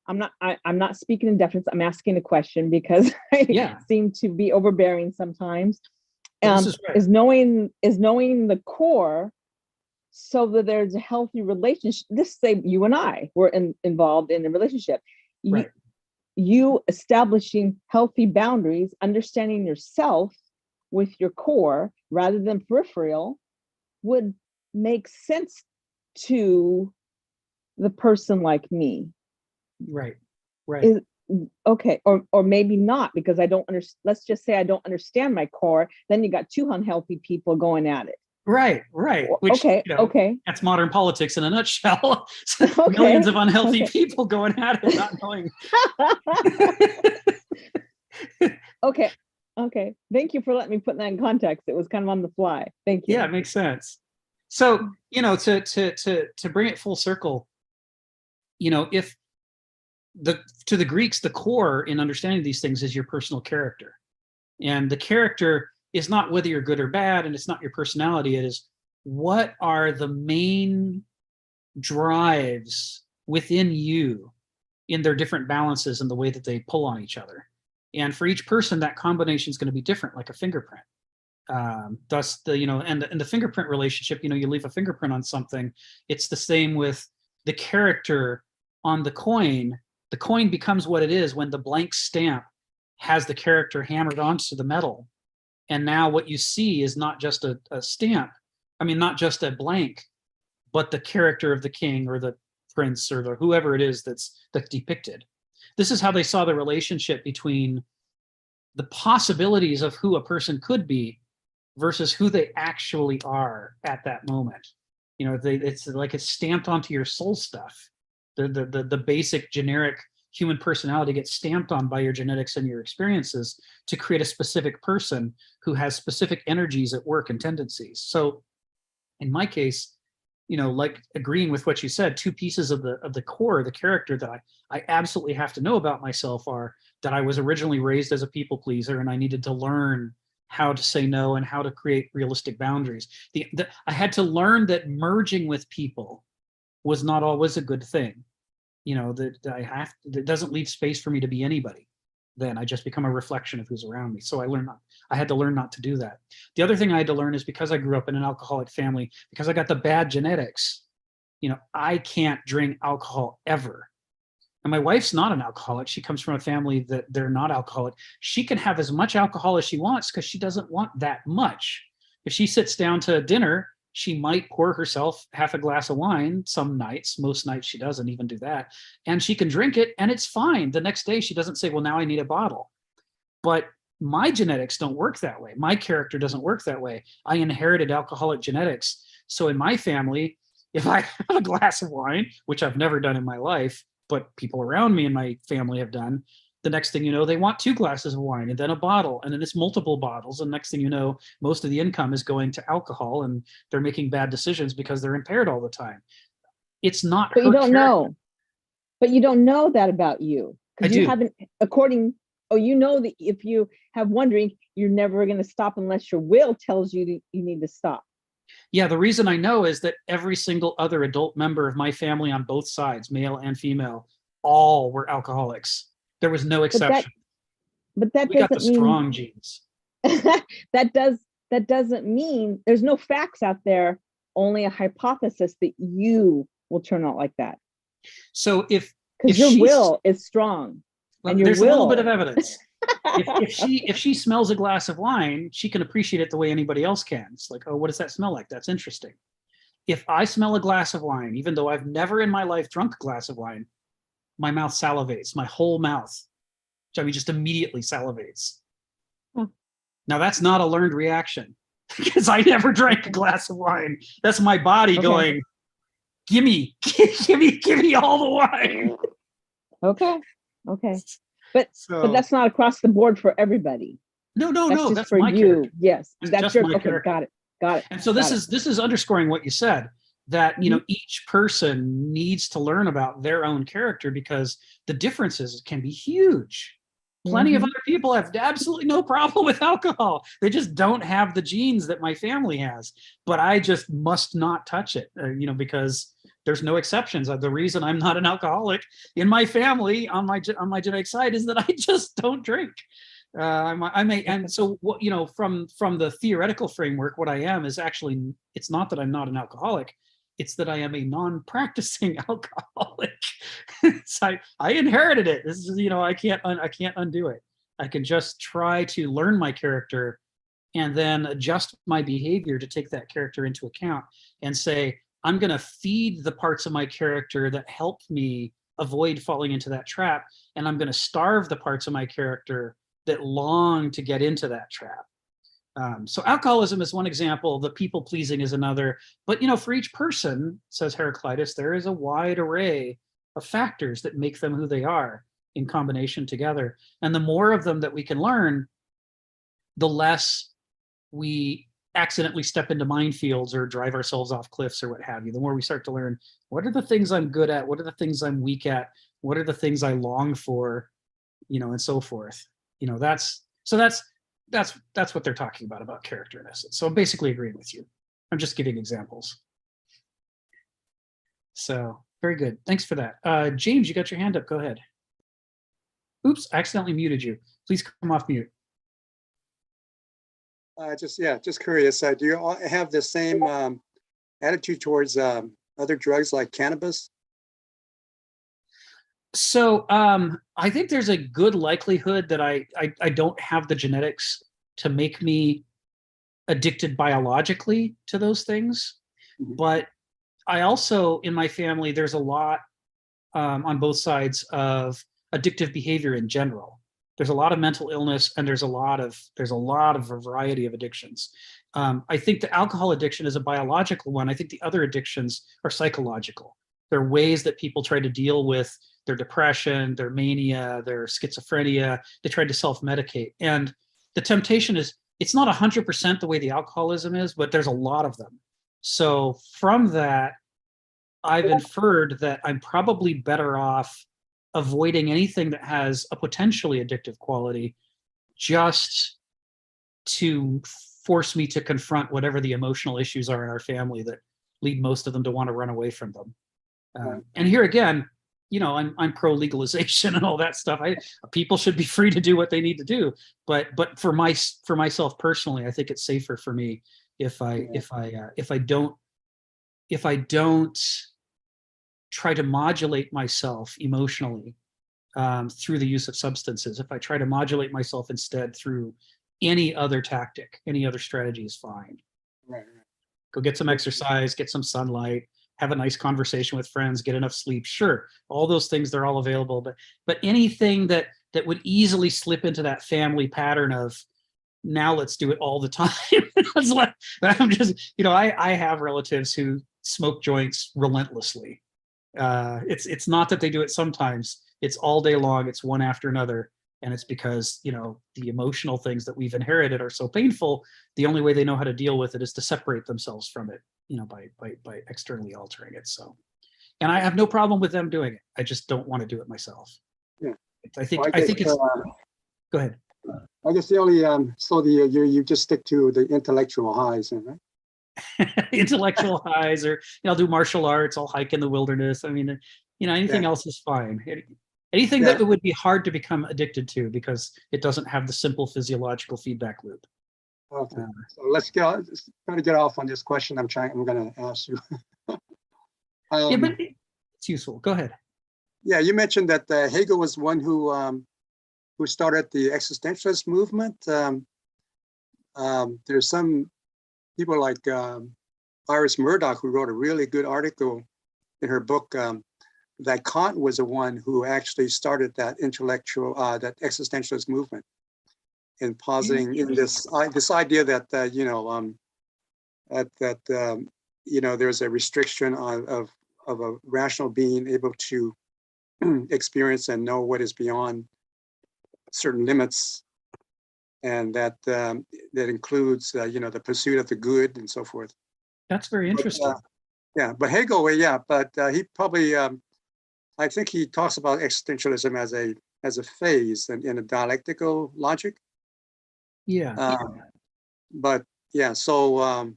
I'm not speaking in deference. I'm asking a question because I seem to be overbearing sometimes. Is knowing the core so that there's a healthy relationship. This say you and I were involved in a relationship. Right. You establishing healthy boundaries, understanding yourself with your core rather than peripheral would make sense to the person like me. Right. Okay, or maybe not, because I don't understand. Let's just say I don't understand my core. Then you got two unhealthy people going at it. Right. Which, okay. That's modern politics in a nutshell. Millions of unhealthy people going at it, not knowing. Okay. Thank you for letting me put that in context. It was kind of on the fly. Thank you. Yeah, it makes sense. So, to bring it full circle, if to the Greeks, the core in understanding these things is your personal character. And the character is not whether you're good or bad, and it's not your personality. It is what are the main drives within you in their different balances and the way that they pull on each other. And for each person, that combination is going to be different, like a fingerprint. Thus, and the fingerprint relationship, you leave a fingerprint on something. It's the same with the character on the coin. The coin becomes what it is when the blank stamp has the character hammered onto the metal. And now what you see is not just a stamp, not just a blank, but the character of the king or the prince or whoever it is that's depicted. This is how they saw the relationship between the possibilities of who a person could be versus who they actually are at that moment. It's like it's stamped onto your soul stuff. The basic generic human personality gets stamped on by your genetics and your experiences to create a specific person who has specific energies at work and tendencies. So in my case, like agreeing with what you said, two pieces of the core, the character that I absolutely have to know about myself are that I was originally raised as a people pleaser and I needed to learn how to say no and how to create realistic boundaries. I had to learn that merging with people was not always a good thing. That doesn't leave space for me to be anybody. Then I just become a reflection of who's around me. So I had to learn not to do that. The other thing I had to learn is because I grew up in an alcoholic family, because I got the bad genetics, I can't drink alcohol ever. And my wife's not an alcoholic. She comes from a family that they're not alcoholic. She can have as much alcohol as she wants because she doesn't want that much. If she sits down to dinner, she might pour herself half a glass of wine some nights. Most nights she doesn't even do that. And she can drink it and it's fine. The next day she doesn't say, well, now I need a bottle. But my genetics don't work that way. My character doesn't work that way. I inherited alcoholic genetics. So in my family, if I have a glass of wine, which I've never done in my life, but people around me in my family have done, the next thing you know, they want 2 glasses of wine and then a bottle, and then it's multiple bottles. And next thing you know, most of the income is going to alcohol and they're making bad decisions because they're impaired all the time. It's not. But you don't know. But you don't know that about you. I do. You haven't, according, you know that if you have one drink, you're never going to stop unless your will tells you that you need to stop. Yeah, the reason I know is that every single other adult member of my family on both sides, male and female, all were alcoholics. There was no exception. But that we got the doesn't mean strong genes. that doesn't mean there's no facts out there, only a hypothesis that you will turn out like that. So if your will is strong, and there's a little bit of evidence. if she smells a glass of wine, she can appreciate it the way anybody else can. It's like, oh, what does that smell like? That's interesting. If I smell a glass of wine, even though I've never in my life drunk a glass of wine, my mouth salivates, my whole mouth. I mean, just immediately salivates. Now that's not a learned reaction because I never drank a glass of wine. That's my body going, give me all the wine. Okay. But that's not across the board for everybody. No. That's for my you. character. Yes, that's your character. Got it. And so this is underscoring what you said, that each person needs to learn about their own character because the differences can be huge. Plenty of other people have absolutely no problem with alcohol. They just don't have the genes that my family has. But I just must not touch it, because there's no exceptions. The reason I'm not an alcoholic in my family on my genetic side is that I just don't drink. And so what, from the theoretical framework, what I am is actually, it's not that I'm not an alcoholic. It's that I am a non-practicing alcoholic. I inherited it. This is, I can't undo it. I can just try to learn my character and then adjust my behavior to take that character into account and say, I'm going to feed the parts of my character that help me avoid falling into that trap. And I'm going to starve the parts of my character that long to get into that trap. So alcoholism is one example. The people pleasing is another. But, for each person, says Heraclitus, there is a wide array of factors that make them who they are in combination together. And the more of them that we can learn, the less we accidentally step into minefields or drive ourselves off cliffs or what have you. The more we start to learn, what are the things I'm good at? What are the things I'm weak at? What are the things I long for? And so forth. That's what they're talking about character in essence. So I'm basically agreeing with you. I'm just giving examples. So very good. Thanks for that. James, you got your hand up. Go ahead. Oops, I accidentally muted you. Please come off mute. Just curious. Do you all have the same attitude towards other drugs like cannabis? So I think there's a good likelihood that I don't have the genetics to make me addicted biologically to those things. But I also, in my family, there's a lot on both sides of addictive behavior in general. There's a lot of mental illness, and there's a lot of a variety of addictions. I think the alcohol addiction is a biological one. I think the other addictions are psychological. There are ways that people try to deal with their depression, their mania, their schizophrenia. They try to self-medicate. And the temptation is, it's not 100% the way the alcoholism is, but there's a lot of them. So from that, I've inferred that I'm probably better off avoiding anything that has a potentially addictive quality, just to force me to confront whatever the emotional issues are in our family that lead most of them to want to run away from them. And here again, I'm pro legalization and all that stuff. People should be free to do what they need to do. But for myself personally, I think it's safer for me if I don't try to modulate myself emotionally through the use of substances. If I try to modulate myself instead through any other tactic, any other strategy is fine. Right. Go get some exercise, get some sunlight, have a nice conversation with friends, get enough sleep. Sure, all those things, they're all available. But anything that would easily slip into that family pattern of, now let's do it all the time. It's like, I'm just, I have relatives who smoke joints relentlessly. It's not that they do it sometimes, it's all day long, it's one after another. And it's because, the emotional things that we've inherited are so painful. The only way they know how to deal with it is to separate themselves from it, by externally altering it. So, and I have no problem with them doing it. I just don't want to do it myself. Yeah. I think Well, it's, go ahead. I guess the only, you just stick to the intellectual highs, right? Intellectual highs, or I'll do martial arts, I'll hike in the wilderness. I mean, anything else is fine. Anything that would be hard to become addicted to because it doesn't have the simple physiological feedback loop. Okay, so let's try to get off on this question I'm going to ask you. Yeah, but it's useful. Go ahead. Yeah, you mentioned that Hegel was one who started the existentialist movement. There's some people like Iris Murdoch who wrote a really good article in her book that Kant was the one who actually started that that existentialist movement, in positing in this idea that there's a restriction of a rational being able to experience and know what is beyond certain limits, and that includes the pursuit of the good and so forth. That's very interesting. But Hegel, but he probably I think he talks about existentialism as a phase and in a dialectical logic. But so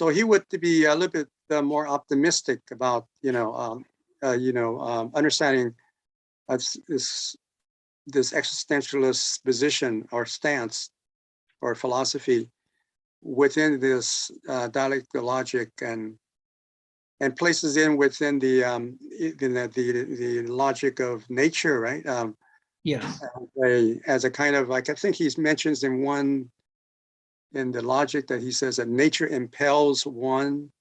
he would be a little bit more optimistic about understanding this existentialist position or stance or philosophy within this dialectical logic, and places in within the logic of nature, right? Yes. As a kind of, like, I think he mentions in the logic that he says that nature impels one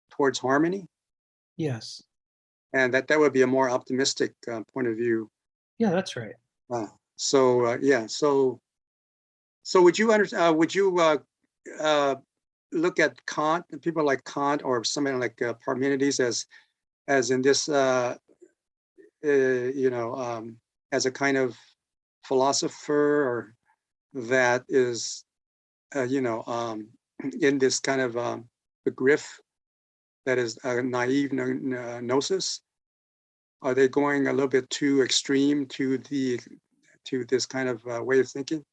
towards harmony. Yes. And that would be a more optimistic point of view. Yeah, that's right. So would you look at Kant and people like Kant or somebody like Parmenides as in this as a kind of philosopher, or that is in this kind of begriff that is naive gnosis? Are they going a little bit too extreme to this kind of way of thinking?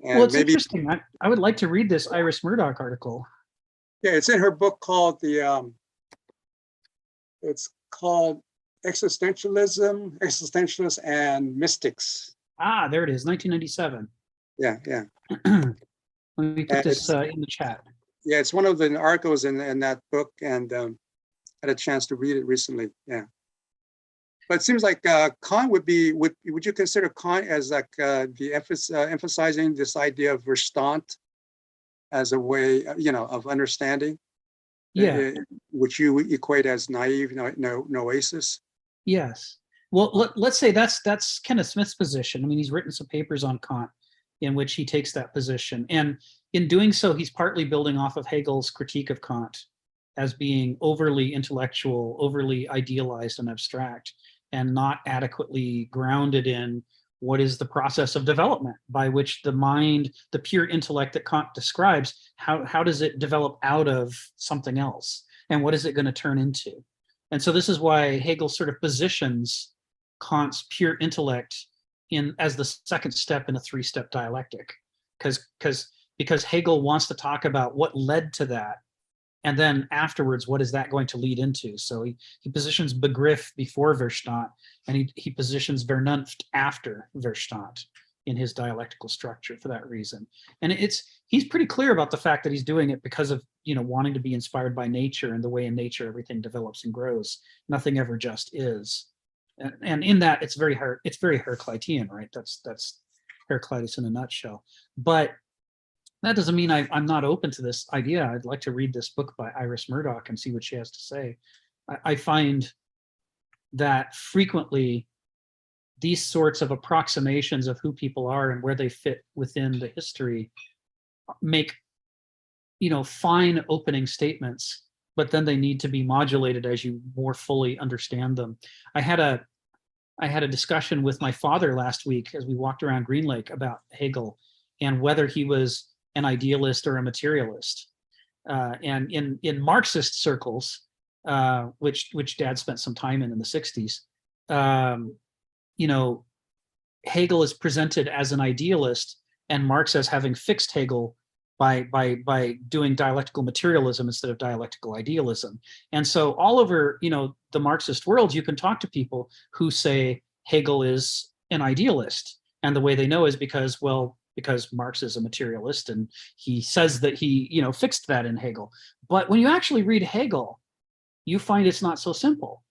And well, it's interesting. I would like to read this Iris Murdoch article. Yeah, it's in her book called it's called Existentialists and Mystics. Ah, there it is, 1997. Yeah. Let me put this in the chat. Yeah, it's one of the articles in that book, and had a chance to read it recently. Yeah. But it seems like Kant would you consider Kant as like emphasizing this idea of Verstand as a way, of understanding? Yeah. Which you equate as naive noesis? Yes. Well, let's say that's Kenneth Smith's position. I mean, he's written some papers on Kant in which he takes that position. And in doing so, he's partly building off of Hegel's critique of Kant as being overly intellectual, overly idealized and abstract, and not adequately grounded in what is the process of development by which the mind, the pure intellect that Kant describes, how does it develop out of something else? And what is it going to turn into? And so this is why Hegel sort of positions Kant's pure intellect as the second step in a three-step dialectic, because Hegel wants to talk about what led to that. And then afterwards, what is that going to lead into? So he positions Begriff before Verstand, and he positions Vernunft after Verstand in his dialectical structure for that reason. And he's pretty clear about the fact that he's doing it because of wanting to be inspired by nature, and the way in nature everything develops and grows. Nothing ever just is. And in that, it's very Heraclitean, right? That's Heraclitus in a nutshell. But That doesn't mean I'm not open to this idea. I'd like to read this book by Iris Murdoch and see what she has to say. I find that frequently these sorts of approximations of who people are and where they fit within the history make, fine opening statements, but then they need to be modulated as you more fully understand them. I had a discussion with my father last week as we walked around Green Lake about Hegel and whether he was an idealist or a materialist. And in Marxist circles, which Dad spent some time in the 60s, Hegel is presented as an idealist and Marx as having fixed Hegel by doing dialectical materialism instead of dialectical idealism. And so all over, the Marxist world, you can talk to people who say Hegel is an idealist. And the way they know is because Marx is a materialist and he says that he, fixed that in Hegel. But when you actually read Hegel, you find it's not so simple,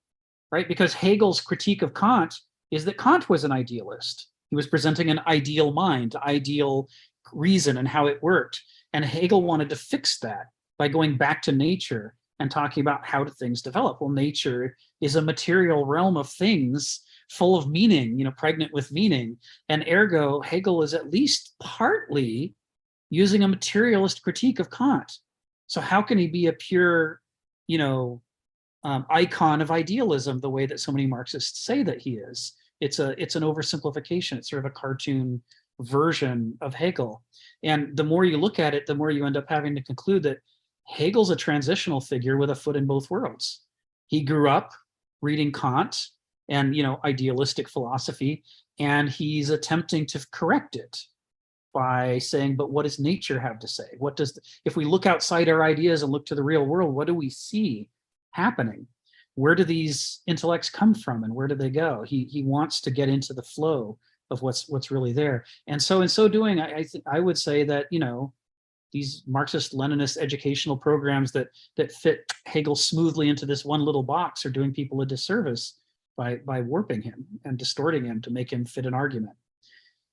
right? Because Hegel's critique of Kant is that Kant was an idealist. He was presenting an ideal mind, ideal reason and how it worked. And Hegel wanted to fix that by going back to nature and talking about how do things develop. Well, nature is a material realm of things full of meaning, pregnant with meaning. And ergo, Hegel is at least partly using a materialist critique of Kant. So how can he be a pure, icon of idealism the way that so many Marxists say that he is? It's an oversimplification. It's sort of a cartoon version of Hegel. And the more you look at it, the more you end up having to conclude that Hegel's a transitional figure with a foot in both worlds. He grew up reading Kant and idealistic philosophy, and he's attempting to correct it by saying, but what does nature have to say? If we look outside our ideas and look to the real world, what do we see happening? Where do these intellects come from and where do they go? He wants to get into the flow of what's really there. And so in so doing, I would say that, these Marxist-Leninist educational programs that fit Hegel smoothly into this one little box are doing people a disservice by warping him and distorting him to make him fit an argument,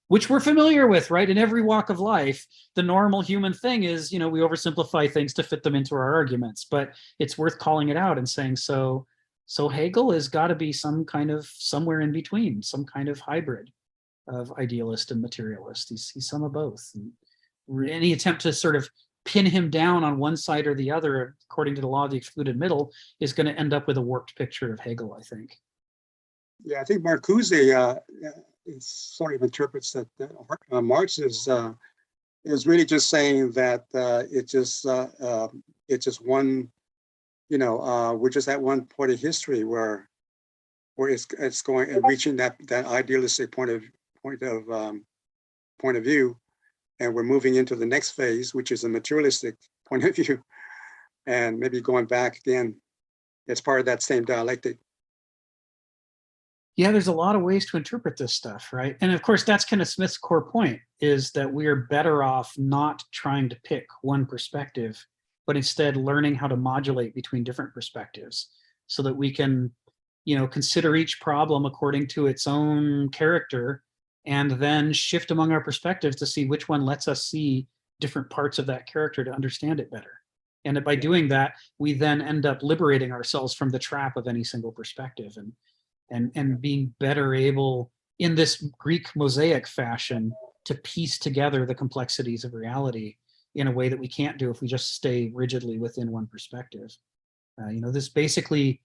which we're familiar with, right? In every walk of life, the normal human thing is, we oversimplify things to fit them into our arguments, but it's worth calling it out and saying, so Hegel has got to be some kind of somewhere in between, some kind of hybrid of idealist and materialist. He's some of both. And any attempt to sort of pin him down on one side or the other, according to the law of the excluded middle, is going to end up with a warped picture of Hegel, I think. Yeah, I think Marcuse sort of interprets that Marx is really just saying that it's just one, we're just at one point of history where it's going and reaching that idealistic point of view, and we're moving into the next phase, which is a materialistic point of view, and maybe going back again. It's part of that same dialectic. Yeah, there's a lot of ways to interpret this stuff, right? And of course, that's Kenneth Smith's core point, is that we are better off not trying to pick one perspective, but instead learning how to modulate between different perspectives so that we can, consider each problem according to its own character and then shift among our perspectives to see which one lets us see different parts of that character to understand it better. And by doing that, we then end up liberating ourselves from the trap of any single perspective and being better able, in this Greek mosaic fashion, to piece together the complexities of reality in a way that we can't do if we just stay rigidly within one perspective. This basically,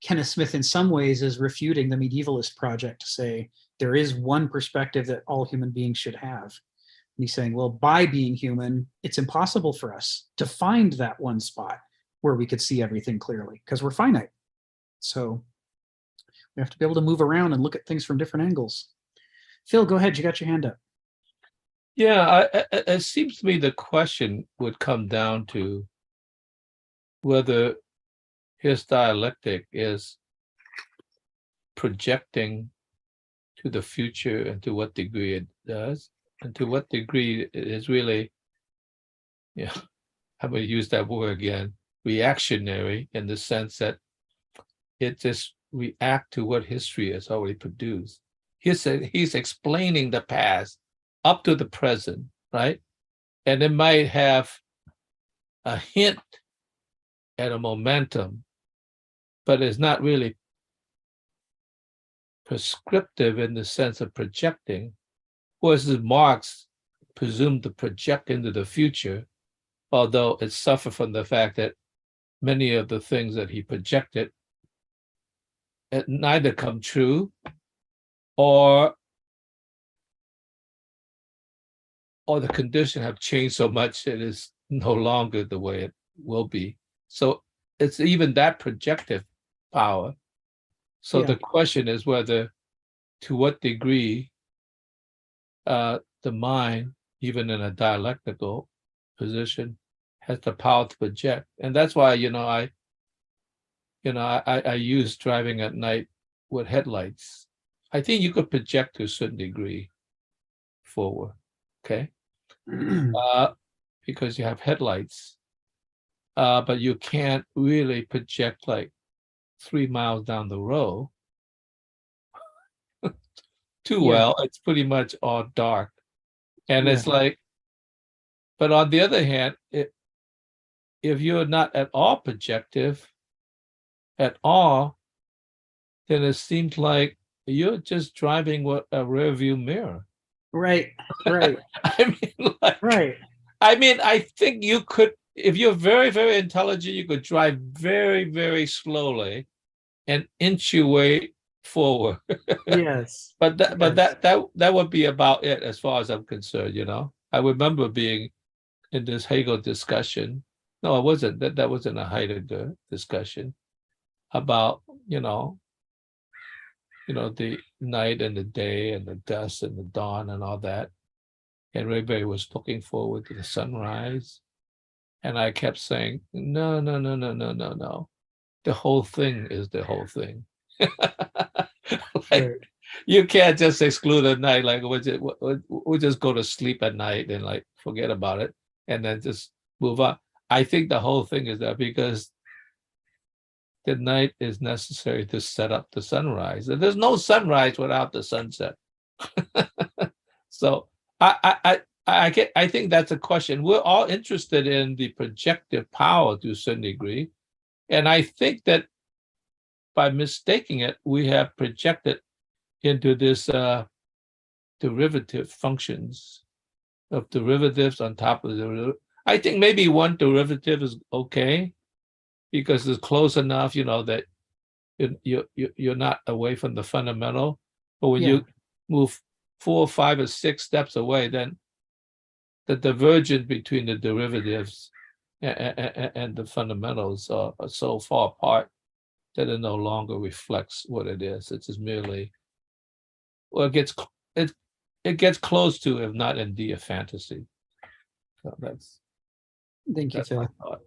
Kenneth Smith in some ways is refuting the medievalist project to say there is one perspective that all human beings should have. And he's saying, well, by being human, it's impossible for us to find that one spot where we could see everything clearly because we're finite. So we have to be able to move around and look at things from different angles. Phil, go ahead. You got your hand up. Yeah, it seems to me the question would come down to whether his dialectic is projecting to the future and to what degree it does, and to what degree it is really, I'm going to use that word again, reactionary, in the sense that it just react to what history has already produced. He's explaining the past up to the present, right? and it might have a hint at a momentum, but it's not really prescriptive in the sense of projecting. Whereas Marx presumed to project into the future, although it suffered from the fact that many of the things that he projected neither come true or the condition have changed so much it is no longer the way it will be. So it's even that projective power. So Yeah. the question is whether, to what degree, the mind, even in a dialectical position, has the power to project. And that's why, I use driving at night with headlights. I think you could project to a certain degree forward, okay? Because you have headlights, but you can't really project like 3 miles down the road too Yeah. well. It's pretty much all dark. And it's like, but on the other hand, if you're not at all projective at all, then it seems like you're just driving with a rear view mirror. Right. Right. Right. I think you could, if you're very, very intelligent, you could drive very, very slowly and inch your way forward. Yes. But that would be about it as far as I'm concerned, I remember being in this Hegel discussion. No, it wasn't. That wasn't a Heidegger discussion about, the night and the day and the dusk and the dawn and all that. And everybody was looking forward to the sunrise. And I kept saying, no. The whole thing is the whole thing. Right. You can't just exclude the night, like we'll just go to sleep at night and like forget about it and then just move on. I think the whole thing is that because the night is necessary to set up the sunrise. And there's no sunrise without the sunset. So I think that's a question. We're all interested in the projective power to a certain degree. And I think that by mistaking it, we have projected into this derivative functions of derivatives on top of the derivative. I think maybe one derivative is okay because it's close enough, that you're not away from the fundamental. But when you move 4, 5, or 6 steps away, then the divergence between the derivatives and the fundamentals are so far apart that it no longer reflects what it is. It's just merely, well, it gets close to, if not indeed, a fantasy. So Thank you, that's my Phil. thought.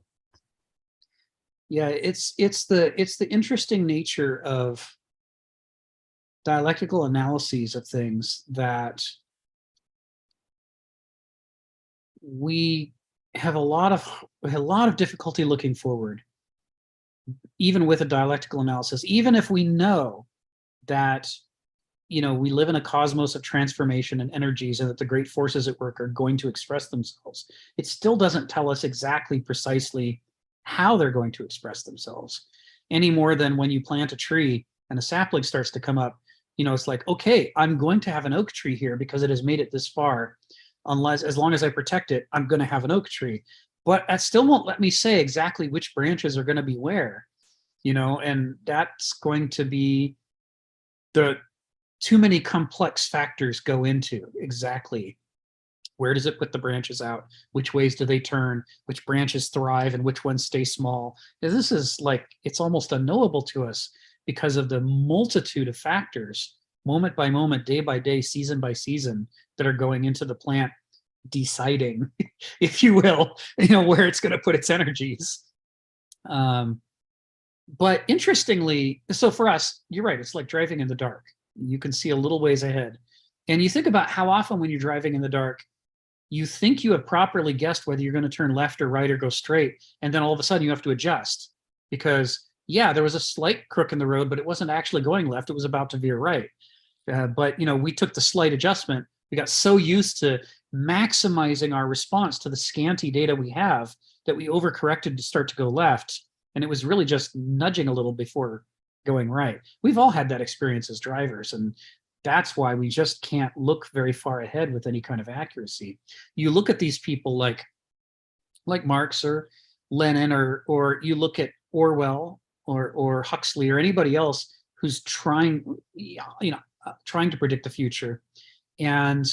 Yeah, it's the interesting nature of dialectical analyses of things that we have a lot of difficulty looking forward, even with a dialectical analysis, even if we know that we live in a cosmos of transformation and energies and that the great forces at work are going to express themselves. It still doesn't tell us exactly precisely how they're going to express themselves, any more than when you plant a tree and a sapling starts to come up. It's like, okay, I'm going to have an oak tree here because it has made it this far. As long as I protect it, I'm going to have an oak tree. But that still won't let me say exactly which branches are going to be where, and that's going to be too many complex factors go into exactly where does it put the branches out, which ways do they turn, which branches thrive and which ones stay small. This is like, it's almost unknowable to us because of the multitude of factors, moment by moment, day by day, season by season, that are going into the plant deciding, if you will, where it's going to put its energies. But interestingly, so for us, you're right, it's like driving in the dark. You can see a little ways ahead. And you think about how often when you're driving in the dark, you think you have properly guessed whether you're going to turn left or right or go straight. And then all of a sudden you have to adjust because, there was a slight crook in the road, but it wasn't actually going left. It was about to veer right. But we took the slight adjustment. We got so used to maximizing our response to the scanty data we have, that we overcorrected to start to go left. And it was really just nudging a little before going right. We've all had that experience as drivers, and that's why we just can't look very far ahead with any kind of accuracy. You look at these people like Marx or Lenin, or you look at Orwell or Huxley or anybody else who's trying to predict the future, and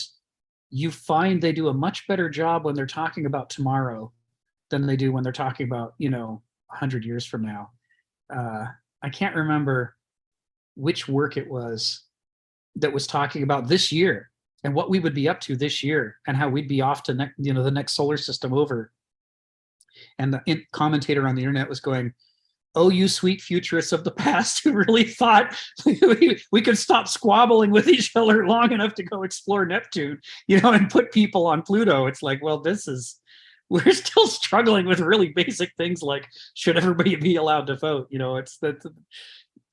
you find they do a much better job when they're talking about tomorrow than they do when they're talking about 100 years from now. I can't remember which work it was that was talking about this year and what we would be up to this year and how we'd be off to the next solar system over. And the commentator on the internet was going, "Oh, you sweet futurists of the past who really thought we could stop squabbling with each other long enough to go explore Neptune, and put people on Pluto." It's like, well, we're still struggling with really basic things like, should everybody be allowed to vote? It's that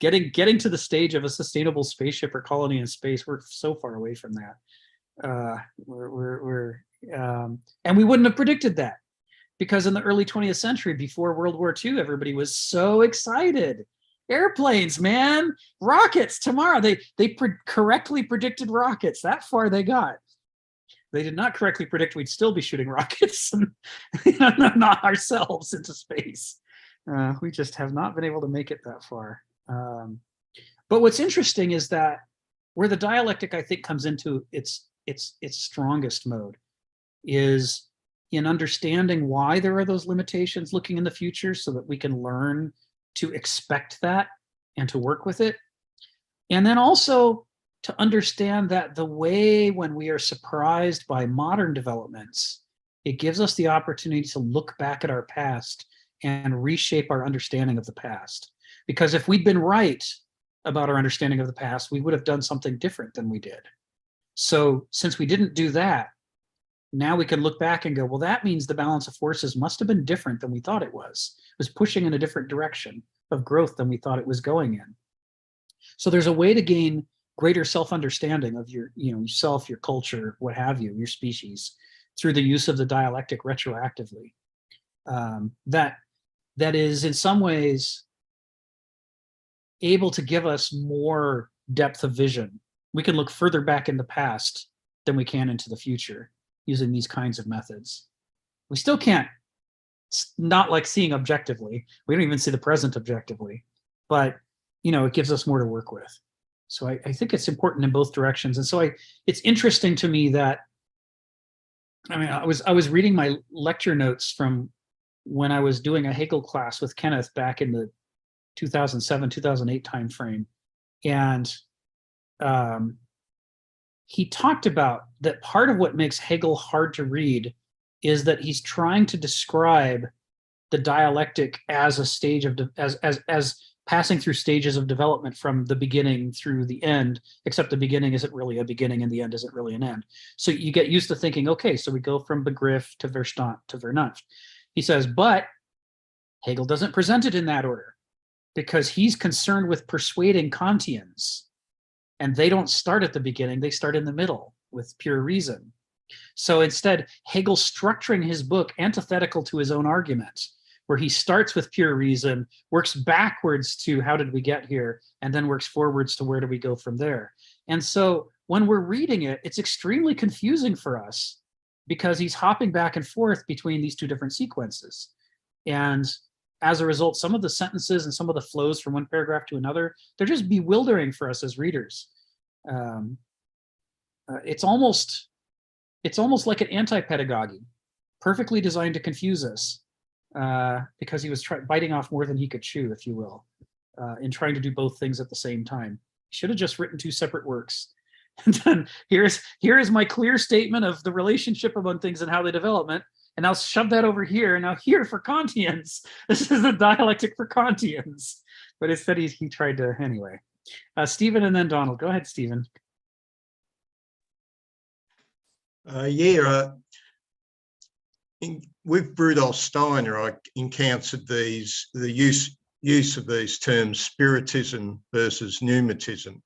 getting to the stage of a sustainable spaceship or colony in space. We're so far away from that. And we wouldn't have predicted that, because in the early 20th century, before World War II, everybody was so excited. Airplanes, man, rockets tomorrow. They correctly predicted rockets. That far they got. They did not correctly predict we'd still be shooting rockets, not ourselves, into space. We just have not been able to make it that far. But what's interesting is that where the dialectic, I think, comes into its strongest mode is in understanding why there are those limitations looking in the future, so that we can learn to expect that and to work with it. And then also to understand that the way when we are surprised by modern developments, it gives us the opportunity to look back at our past and reshape our understanding of the past. Because if we'd been right about our understanding of the past, we would have done something different than we did. So since we didn't do that, now we can look back and go, well, that means the balance of forces must have been different than we thought it was. It was pushing in a different direction of growth than we thought it was going in. So there's a way to gain greater self-understanding of yourself, your culture, what have you, your species, through the use of the dialectic retroactively. That is in some ways able to give us more depth of vision. We can look further back in the past than we can into the future using these kinds of methods. We still can't, it's not like seeing objectively. We don't even see the present objectively, but it gives us more to work with. So I think it's important in both directions. And so it's interesting to me that, I was reading my lecture notes from when I was doing a Hegel class with Kenneth back in the 2007, 2008 timeframe. And he talked about that part of what makes Hegel hard to read is that he's trying to describe the dialectic as a stage of, as passing through stages of development from the beginning through the end, except the beginning isn't really a beginning and the end isn't really an end. So you get used to thinking, okay, so we go from Begriff to Verstand to Vernunft. He says, but Hegel doesn't present it in that order because he's concerned with persuading Kantians. And they don't start at the beginning, they start in the middle with pure reason. So instead, Hegel's structuring his book antithetical to his own argument, where he starts with pure reason, works backwards to how did we get here, and then works forwards to where do we go from there. And so when we're reading it, it's extremely confusing for us because he's hopping back and forth between these two different sequences. And as a result, some of the sentences and some of the flows from one paragraph to another, they're just bewildering for us as readers. It's almost like an anti-pedagogy, perfectly designed to confuse us, because he was biting off more than he could chew, if you will, in trying to do both things at the same time. He should have just written two separate works. And then here is my clear statement of the relationship among things and how they development. And I'll shove that over here. And now here for Kantians, this is the dialectic for Kantians. But instead he tried to, anyway. Stephen and then Donald. Go ahead, Stephen. With Rudolf Steiner, I encountered the use of these terms, spiritism versus pneumatism.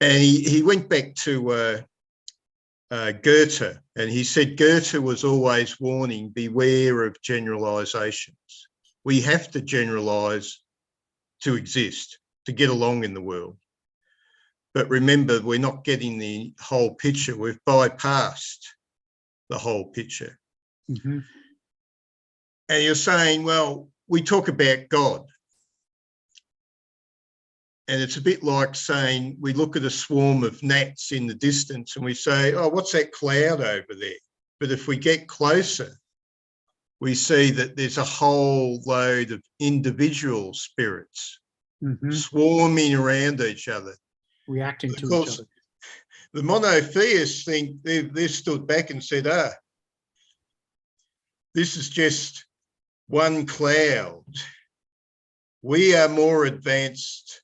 And he went back to Goethe, and he said Goethe was always warning, beware of generalizations. We have to generalize to exist, to get along in the world. But remember, we're not getting the whole picture. We've bypassed the whole picture. Mm-hmm. And you're saying, well, we talk about God. And it's a bit like saying we look at a swarm of gnats in the distance and we say, oh, what's that cloud over there? But if we get closer, we see that there's a whole load of individual spirits swarming around each other. Reacting to course, each other. The monotheists think they've stood back and said, this is just one cloud. We are more advanced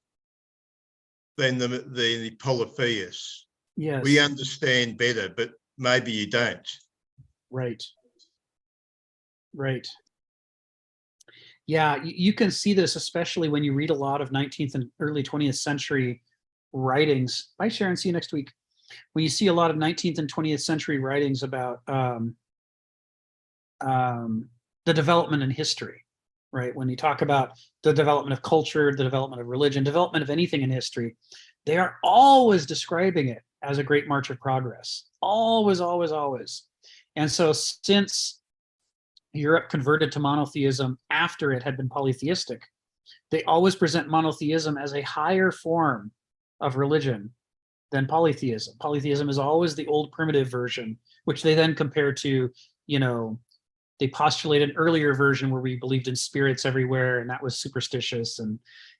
than the polytheists. Yes. We understand better, but maybe you don't. Right. Right. Yeah, you can see this, especially when you read a lot of 19th and early 20th century writings. Bye, Sharon. See you next week. When you see a lot of 19th and 20th century writings about the development in history, right? When you talk about the development of culture, the development of religion, development of anything in history, they are always describing it as a great march of progress. Always, always, always. And so since Europe converted to monotheism after it had been polytheistic, they always present monotheism as a higher form of religion than polytheism. Polytheism is always the old primitive version, which they then compare to, they postulate an earlier version where we believed in spirits everywhere, and that was superstitious, and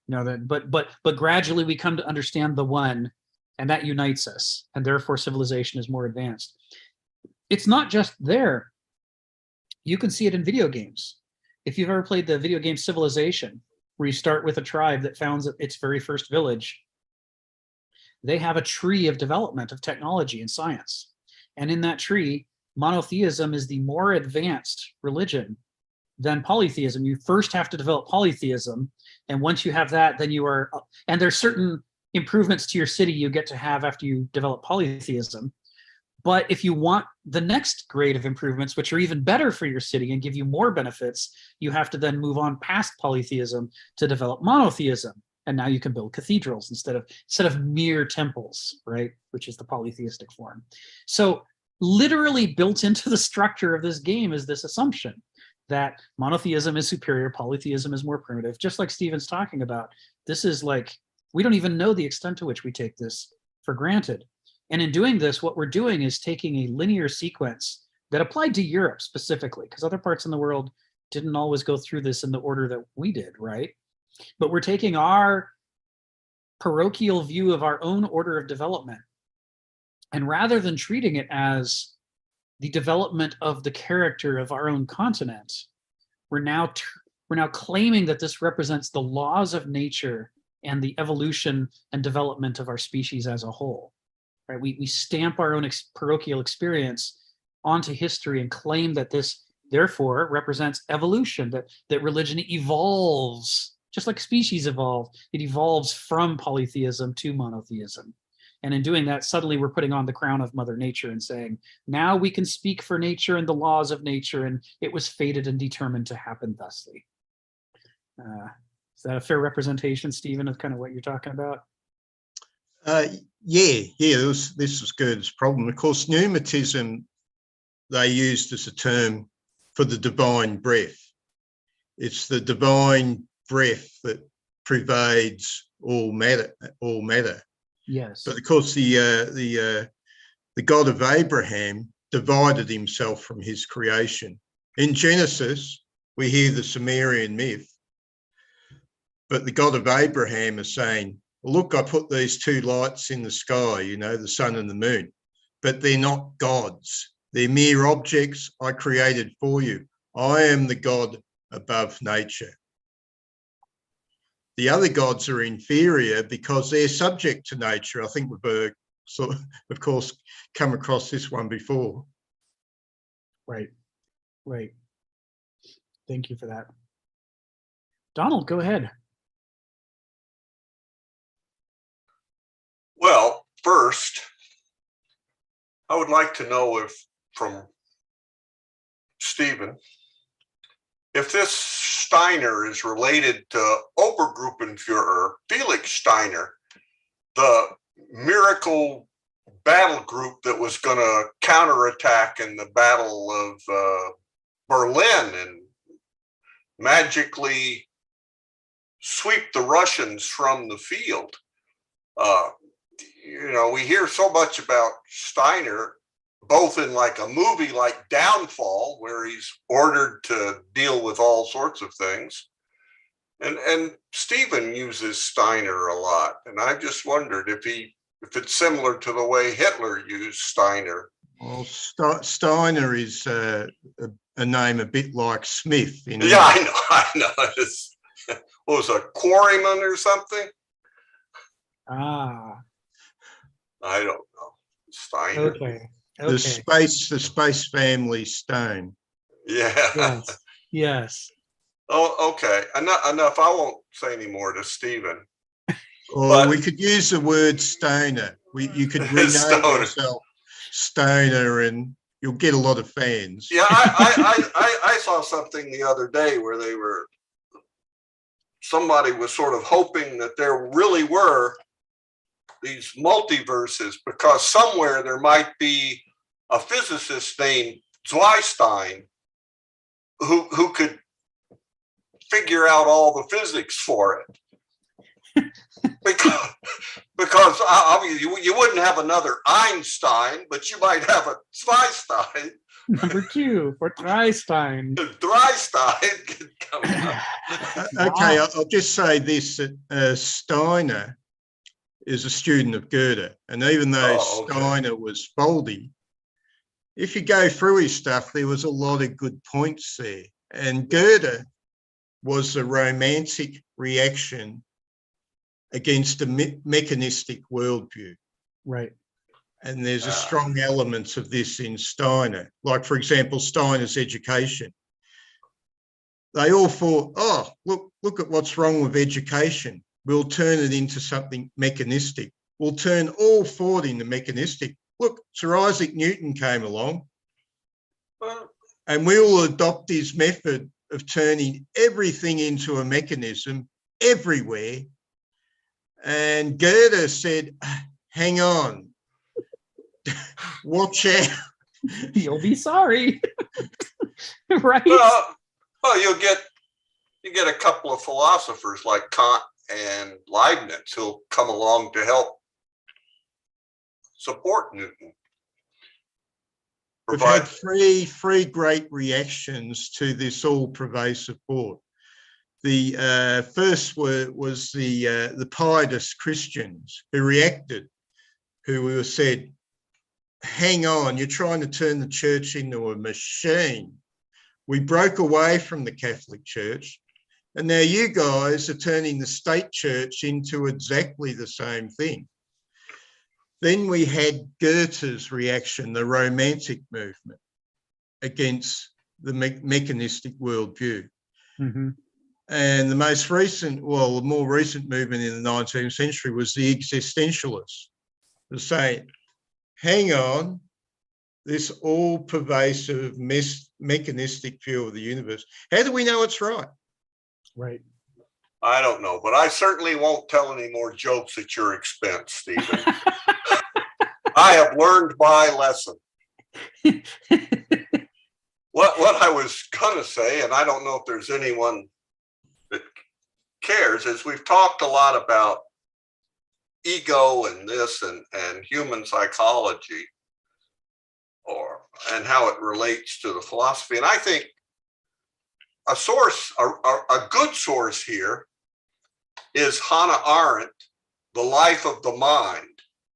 but gradually we come to understand the one, and that unites us, and therefore civilization is more advanced. It's not just there. You can see it in video games. If you've ever played the video game Civilization, where you start with a tribe that founds its very first village, they have a tree of development of technology and science. And in that tree, monotheism is the more advanced religion than polytheism. You first have to develop polytheism. And once you have that, then you are, and there's certain improvements to your city you get to have after you develop polytheism. But if you want the next grade of improvements, which are even better for your city and give you more benefits, you have to then move on past polytheism to develop monotheism. And now you can build cathedrals instead of mere temples, right? Which is the polytheistic form. So literally built into the structure of this game is this assumption that monotheism is superior, polytheism is more primitive, just like Stephen's talking about. This is like, we don't even know the extent to which we take this for granted. And in doing this, what we're doing is taking a linear sequence that applied to Europe specifically, because other parts in the world didn't always go through this in the order that we did, right? But we're taking our parochial view of our own order of development, and rather than treating it as the development of the character of our own continent, we're now claiming that this represents the laws of nature and the evolution and development of our species as a whole. Right? We stamp our own parochial experience onto history and claim that this therefore represents evolution, that religion evolves, just like species evolve. It evolves from polytheism to monotheism. And in doing that, suddenly we're putting on the crown of Mother Nature and saying, now we can speak for nature and the laws of nature, and it was fated and determined to happen thusly. Is that a fair representation, Stephen, of kind of what you're talking about? This was Goethe's problem. Of course, pneumatism they used as a term for the divine breath. It's the divine breath that pervades all matter. Yes. But of course, the God of Abraham divided himself from his creation. In Genesis, we hear the Sumerian myth, but the God of Abraham is saying, look, I put these two lights in the sky, the sun and the moon, but they're not gods. They're mere objects I created for you. I am the God above nature. The other gods are inferior because they're subject to nature. I think we've of course, come across this one before. Right. Thank you for that. Donald, go ahead. Well, first, I would like to know if, from Stephen, if this Steiner is related to Obergruppenführer Felix Steiner, the miracle battle group that was going to counterattack in the Battle of Berlin and magically sweep the Russians from the field. You know, we hear so much about Steiner, both in like a movie like Downfall, where he's ordered to deal with all sorts of things. And Stephen uses Steiner a lot. And I just wondered if it's similar to the way Hitler used Steiner. Well, Steiner is a name a bit like Smith. In Yeah, I know. It's, what was it, quarryman or something? Ah, I don't know. Steiner. okay. the space family Stone. Yeah. Yes. Yes. Oh, okay. Enough. I won't say any more to Stephen. Or But- we could use the word stoner. You could rename Stoner. yourself Stoner, and you'll get a lot of fans. Yeah, I saw something the other day where somebody was sort of hoping that there really were these multiverses, because somewhere there might be a physicist named Zweistein who could figure out all the physics for it. Because obviously you wouldn't have another Einstein, but you might have a Zweistein. Number 2 for Dreistein. Dreistein could come up. Okay, I'll just say this, that Steiner is a student of Goethe. And even though Oh, okay. Steiner was faulty, if you go through his stuff, there was a lot of good points there. And Goethe was a romantic reaction against a mechanistic worldview. Right. And there's a strong elements of this in Steiner. Like, for example, Steiner's education. They all thought, oh, look at what's wrong with education. We'll turn it into something mechanistic. We'll turn all thought into mechanistic. Look, Sir Isaac Newton came along, and we will adopt his method of turning everything into a mechanism everywhere. And Goethe said, hang on, watch out. You'll be sorry. Right. Well, you get a couple of philosophers like Kant and Leibniz who'll come along to help support Newton. We've had three great reactions to this all-pervasive thought. The first was the pietist Christians who reacted, who said, hang on, you're trying to turn the church into a machine. We broke away from the Catholic Church, and now you guys are turning the state church into exactly the same thing. Then we had Goethe's reaction, the Romantic movement, against the mechanistic worldview. Mm-hmm. And the most recent, well, the more recent movement in the 19th century was the existentialists, to say, hang on, this all-pervasive mechanistic view of the universe. How do we know it's right? Right. I don't know, but I certainly won't tell any more jokes at your expense, Stephen. I have learned my lesson. What I was going to say, and I don't know if there's anyone that cares, is we've talked a lot about ego and this and human psychology, and how it relates to the philosophy. And I think a source, a good source here is Hannah Arendt, The Life of the Mind,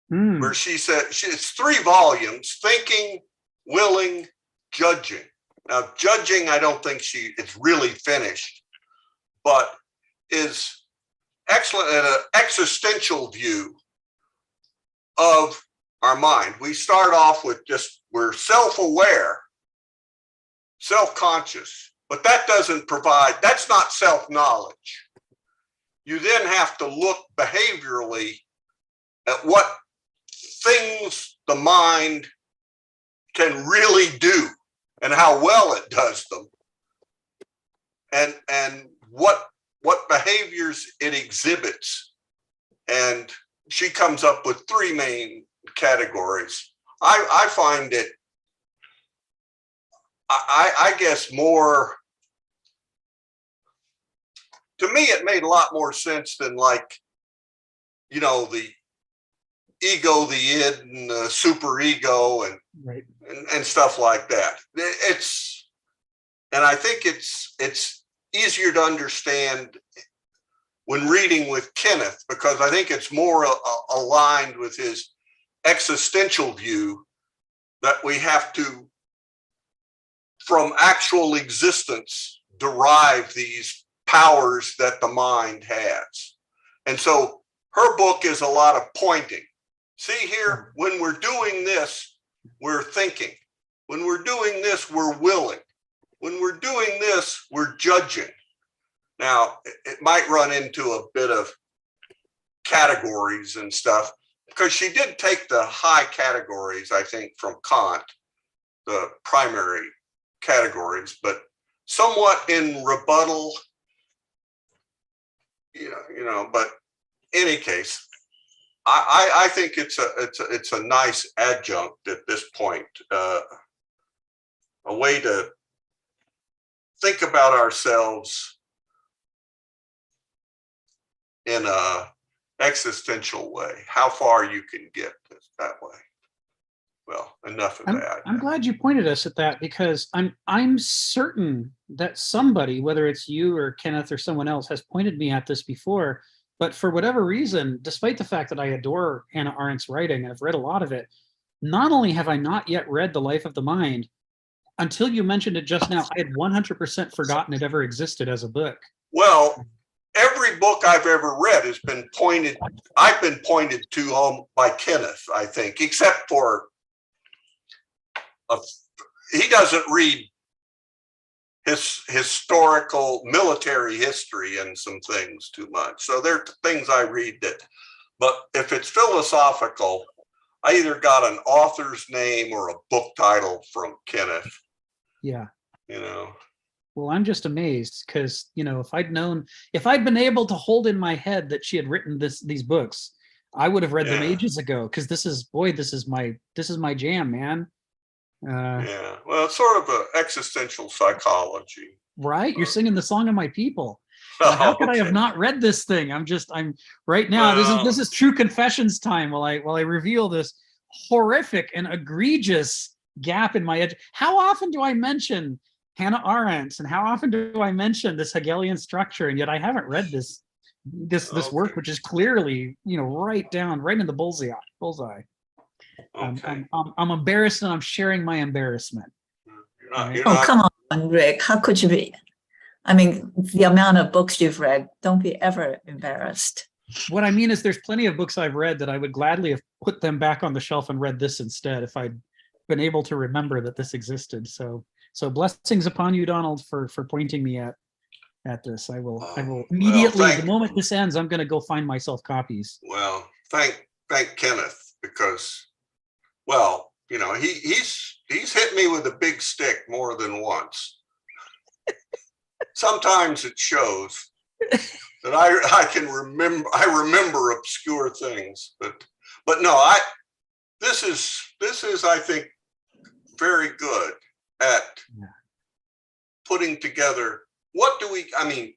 where she said, it's 3 volumes, Thinking, Willing, Judging. Now, Judging, I don't think it's really finished, but is excellent at an existential view of our mind. We start off with we're self-aware, self-conscious, but that doesn't provide, that's not self-knowledge. You then have to look behaviorally at what things the mind can really do and how well it does them, and what behaviors it exhibits. And she comes up with three main categories. I find it, I guess, more, to me, it made a lot more sense than, like, you know, the ego, the id, and the super ego, and Right. and stuff like that. And I think it's easier to understand when reading with Kenneth, because I think it's more aligned with his existential view that we have to, from actual existence, derive these powers that the mind has. And so her book is a lot of pointing. See here, when we're doing this, we're thinking. When we're doing this, we're willing. When we're doing this, we're judging. Now, it might run into a bit of categories and stuff, because she did take the high categories, I think, from Kant, the primary categories, but somewhat in rebuttal, but in any case, I think it's a nice adjunct at this point, a way to think about ourselves in a existential way, how far you can get that way. Well, enough of that. I'm glad you pointed us at that, because I'm certain that somebody, whether it's you or Kenneth or someone else, has pointed me at this before. But for whatever reason, despite the fact that I adore Hannah Arendt's writing, and I've read a lot of it, not only have I not yet read The Life of the Mind, until you mentioned it just now, I had 100% forgotten it ever existed as a book. Well, every book I've ever read has been pointed, I've been pointed to by Kenneth, I think, except for he doesn't read his historical military history and some things too much. So there are things I read that, but if it's philosophical, I either got an author's name or a book title from Kenneth. Yeah. You know. Well, I'm just amazed, because, if I'd been able to hold in my head that she had written these books, I would have read them ages ago, because this is my jam, man. Yeah, well, it's sort of an existential psychology. Right? You're singing the song of my people. How could I have not read this thing? I'm right now. This is true confessions time. While I reveal this horrific and egregious gap in my edge. How often do I mention Hannah Arendt, and how often do I mention this Hegelian structure, and yet I haven't read this work, which is clearly right in the bullseye. Okay. I'm embarrassed, and I'm sharing my embarrassment. Come on, Rick. How could you be? I mean, the amount of books you've read, don't be ever embarrassed. What I mean is, there's plenty of books I've read that I would gladly have put them back on the shelf and read this instead, if I'd been able to remember that this existed. So blessings upon you, Donald, for pointing me at this. I will immediately, the moment this ends, I'm going to go find myself copies. Well, thank Kenneth, because, well, he's hit me with a big stick more than once. Sometimes it shows that I can remember. I remember obscure things, but no, this is I think very good at putting together. What do we? I mean,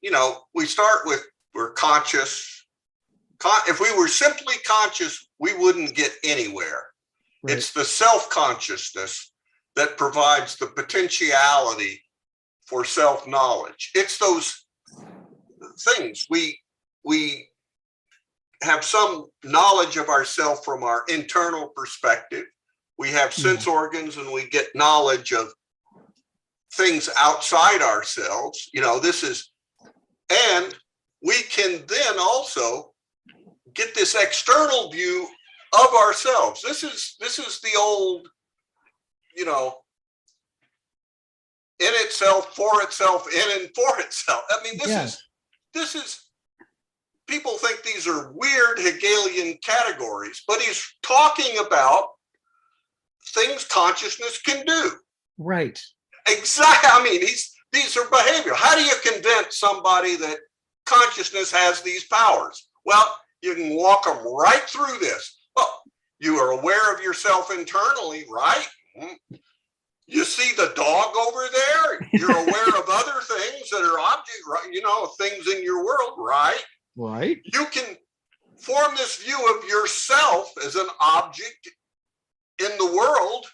we start with, we're conscious. If we were simply conscious, we wouldn't get anywhere. Right. It's the self-consciousness that provides the potentiality for self-knowledge. It's those things. We have some knowledge of ourselves from our internal perspective. We have sense organs, and we get knowledge of things outside ourselves. And we can then also get this external view of ourselves. This is the old, in itself, for itself, in and for itself. I mean, this is, people think these are weird Hegelian categories, but he's talking about things consciousness can do. Right. Exactly. I mean, these are behavioral. How do you convince somebody that consciousness has these powers? Well, you can walk them right through this. Well, you are aware of yourself internally, right? You see the dog over there. You're aware of other things that are object, right? You know, things in your world, right? Right. You can form this view of yourself as an object in the world,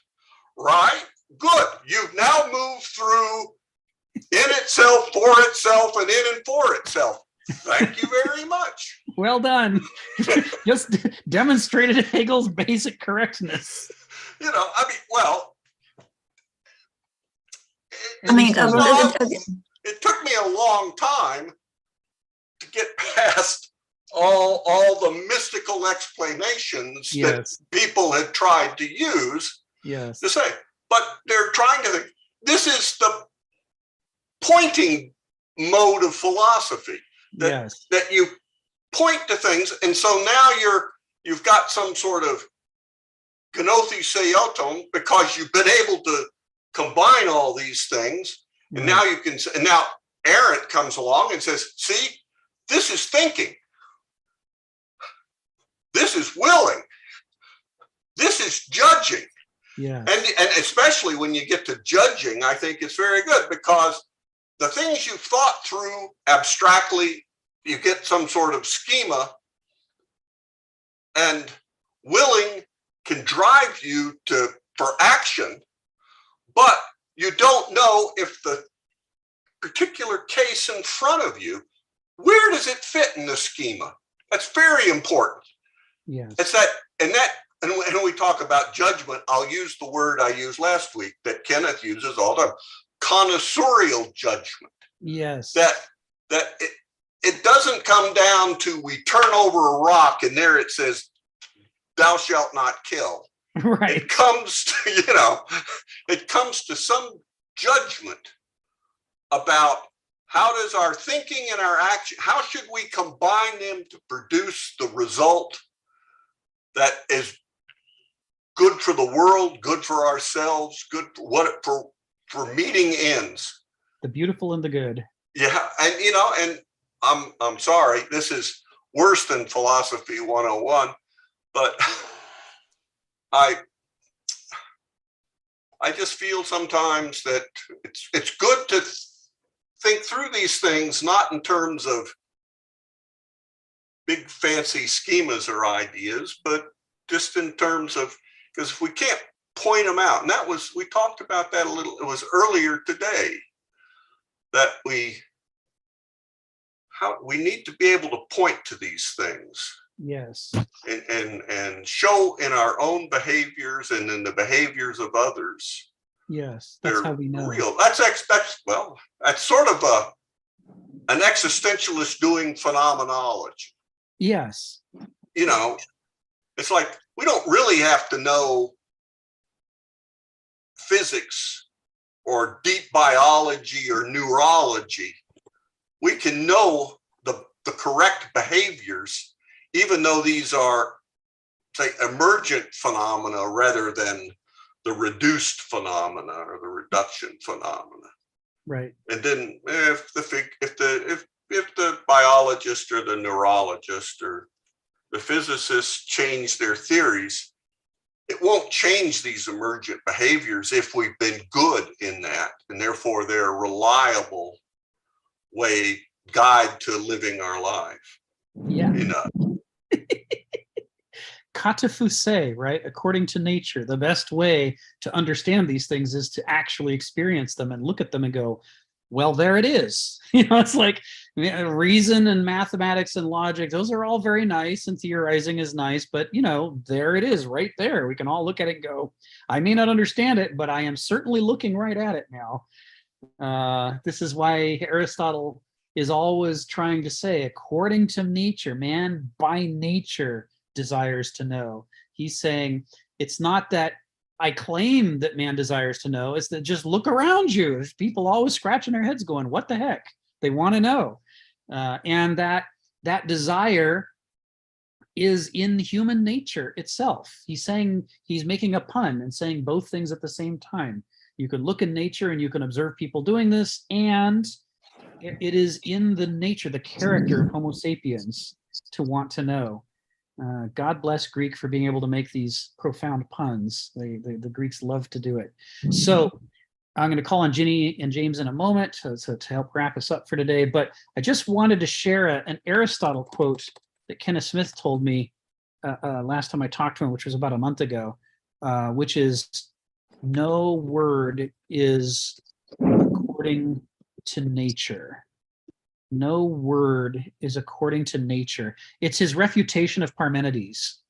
right? Good. You've now moved through in itself, for itself, and in and for itself. Thank you very much. Well done. Just demonstrated Hegel's basic correctness. You know, I mean, well, I mean, it took me a long time to get past all the mystical explanations that people had tried to use to say, but they're trying to think, this is the pointing mode of philosophy that you point to things, and so now you've got some sort of genotheseoton because you've been able to combine all these things, and now you can. And now Arendt comes along and says, "See, this is thinking. This is willing. This is judging." Yeah. And especially when you get to judging, I think it's very good because the things you've thought through abstractly, you get some sort of schema, and willing can drive you for action, but you don't know if the particular case in front of you, where does it fit in the schema? That's very important. Yes. It's and when we talk about judgment, I'll use the word I used last week that Kenneth uses all the time, connoisseurial judgment. Yes. That it doesn't come down to we turn over a rock and there it says, "Thou shalt not kill." Right. It comes to, it comes to some judgment about how does our thinking and our action, how should we combine them to produce the result that is good for the world, good for ourselves, good for meeting ends. The beautiful and the good. Yeah, and I'm sorry, this is worse than philosophy 101, but I just feel sometimes that it's good to think through these things, not in terms of big fancy schemas or ideas, but just in terms of, because if we can't point them out, and we talked about that a little, it was earlier today, that we need to be able to point to these things. Yes. And show in our own behaviors and in the behaviors of others. Yes, that's how we know. Real. That's sort of an existentialist doing phenomenology. Yes. It's like we don't really have to know physics or deep biology or neurology. We can know the correct behaviors, even though these are, say, emergent phenomena rather than the reduced phenomena or the reduction phenomena. Right. And then if the biologist or the neurologist or the physicists change their theories, it won't change these emergent behaviors if we've been good in that, and therefore they're a reliable guide to living our life. Yeah. Katafuse, right? According to nature, the best way to understand these things is to actually experience them and look at them and go, well, there it is. It's like reason and mathematics and logic, those are all very nice, and theorizing is nice, but there it is right there. We can all look at it and go, I may not understand it, but I am certainly looking right at it now. This is why Aristotle is always trying to say, according to nature, man by nature desires to know. He's saying it's not that I claim that man desires to know, it's that just look around you. There's people always scratching their heads going, what the heck? They want to know. And that desire is in human nature itself. He's making a pun and saying both things at the same time. You can look in nature and you can observe people doing this, and it is in the nature, the character of Homo sapiens to want to know. God bless Greek for being able to make these profound puns. The Greeks love to do it. So I'm going to call on Ginny and James in a moment to help wrap us up for today. But I just wanted to share an Aristotle quote that Kenneth Smith told me last time I talked to him, which was about a month ago, which is, no word is according to nature. No word is according to nature. It's his refutation of Parmenides.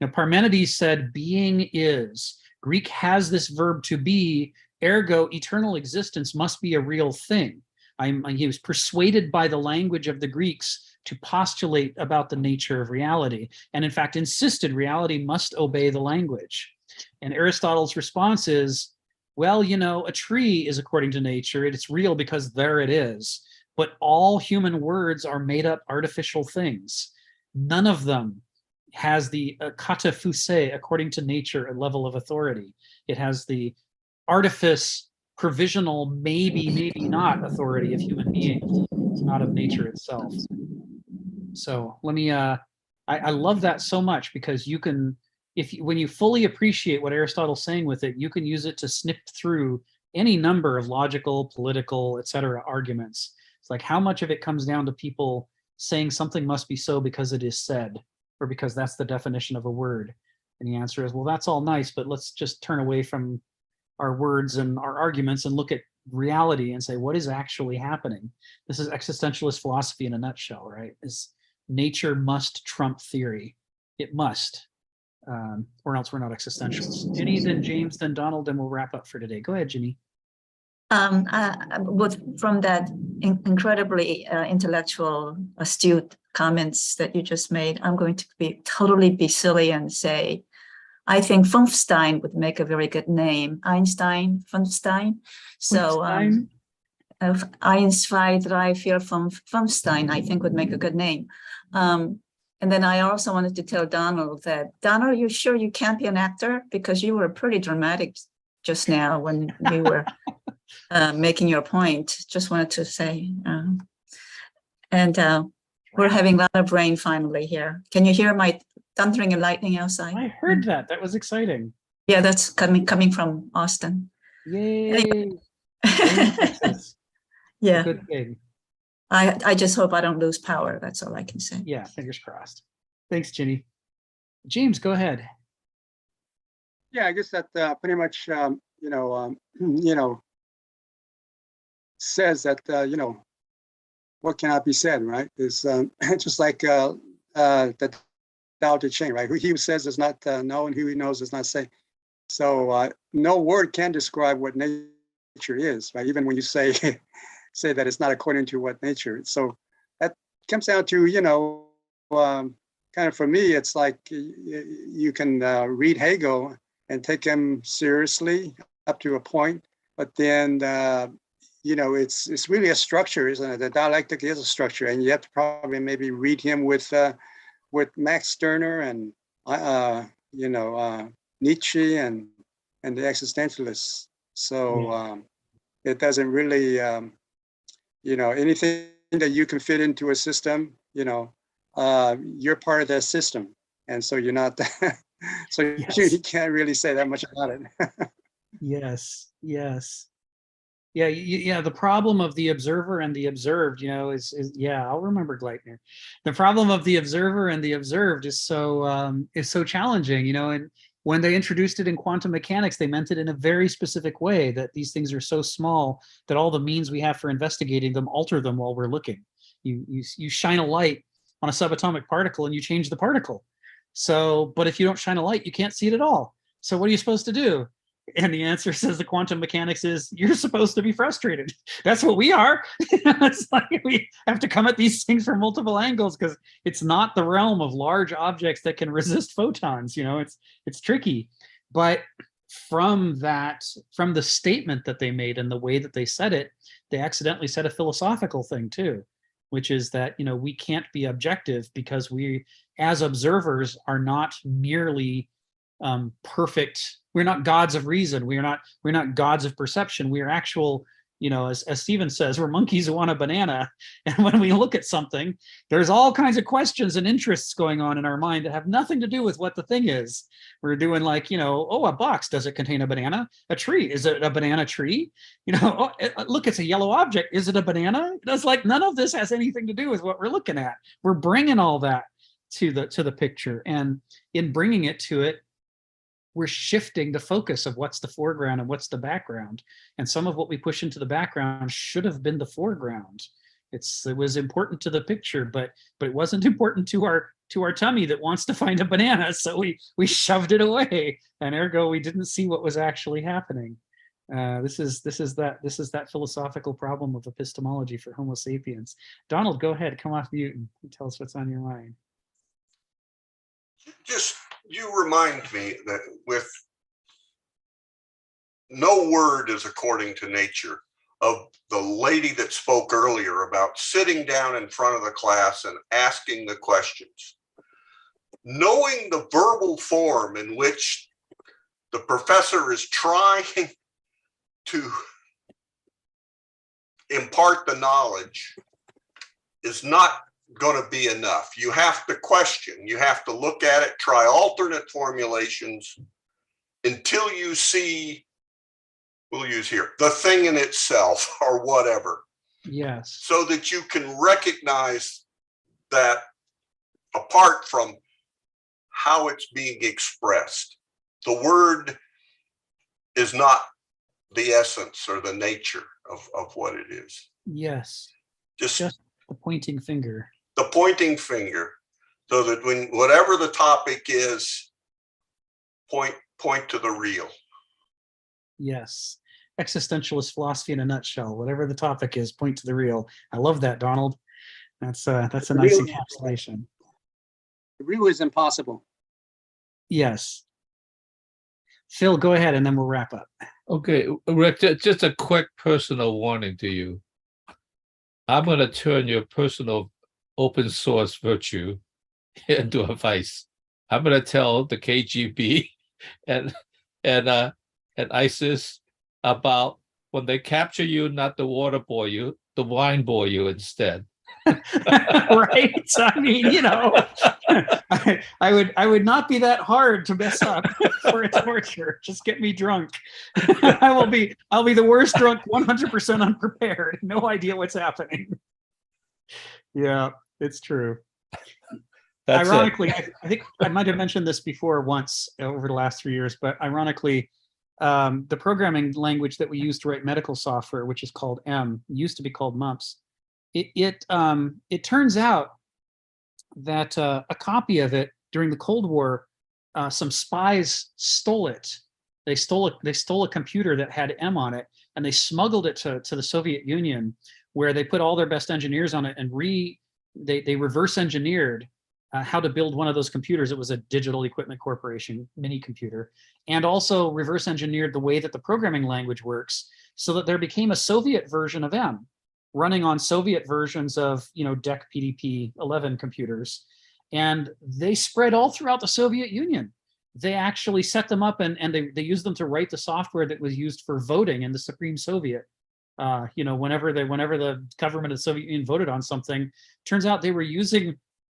Now, Parmenides said, being is. Greek has this verb to be, ergo eternal existence must be a real thing. He was persuaded by the language of the Greeks to postulate about the nature of reality, and in fact insisted reality must obey the language. And Aristotle's response is, well, you know, a tree is according to nature. It's real because there it is. But all human words are made up artificial things. None of them has the kata fuse, according to nature, a level of authority. It has the artifice, provisional, maybe not authority of human beings, not of nature itself. So let me, I love that so much, because you can, when you fully appreciate what Aristotle's saying with it, you can use it to snip through any number of logical, political, etc. arguments. It's like, how much of it comes down to people saying something must be so because it is said, or because that's the definition of a word. And the answer is, well, that's all nice, but let's just turn away from our words and our arguments and look at reality and say, what is actually happening? This is existentialist philosophy in a nutshell, right? Is nature must trump theory. It must, or else we're not existentialists. Ginny, then James, then Donald, and we'll wrap up for today. Go ahead, Ginny. From that incredibly intellectual, astute comments that you just made, I'm going to be silly and say, I think Funstein would make a very good name. Einstein, Funstein. So Eins, zwei, drei, vier, fünf, Funstein, I think would make a good name. And then I also wanted to tell Donald that, Donald, you sure you can't be an actor? Because you were pretty dramatic just now when you were making your point. Just wanted to say, we're having a lot of rain finally here. Can you hear my thundering and lightning outside? I heard that. That was exciting. Yeah, that's coming from Austin. Yay! Anyway. Yeah. Good thing. I just hope I don't lose power. That's all I can say. Yeah, fingers crossed. Thanks, Ginny. James, go ahead. Yeah, I guess that pretty much says that what cannot be said, right? Is just like the Tao Te Ching, right? Who he says does not know, and who he knows does not say. So no word can describe what nature is, right? Even when you say that it's not according to what nature is. So that comes down to kind of, for me, it's like you can read Hegel and take him seriously up to a point, but then it's really a structure, isn't it? The dialectic is a structure, and you have to probably maybe read him with Max Stirner and Nietzsche and the existentialists. So it doesn't really anything that you can fit into a system, you're part of that system, and so you're not. So yes. You can't really say that much about it. Yes. Yeah. The problem of the observer and the observed, is I'll remember Gleitner. The problem of the observer and the observed is so challenging, and when they introduced it in quantum mechanics, they meant it in a very specific way, that these things are so small that all the means we have for investigating them alter them while we're looking. You shine a light on a subatomic particle and you change the particle. So, but if you don't shine a light, you can't see it at all. So what are you supposed to do? And the answer, says the quantum mechanics, is you're supposed to be frustrated. That's what we are. It's like we have to come at these things from multiple angles because it's not the realm of large objects that can resist photons. It's tricky. But from the statement that they made and the way that they said it, they accidentally said a philosophical thing too, which is that, you know, we can't be objective because we, as observers, are not merely perfect. We're not gods of reason. We're not gods of perception. We are actual, you know, as Stephen says, we're monkeys who want a banana. And when we look at something, there's all kinds of questions and interests going on in our mind that have nothing to do with what the thing is. We're doing like, you know, oh, a box, does it contain a banana? A tree, is it a banana tree? You know, oh, look, it's a yellow object. Is it a banana? It's like none of this has anything to do with what we're looking at. We're bringing all that to the picture. And in bringing it to it, we're shifting the focus of what's the foreground and what's the background. And some of what we push into the background should have been the foreground. It was important to the picture, but it wasn't important to our tummy that wants to find a banana. So we shoved it away, and ergo we didn't see what was actually happening. This is that philosophical problem of epistemology for Homo sapiens. Donald, go ahead, come off mute and tell us what's on your mind. Just, you remind me that with no word is according to nature, of the lady that spoke earlier about sitting down in front of the class and asking the questions. Knowing the verbal form in which the professor is trying to impart the knowledge is not going to be enough. You have to question, you have to look at it, try alternate formulations until you see, we'll use here, the thing in itself or whatever. Yes. So that you can recognize that apart from how it's being expressed, the word is not the essence or the nature of what it is. Yes. Just the pointing finger. The pointing finger, so that when whatever the topic is, point to the real. Yes. Existentialist philosophy in a nutshell. Whatever the topic is, point to the real. I love that, Donald. That's a nice encapsulation. The real is impossible. Yes. Phil, go ahead, and then we'll wrap up. Okay, Rick, just a quick personal warning to you. I'm going to turn your personal open source virtue into a vice. I'm going to tell the KGB and ISIS about when they capture you, not the water boy you, the wine boy you instead. Right? I mean, you know, I would not be that hard to mess up for a torture. Just get me drunk. I'll be the worst drunk, 100% unprepared, no idea what's happening. Yeah, it's true. That's ironically, I think I might have mentioned this before once over the last 3 years, but ironically, the programming language that we use to write medical software, which is called M, used to be called MUMPS. It turns out that a copy of it during the Cold War, some spies stole it. They stole a computer that had M on it, and they smuggled it to the Soviet Union, where they put all their best engineers on it and they reverse engineered how to build one of those computers. It was a Digital Equipment Corporation mini computer, and also reverse engineered the way that the programming language works, so that there became a Soviet version of M, running on Soviet versions of, you know, DEC PDP-11 computers. And they spread all throughout the Soviet Union. They actually set them up and they used them to write the software that was used for voting in the Supreme Soviet. You know, whenever the government of the Soviet Union voted on something, turns out they were using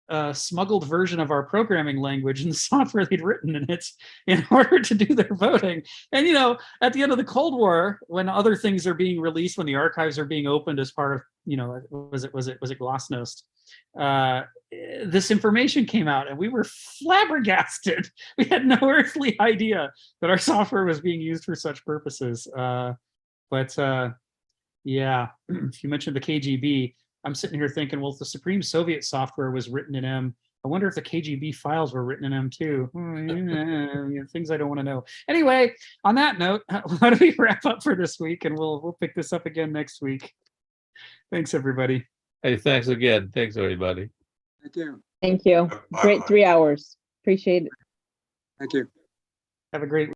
a smuggled version of our programming language and the software they'd written in it in order to do their voting. And, you know, at the end of the Cold War, when other things are being released, when the archives are being opened as part of, you know, was it Glasnost? This information came out and we were flabbergasted. We had no earthly idea that our software was being used for such purposes. Yeah, if you mentioned the KGB, I'm sitting here thinking, well, if the Supreme Soviet software was written in M, I wonder if the KGB files were written in M too. Things I don't want to know. Anyway, on that note, why don't we wrap up for this week, and we'll pick this up again next week. Thanks, everybody. Hey, thanks again. Thanks, everybody. Thank you. Thank you. Great 3 hours. Appreciate it. Thank you. Have a great